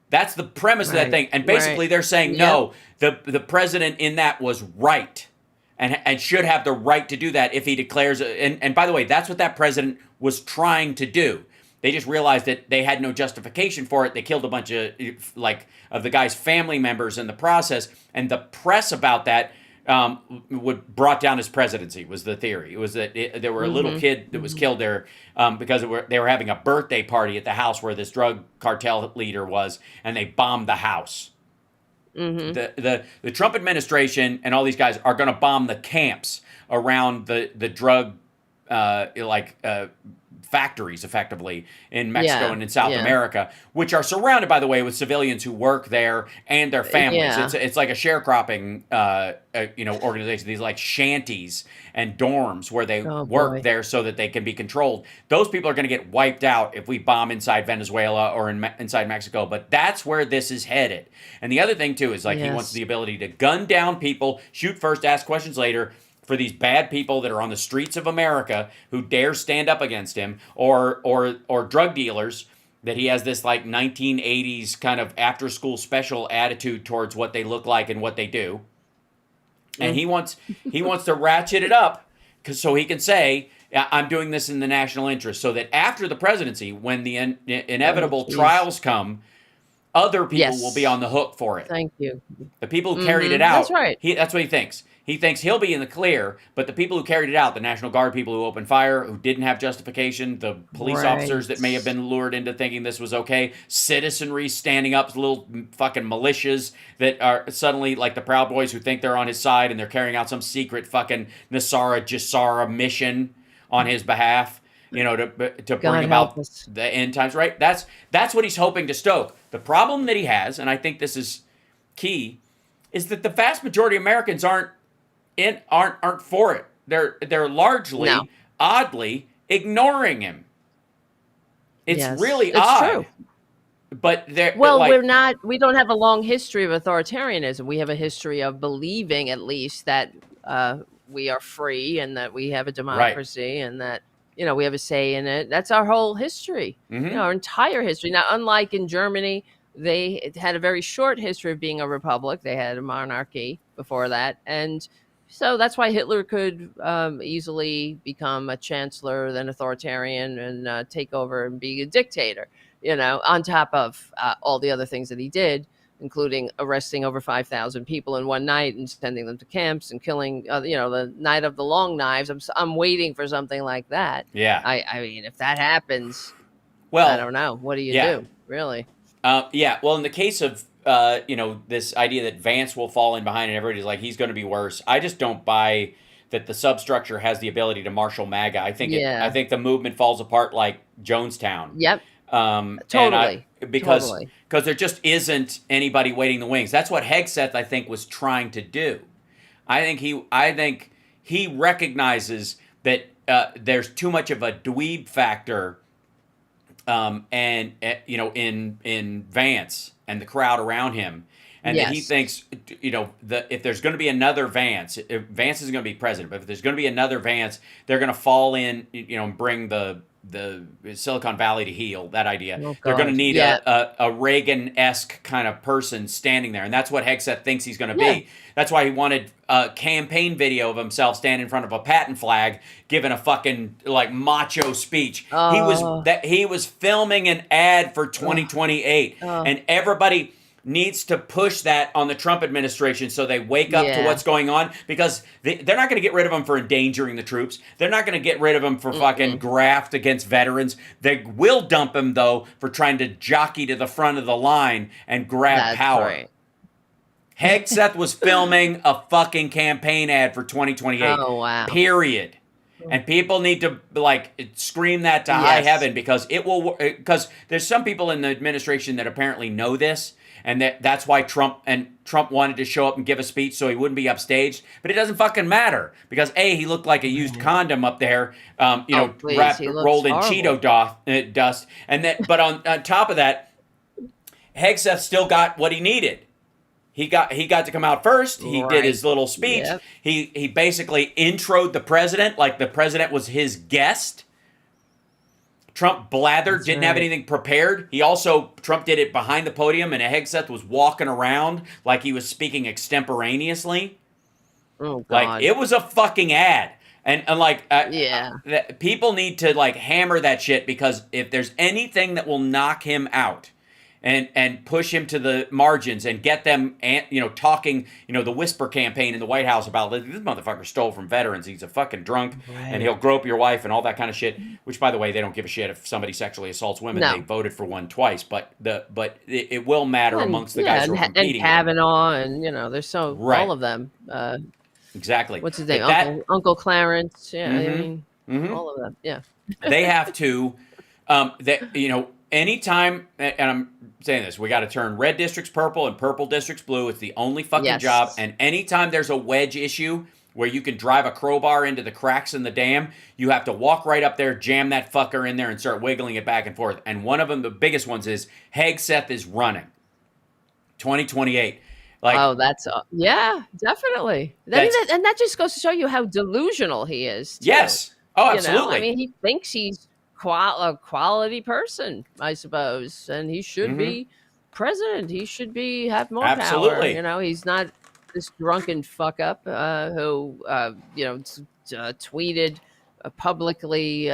That's the premise of that Right. thing. And Right. basically, they're saying, Yep. no, the president in that was right, and should have the right to do that if he declares. And by the way, that's what that president was trying to do. They just realized that they had no justification for it. They killed a bunch of the guy's family members in the process, and the press about that would brought down his presidency. Was the theory? It was that there were a little Hmm. kid that was killed there because they were having a birthday party at the house where this drug cartel leader was, and they bombed the house. Hmm. The Trump administration and all these guys are going to bomb the camps around the drug factories, effectively, in Mexico Yeah. and in South Yeah. America, which are surrounded, by the way, with civilians who work there and their families. Yeah. It's like a sharecropping organization. These like shanties and dorms where they Oh work boy. there so that they can be controlled. Those people are going to get wiped out if we bomb inside Venezuela or inside Mexico. But that's where this is headed. And the other thing too is, like, he wants Yes. the ability to gun down people, shoot first, ask questions later, for these bad people that are on the streets of America who dare stand up against him, or drug dealers that he has this like 1980s kind of after school special attitude towards what they look like and what they do. And Mm. he wants to ratchet it up so he can say, I'm doing this in the national interest, so that after the presidency, when the inevitable geez. trials come, other people Yes. will be on the hook for it. Thank you. The people who carried it That's out, right. that's what he thinks. He thinks he'll be in the clear, but the people who carried it out, the National Guard people who opened fire, who didn't have justification, the police officers that may have been lured into thinking this was okay, citizenry standing up, little fucking militias that are suddenly like the Proud Boys who think they're on his side and they're carrying out some secret fucking Nasara Jassara mission on his behalf, you know, to bring about the end times, right? That's what he's hoping to stoke. The problem that he has, and I think this is key, is that the vast majority of Americans aren't for it. They're largely, oddly, ignoring him. It's really odd. It's true. But we don't have a long history of authoritarianism. We have a history of believing, at least, that we are free and that we have a democracy and that, you know, we have a say in it. That's our whole history, you know, our entire history. Now, unlike in Germany, they had a very short history of being a republic. They had a monarchy before that. And so that's why Hitler could easily become a chancellor, then authoritarian, and take over and be a dictator, you know, on top of all the other things that he did, including arresting over 5,000 people in one night and sending them to camps and killing, you know, the night of the long knives. I'm waiting for something like that. Yeah. I mean, if that happens, well, I don't know. What do you do, really? Yeah. Well, in the case of, you know, this idea that Vance will fall in behind and everybody's like, he's going to be worse. I just don't buy that the substructure has the ability to marshal MAGA. I think I think the movement falls apart like Jonestown. Yep. Totally. Because there just isn't anybody waiting the wings. That's what Hegseth, I think, was trying to do. I think he recognizes that there's too much of a dweeb factor, and you know, in Vance and the crowd around him, and that he thinks, you know, if there's going to be another Vance, if Vance isn't going to be president, but if there's going to be another Vance, they're going to fall in, you know, and bring the Silicon Valley to heel. That idea. They're going to need a Reagan-esque kind of person standing there, and that's what Hegseth thinks he's going to be. That's why he wanted a campaign video of himself standing in front of a patent flag, giving a fucking like macho speech. He was filming an ad for 2028, and everybody needs to push that on the Trump administration so they wake up to what's going on, because they're not going to get rid of him for endangering the troops. They're not going to get rid of him for fucking graft against veterans. They will dump him, though, for trying to jockey to the front of the line and grab power. Right. Hegseth was filming a fucking campaign ad for 2028. Oh, wow. Period. And people need to like scream that to high heaven, because it will. Because there's some people in the administration that apparently know this, and that's why Trump wanted to show up and give a speech so he wouldn't be upstaged. But it doesn't fucking matter, because he looked like a used condom up there, you know, rolled in Cheeto dust, and that. But on top of that, Hegseth still got what he needed. He got to come out first. He did his little speech. Yep. He basically introed the president like the president was his guest. Trump blathered, didn't have anything prepared. Trump did it behind the podium, and Hegseth was walking around like he was speaking extemporaneously. Oh, God. Like, it was a fucking ad. And like, people need to like hammer that shit, because if there's anything that will knock him out and push him to the margins and get them, you know, talking, you know, the whisper campaign in the White House about this motherfucker stole from veterans. He's a fucking drunk, and he'll grope your wife and all that kind of shit. Which, by the way, they don't give a shit if somebody sexually assaults women. No. They voted for one twice, but it will matter amongst the guys who are competing. And Kavanaugh, and you know, there's all of them. Exactly. What's his name? Uncle Clarence. Yeah, I mean, all of them. Yeah. They have to, you know. Anytime, and I'm saying this, we got to turn red districts purple and purple districts blue. It's the only fucking job. And anytime there's a wedge issue where you can drive a crowbar into the cracks in the dam, you have to walk right up there, jam that fucker in there, and start wiggling it back and forth. And one of them, the biggest ones, is Hegseth is running 2028. Like, that's definitely. And that just goes to show you how delusional he is, too. Yes. Oh, absolutely. You know? I mean, he thinks he's a quality person, I suppose, and he should be president. He should have more power. You know, he's not this drunken fuck up who you know, tweeted publicly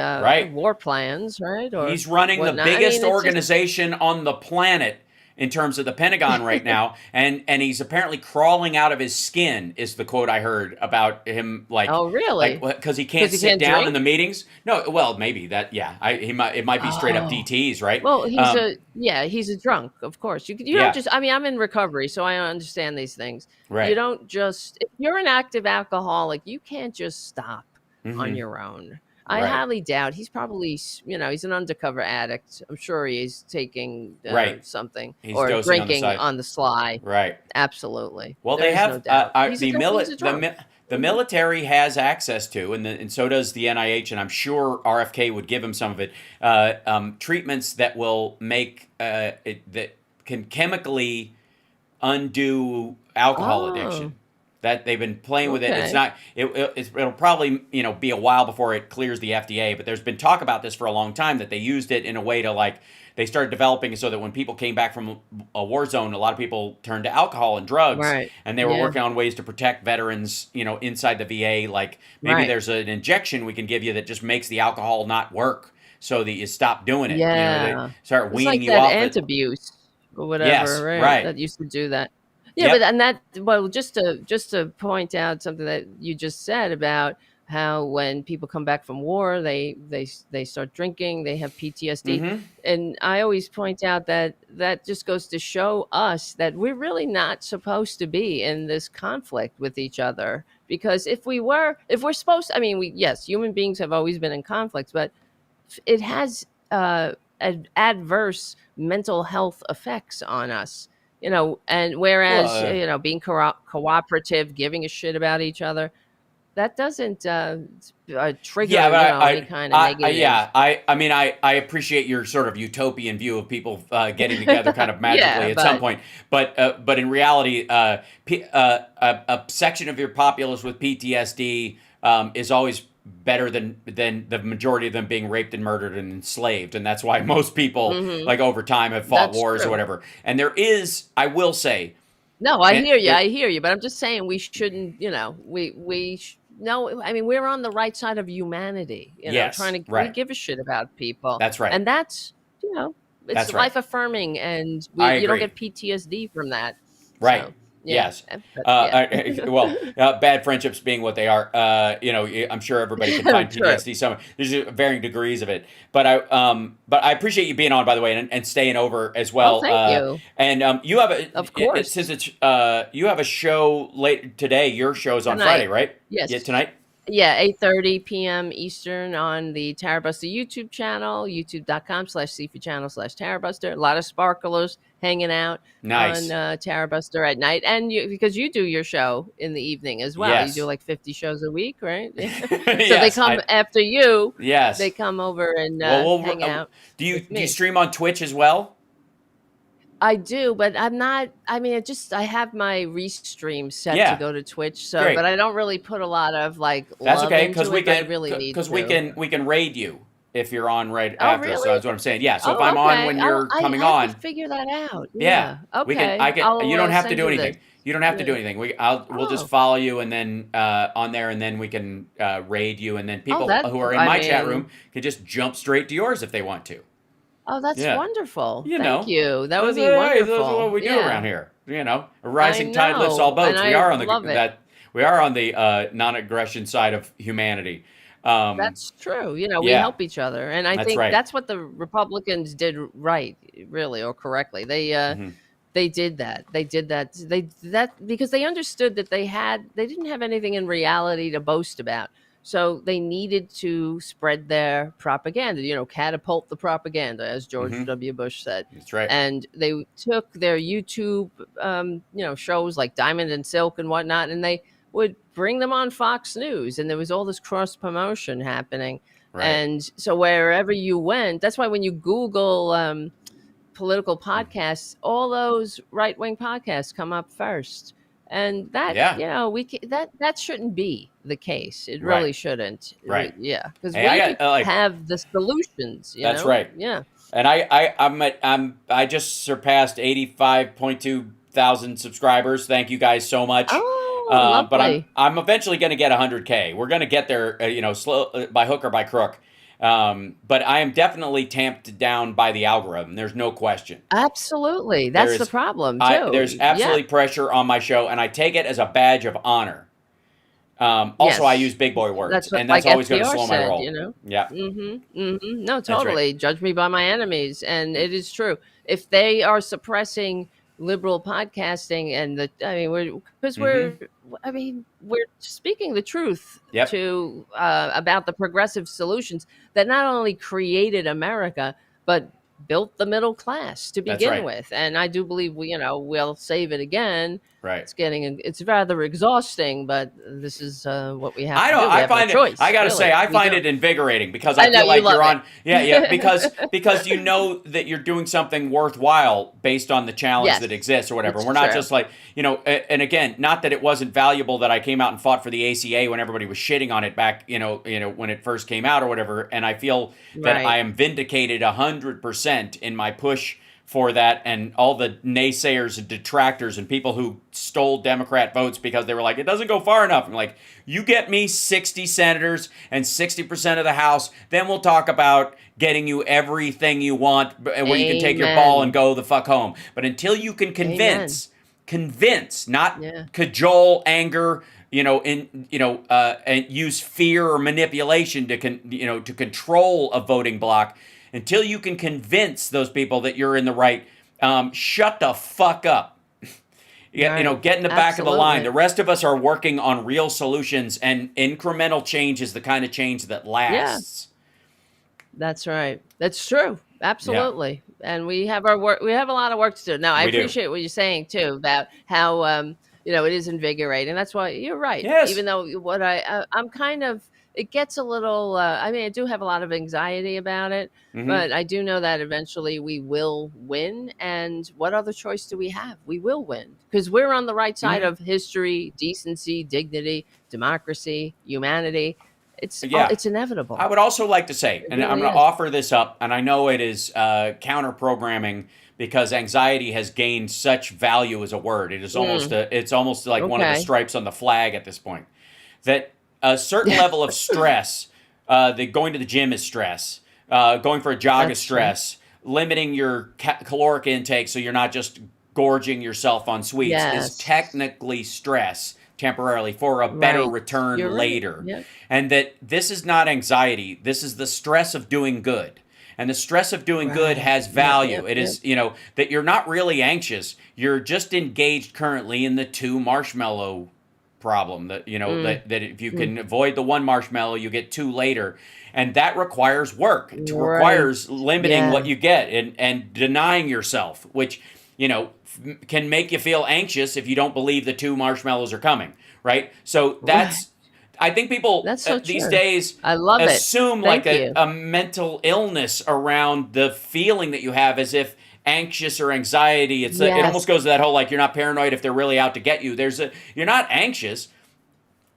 war plans, right? Or he's running the biggest organization on the planet, in terms of the Pentagon right now, and he's apparently crawling out of his skin. Is the quote I heard about him? Oh, Like really? because he can't Because he sit can't down in drink? the meetings. No, well, maybe that. Yeah, he might. It might be straight up Oh. DTS, right? Well, he's a drunk, of course. You don't Yeah, just, I mean, I'm in recovery, so I understand these things. You right. don't just, if you're an active alcoholic, you can't just stop on Hmm. your own. I Right, highly doubt he's probably, he's an undercover addict. I'm sure he's taking right. something He's or dosing on the drinking side. on the sly. Right. Absolutely. Well, There they is no have doubt. He's a drunk. He's a drunk. the Mhm. military has access to, and so does the NIH, and I'm sure RFK would give him some of it. Treatments that will make that can chemically undo alcohol Oh, addiction. That they've been playing with it. It's okay. not. It'll probably be a while before it clears the FDA. But there's been talk about this for a long time that they used it in a way to like they started developing it so that when people came back from a war zone, a lot of people turned to alcohol and drugs, Right. and they were Yeah. working on ways to protect veterans. Inside the VA, like maybe Right. there's an injection we can give you that just makes the alcohol not work, so that you stop doing it. They Yeah. start It's weaning like you that off it. antabuse or whatever, Yes, right? right. That used to do that. Yeah, but Yep. and that well, just to point out something that you just said about how when people come back from war, they start drinking, they have PTSD. Mm-hmm. And I always point out that that just goes to show us that we're really not supposed to be in this conflict with each other. Because if we're supposed, I mean, yes, human beings have always been in conflicts, but it has adverse mental health effects on us, and whereas Well, being cooperative, giving a shit about each other, that doesn't yeah, trigger but any kind of negative. yeah, I mean, I appreciate your sort of utopian view of people getting together kind of Yeah, magically at some but point, but in reality, a section of your populace with PTSD is always better than the majority of them being raped and murdered and enslaved, and that's why most people hmm like over time have fought that's wars or true. whatever. And there is, I will say, No, I and hear you. there, I hear you. But I'm just saying we shouldn't, no, I mean, we're on the right side of humanity, yes, we right, give a shit about people. that's right, And that's, it's that's right. life affirming and I you don't agree. get PTSD from that. Right. So, yeah. Yes. But yeah. Bad friendships being what they are, I'm sure everybody can find True. PTSD somewhere. There's varying degrees of it, but I appreciate you being on, by the way, and staying over as Oh, well. thank you. And you have Of course. since it's you have a show late today. Your show's on Friday, Tonight. right? Yeah, Yes. tonight. Yeah, 8:30 p.m. Eastern on the Tarabuster YouTube channel, youtube.com/cfchannel/Tarabuster. A lot of sparklers hanging out on Nice. Tarabuster at night. And because you do your show in the evening as well. You do Yes. like 50 shows a week, right? So they Yes. come after you, they Yes. come over and Well, hang out with do you me. stream on Twitch as well? I do, but I'm not. I mean, I have my restream set to Yeah. go to Twitch, Great. but I don't really put a lot of like That's love okay, because into it, but I really need to. we can raid you if you're on right Oh, after us. So really? that's what I'm saying. Yeah. So if Oh, I'm on okay. when you're I coming have to on, figure that out. yeah, Yeah. we can. Okay. I can. I'll You don't have to send do you this. anything. You don't have to do Yeah. anything. We'll just Oh. follow you and then on there, and then we can raid you, and then Oh, people that. who are in I my chat mean. room can just jump straight to yours if they want to. Oh, that's Yeah. wonderful. You Thank know, you. That would that's, be hey, that's what wonderful. we do around Yeah. here. A I rising tide lifts all know, and boats. I love it. We are on the non-aggression side of humanity. Um, That's true. We yeah, help each other, and I that's think right. that's what the Republicans did right, really, or correctly. Hmm. They did that. They did that. That because they understood that they didn't have anything in reality to boast about. So they needed to spread their propaganda, catapult the propaganda, as George Hmm. W. Bush said. That's right. And they took their YouTube, shows like Diamond and Silk and whatnot, and they would bring them on Fox News. And there was all this cross promotion happening. Right. And so wherever you went, that's why when you Google political podcasts, all those right wing podcasts come up first. And that, Yeah. that shouldn't be the case. It Right. really shouldn't. Right. Yeah, because Hey, I we got like have the solutions. that's right. Yeah. And I just surpassed 85.2 thousand subscribers. Thank you guys so much. Oh, But lovely. I'm eventually going to get 100K. We're going to get there, slow by hook or by crook. But I am definitely tamped down by the algorithm. There's no question. Absolutely. There That's the is, problem there's too. Yeah. absolutely pressure on my show, and I take it as a badge of honor. Also, I use Yes. big boy words, That's what and that's like always going to FDR slow my said, roll. Yeah, No, that's right. totally. Judge me by my enemies. And it is true. If they are suppressing liberal podcasting and I mean, Mm-hmm. we're speaking the truth Yep, to about the progressive solutions that not only created America, but built the middle class to that's begin right. with. And I do believe we'll save it again. Right. It's rather exhausting, but this is what we have I to don't. do. We I have no find it. I choice, gotta say, really. I We find don't. it invigorating because I I know feel you like love you're on. Yeah, yeah. it. Because you know that you're doing something worthwhile based on the challenge that Yes, exists or whatever. it's We're not true. just like And again, not that it wasn't valuable that I came out and fought for the ACA when everybody was shitting on it back. When it first came out or whatever. And I feel that I Right. am vindicated 100% in my push for that, and all the naysayers and detractors and people who stole Democrat votes because they were like, it doesn't go far enough. I'm like, you get me 60 senators and 60% of the House, then we'll talk about getting you everything you want where you can take your ball and Amen. go the fuck home. But until you can Amen. convince, not Yeah. cajole, anger, and use fear or manipulation to control a voting bloc. Until you can convince those people that you're in the right, shut the fuck up. Right. Get in the back of the line. The Absolutely. rest of us are working on real solutions, and incremental change is the kind of change that Yeah. lasts. That's right. That's true. Yeah, Absolutely. And we have our work. We have a lot of work to do. Now, I we do. appreciate what you're saying too about how it is invigorating. That's why you're right. Yes. Even though I'm kind of it gets a little. I mean, I do have a lot of anxiety about it, Hmm. but I do know that eventually we will win. And what other choice do we have? We will win because we're on the right side Hmm. of history, decency, dignity, democracy, humanity. Yeah. It's inevitable. I would also like to say, It and I'm really going to is. offer this up, and I know it is counter programming because anxiety has gained such value as a word. Mm, It's almost like one of the okay. stripes on the flag at this point. That a certain level of stress, that going to the gym is stress, going for a jog is That's true. stress, limiting your caloric intake so you're not just gorging yourself on sweets is Yes. technically stress temporarily for a better Right. return You're right. later. Yep. And that this is not anxiety, this is the stress of doing good. And the stress of doing good Right. has Yep. value. Yep. It Yep. is, that you're not really anxious. You're just engaged currently in the two marshmallow problem that Mm, that if you mm. can avoid the one marshmallow you get two later, and that requires work. It Right. requires limiting Yeah. what you get and denying yourself, which can make you feel anxious if you don't believe the two marshmallows are coming, right? So Right. I think people That's so these true. days I love it. assume like Thank a, you. a mental illness around the feeling that you have, as if anxious or anxiety, it almost Yes. goes to that whole, like, you're not paranoid if they're really out to get you. You're not anxious,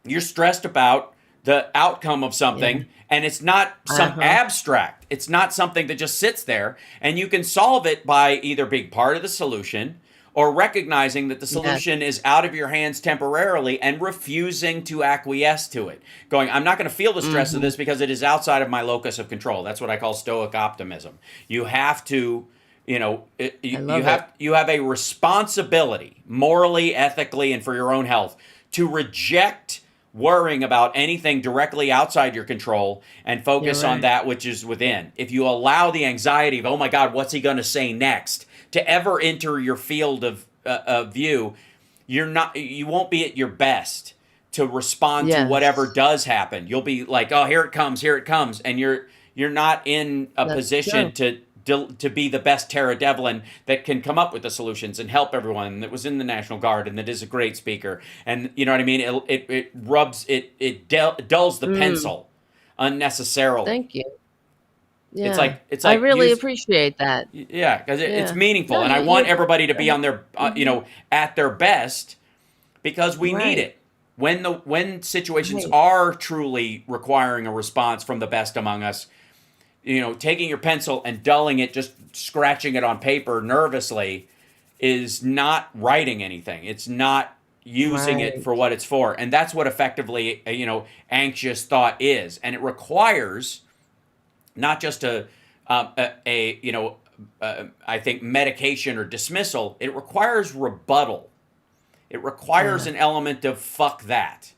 you're stressed about the outcome of Yeah. something, and it's not some Uh-huh. abstract, it's not something that just sits there, and you can solve it by either being part of the solution or recognizing that the Yes. solution is out of your hands temporarily and refusing to acquiesce to it, going, I'm not going to feel the stress of Hmm. this because it is outside of my locus of control. That's what I call stoic optimism. You have to, I you love it. have a responsibility, morally, ethically, and for your own health, to reject worrying about anything directly outside your control and You're focus on right. that which is within. If you allow the anxiety of, oh my God, what's he going to say next, to ever enter your field of view, you won't be at your best to respond to whatever Yes. does happen. You'll be like, oh, here it comes, and you're not in a That's position true. to be the best Tara Devlin that can come up with the solutions and help everyone, and that was in the National Guard and that is a great speaker, and you know what I mean. It dulls the Mm, pencil unnecessarily. thank you. It's Yeah. like it's I like really use appreciate that. Yeah, because it's Yeah. meaningful, No, and I want everybody to be on their mhm. at their best, because we need Right. it when situations Right. are truly requiring a response from the best among us. Taking your pencil and dulling it, just scratching it on paper nervously, is not writing anything. It's not using it for Right. what it's for, and that's what effectively anxious thought is, and it requires not just a you know, I think medication or dismissal. It requires rebuttal. It requires Yeah. an element of fuck that.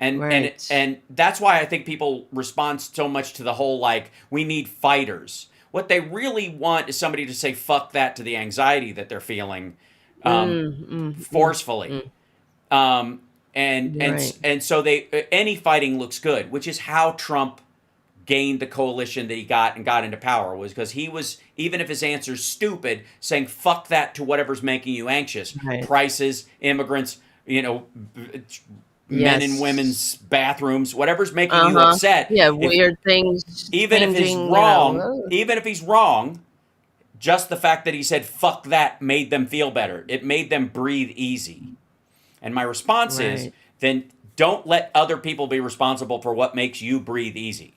Right. And that's why I think people respond so much to the whole like we need fighters. What they really want is somebody to say fuck that to the anxiety that they're feeling, um, Mm, mm, mm, forcefully. mm. Um, Right. and so they any fighting looks good, which is how Trump gained the coalition that he got and got into power, was because he was, even if his answer's stupid, saying fuck that to whatever's making you anxious. Right. Prices, immigrants, you know, men and Yes. women's bathrooms, whatever's making you Uh-huh. upset. Yeah, If weird things even if he's changing, wrong, ugh. even if he's wrong, just the fact that he said fuck that made them feel better. It made them breathe easy. And my response is, Right. then don't let other people be responsible for what makes you breathe easy.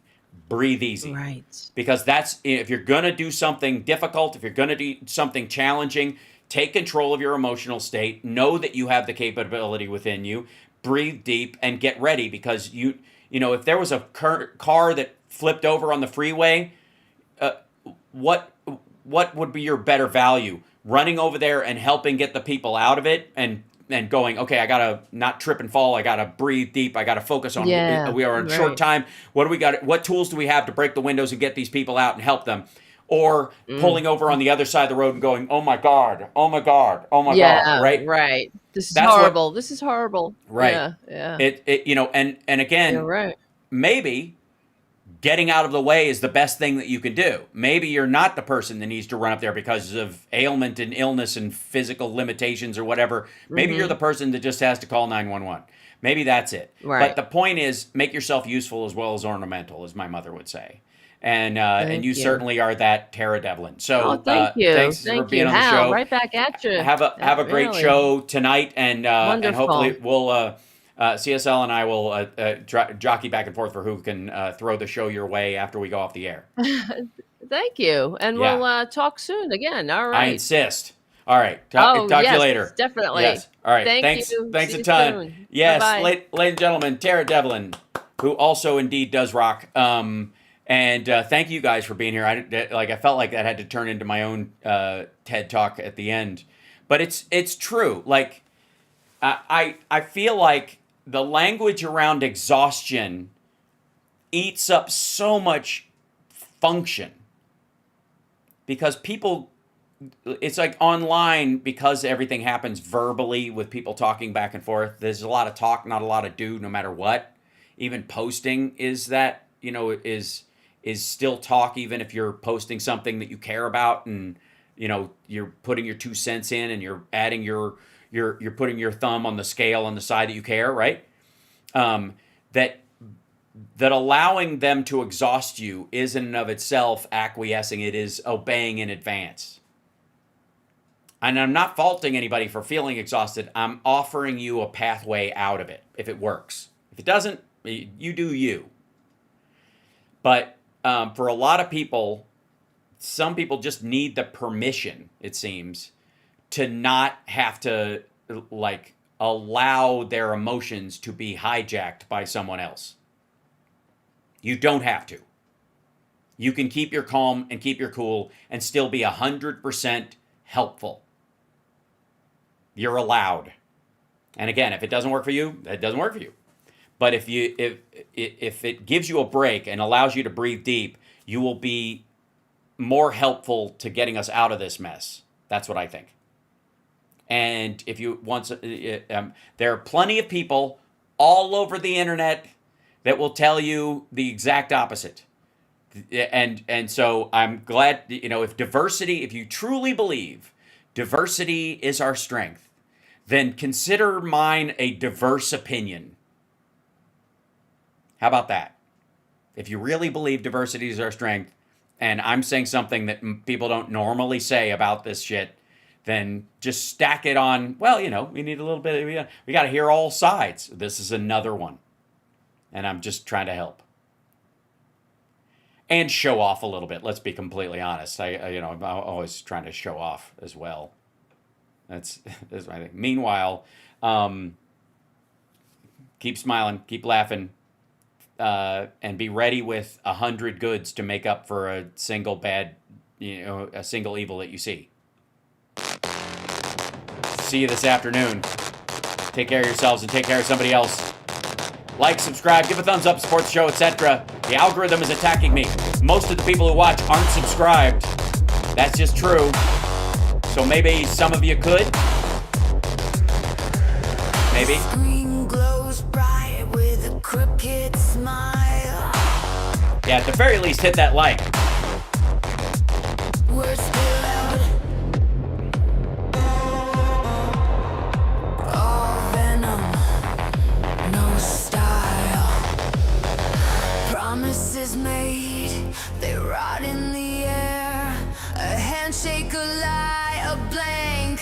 Breathe easy. Right. Because that's, if you're going to do something difficult, if you're going to do something challenging, take control of your emotional state. Know that you have the capability within you. Breathe deep and get ready, because you know, if there was a car that flipped over on the freeway, uh, what what would be your better value? Running over there and helping get the people out of it, and going, okay, I gotta not trip and fall. I gotta breathe deep. I gotta focus on. Yeah. We are in short Right. time. What do we got? What tools do we have to break the windows and get these people out and help them? Or Mm. pulling over on the other side of the road and going, oh my god, oh my god, oh my god, Yeah, right? right. This is That's what. horrible. This is horrible. Right. Yeah, yeah. It you know, and You're again, right. maybe getting out of the way is the best thing that you can do. Maybe you're not the person that needs to run up there because of ailment and illness and physical limitations or whatever. Maybe you're the Mhm. person that just has to call 911. Maybe that's it. But Right. the point is, make yourself useful as well as ornamental, as my mother would say. And Thank you you. certainly are that, Tara Devlin. Oh, So thank you. thanks for Thank being you. on the Hal, show. right back at you. Have a great Really. show tonight, and hopefully Wonderful. we'll CSL and I will jockey back and forth for who can throw the show your way after we go off the air. Thank you. And Yeah, we'll talk soon again. All I right. insist. All right, Oh, talk to you yes, later. definitely. Yes. All right. Thank Thanks. you. Thanks See a you ton. soon. Yes, Bye-bye. ladies and gentlemen, Tara Devlin, who also indeed does rock. And thank you guys for being here. I felt like that had to turn into my own TED talk at the end, but it's true. Like I feel like the language around exhaustion eats up so much function, because people, it's like online, because everything happens verbally with people talking back and forth. There's a lot of talk, not a lot of do, no matter what. Even posting is that, you know, is still talk, even if you're posting something that you care about, and you know, you're putting your 2 cents in, and you're adding you're putting your thumb on the scale on the side that you care, right? Um, that allowing them to exhaust you is in and of itself acquiescing. It is obeying in advance. And I'm not faulting anybody for feeling exhausted. I'm offering you a pathway out of it if it works. If it doesn't, you do you. But for a lot of people, some people just need the permission, it seems, to not have to like allow their emotions to be hijacked by someone else. You don't have to. You can keep your calm and keep your cool and still be 100% helpful. You're allowed. And again, if it doesn't work for you, it doesn't work for you. But if it gives you a break and allows you to breathe deep, you will be more helpful to getting us out of this mess. That's what I think. And if you want, there are plenty of people all over the internet that will tell you the exact opposite. And so I'm glad, you know, if diversity, if you truly believe diversity is our strength, then consider mine a diverse opinion. How about that? If you really believe diversity is our strength, and I'm saying something that people don't normally say about this shit, then just stack it on. Well, you know, we need a little bit. We got to hear all sides. This is another one, and I'm just trying to help and show off a little bit. Let's be completely honest. I'm always trying to show off as well. That's my thing. Meanwhile, keep smiling, keep laughing, and be ready with 100 goods to make up for a single bad, a single evil that you see. See you this afternoon. Take care of yourselves and take care of somebody else. Like, subscribe, give a thumbs up, support the show, etc. The algorithm is attacking me. Most of the people who watch aren't subscribed. That's just true. So maybe some of you could. Maybe. Screen glows bright with a crooked smile. Yeah, at the very least, hit that like. We're still out. All venom, no style. Promises made, they rot in the air. A handshake, a lie, a blank.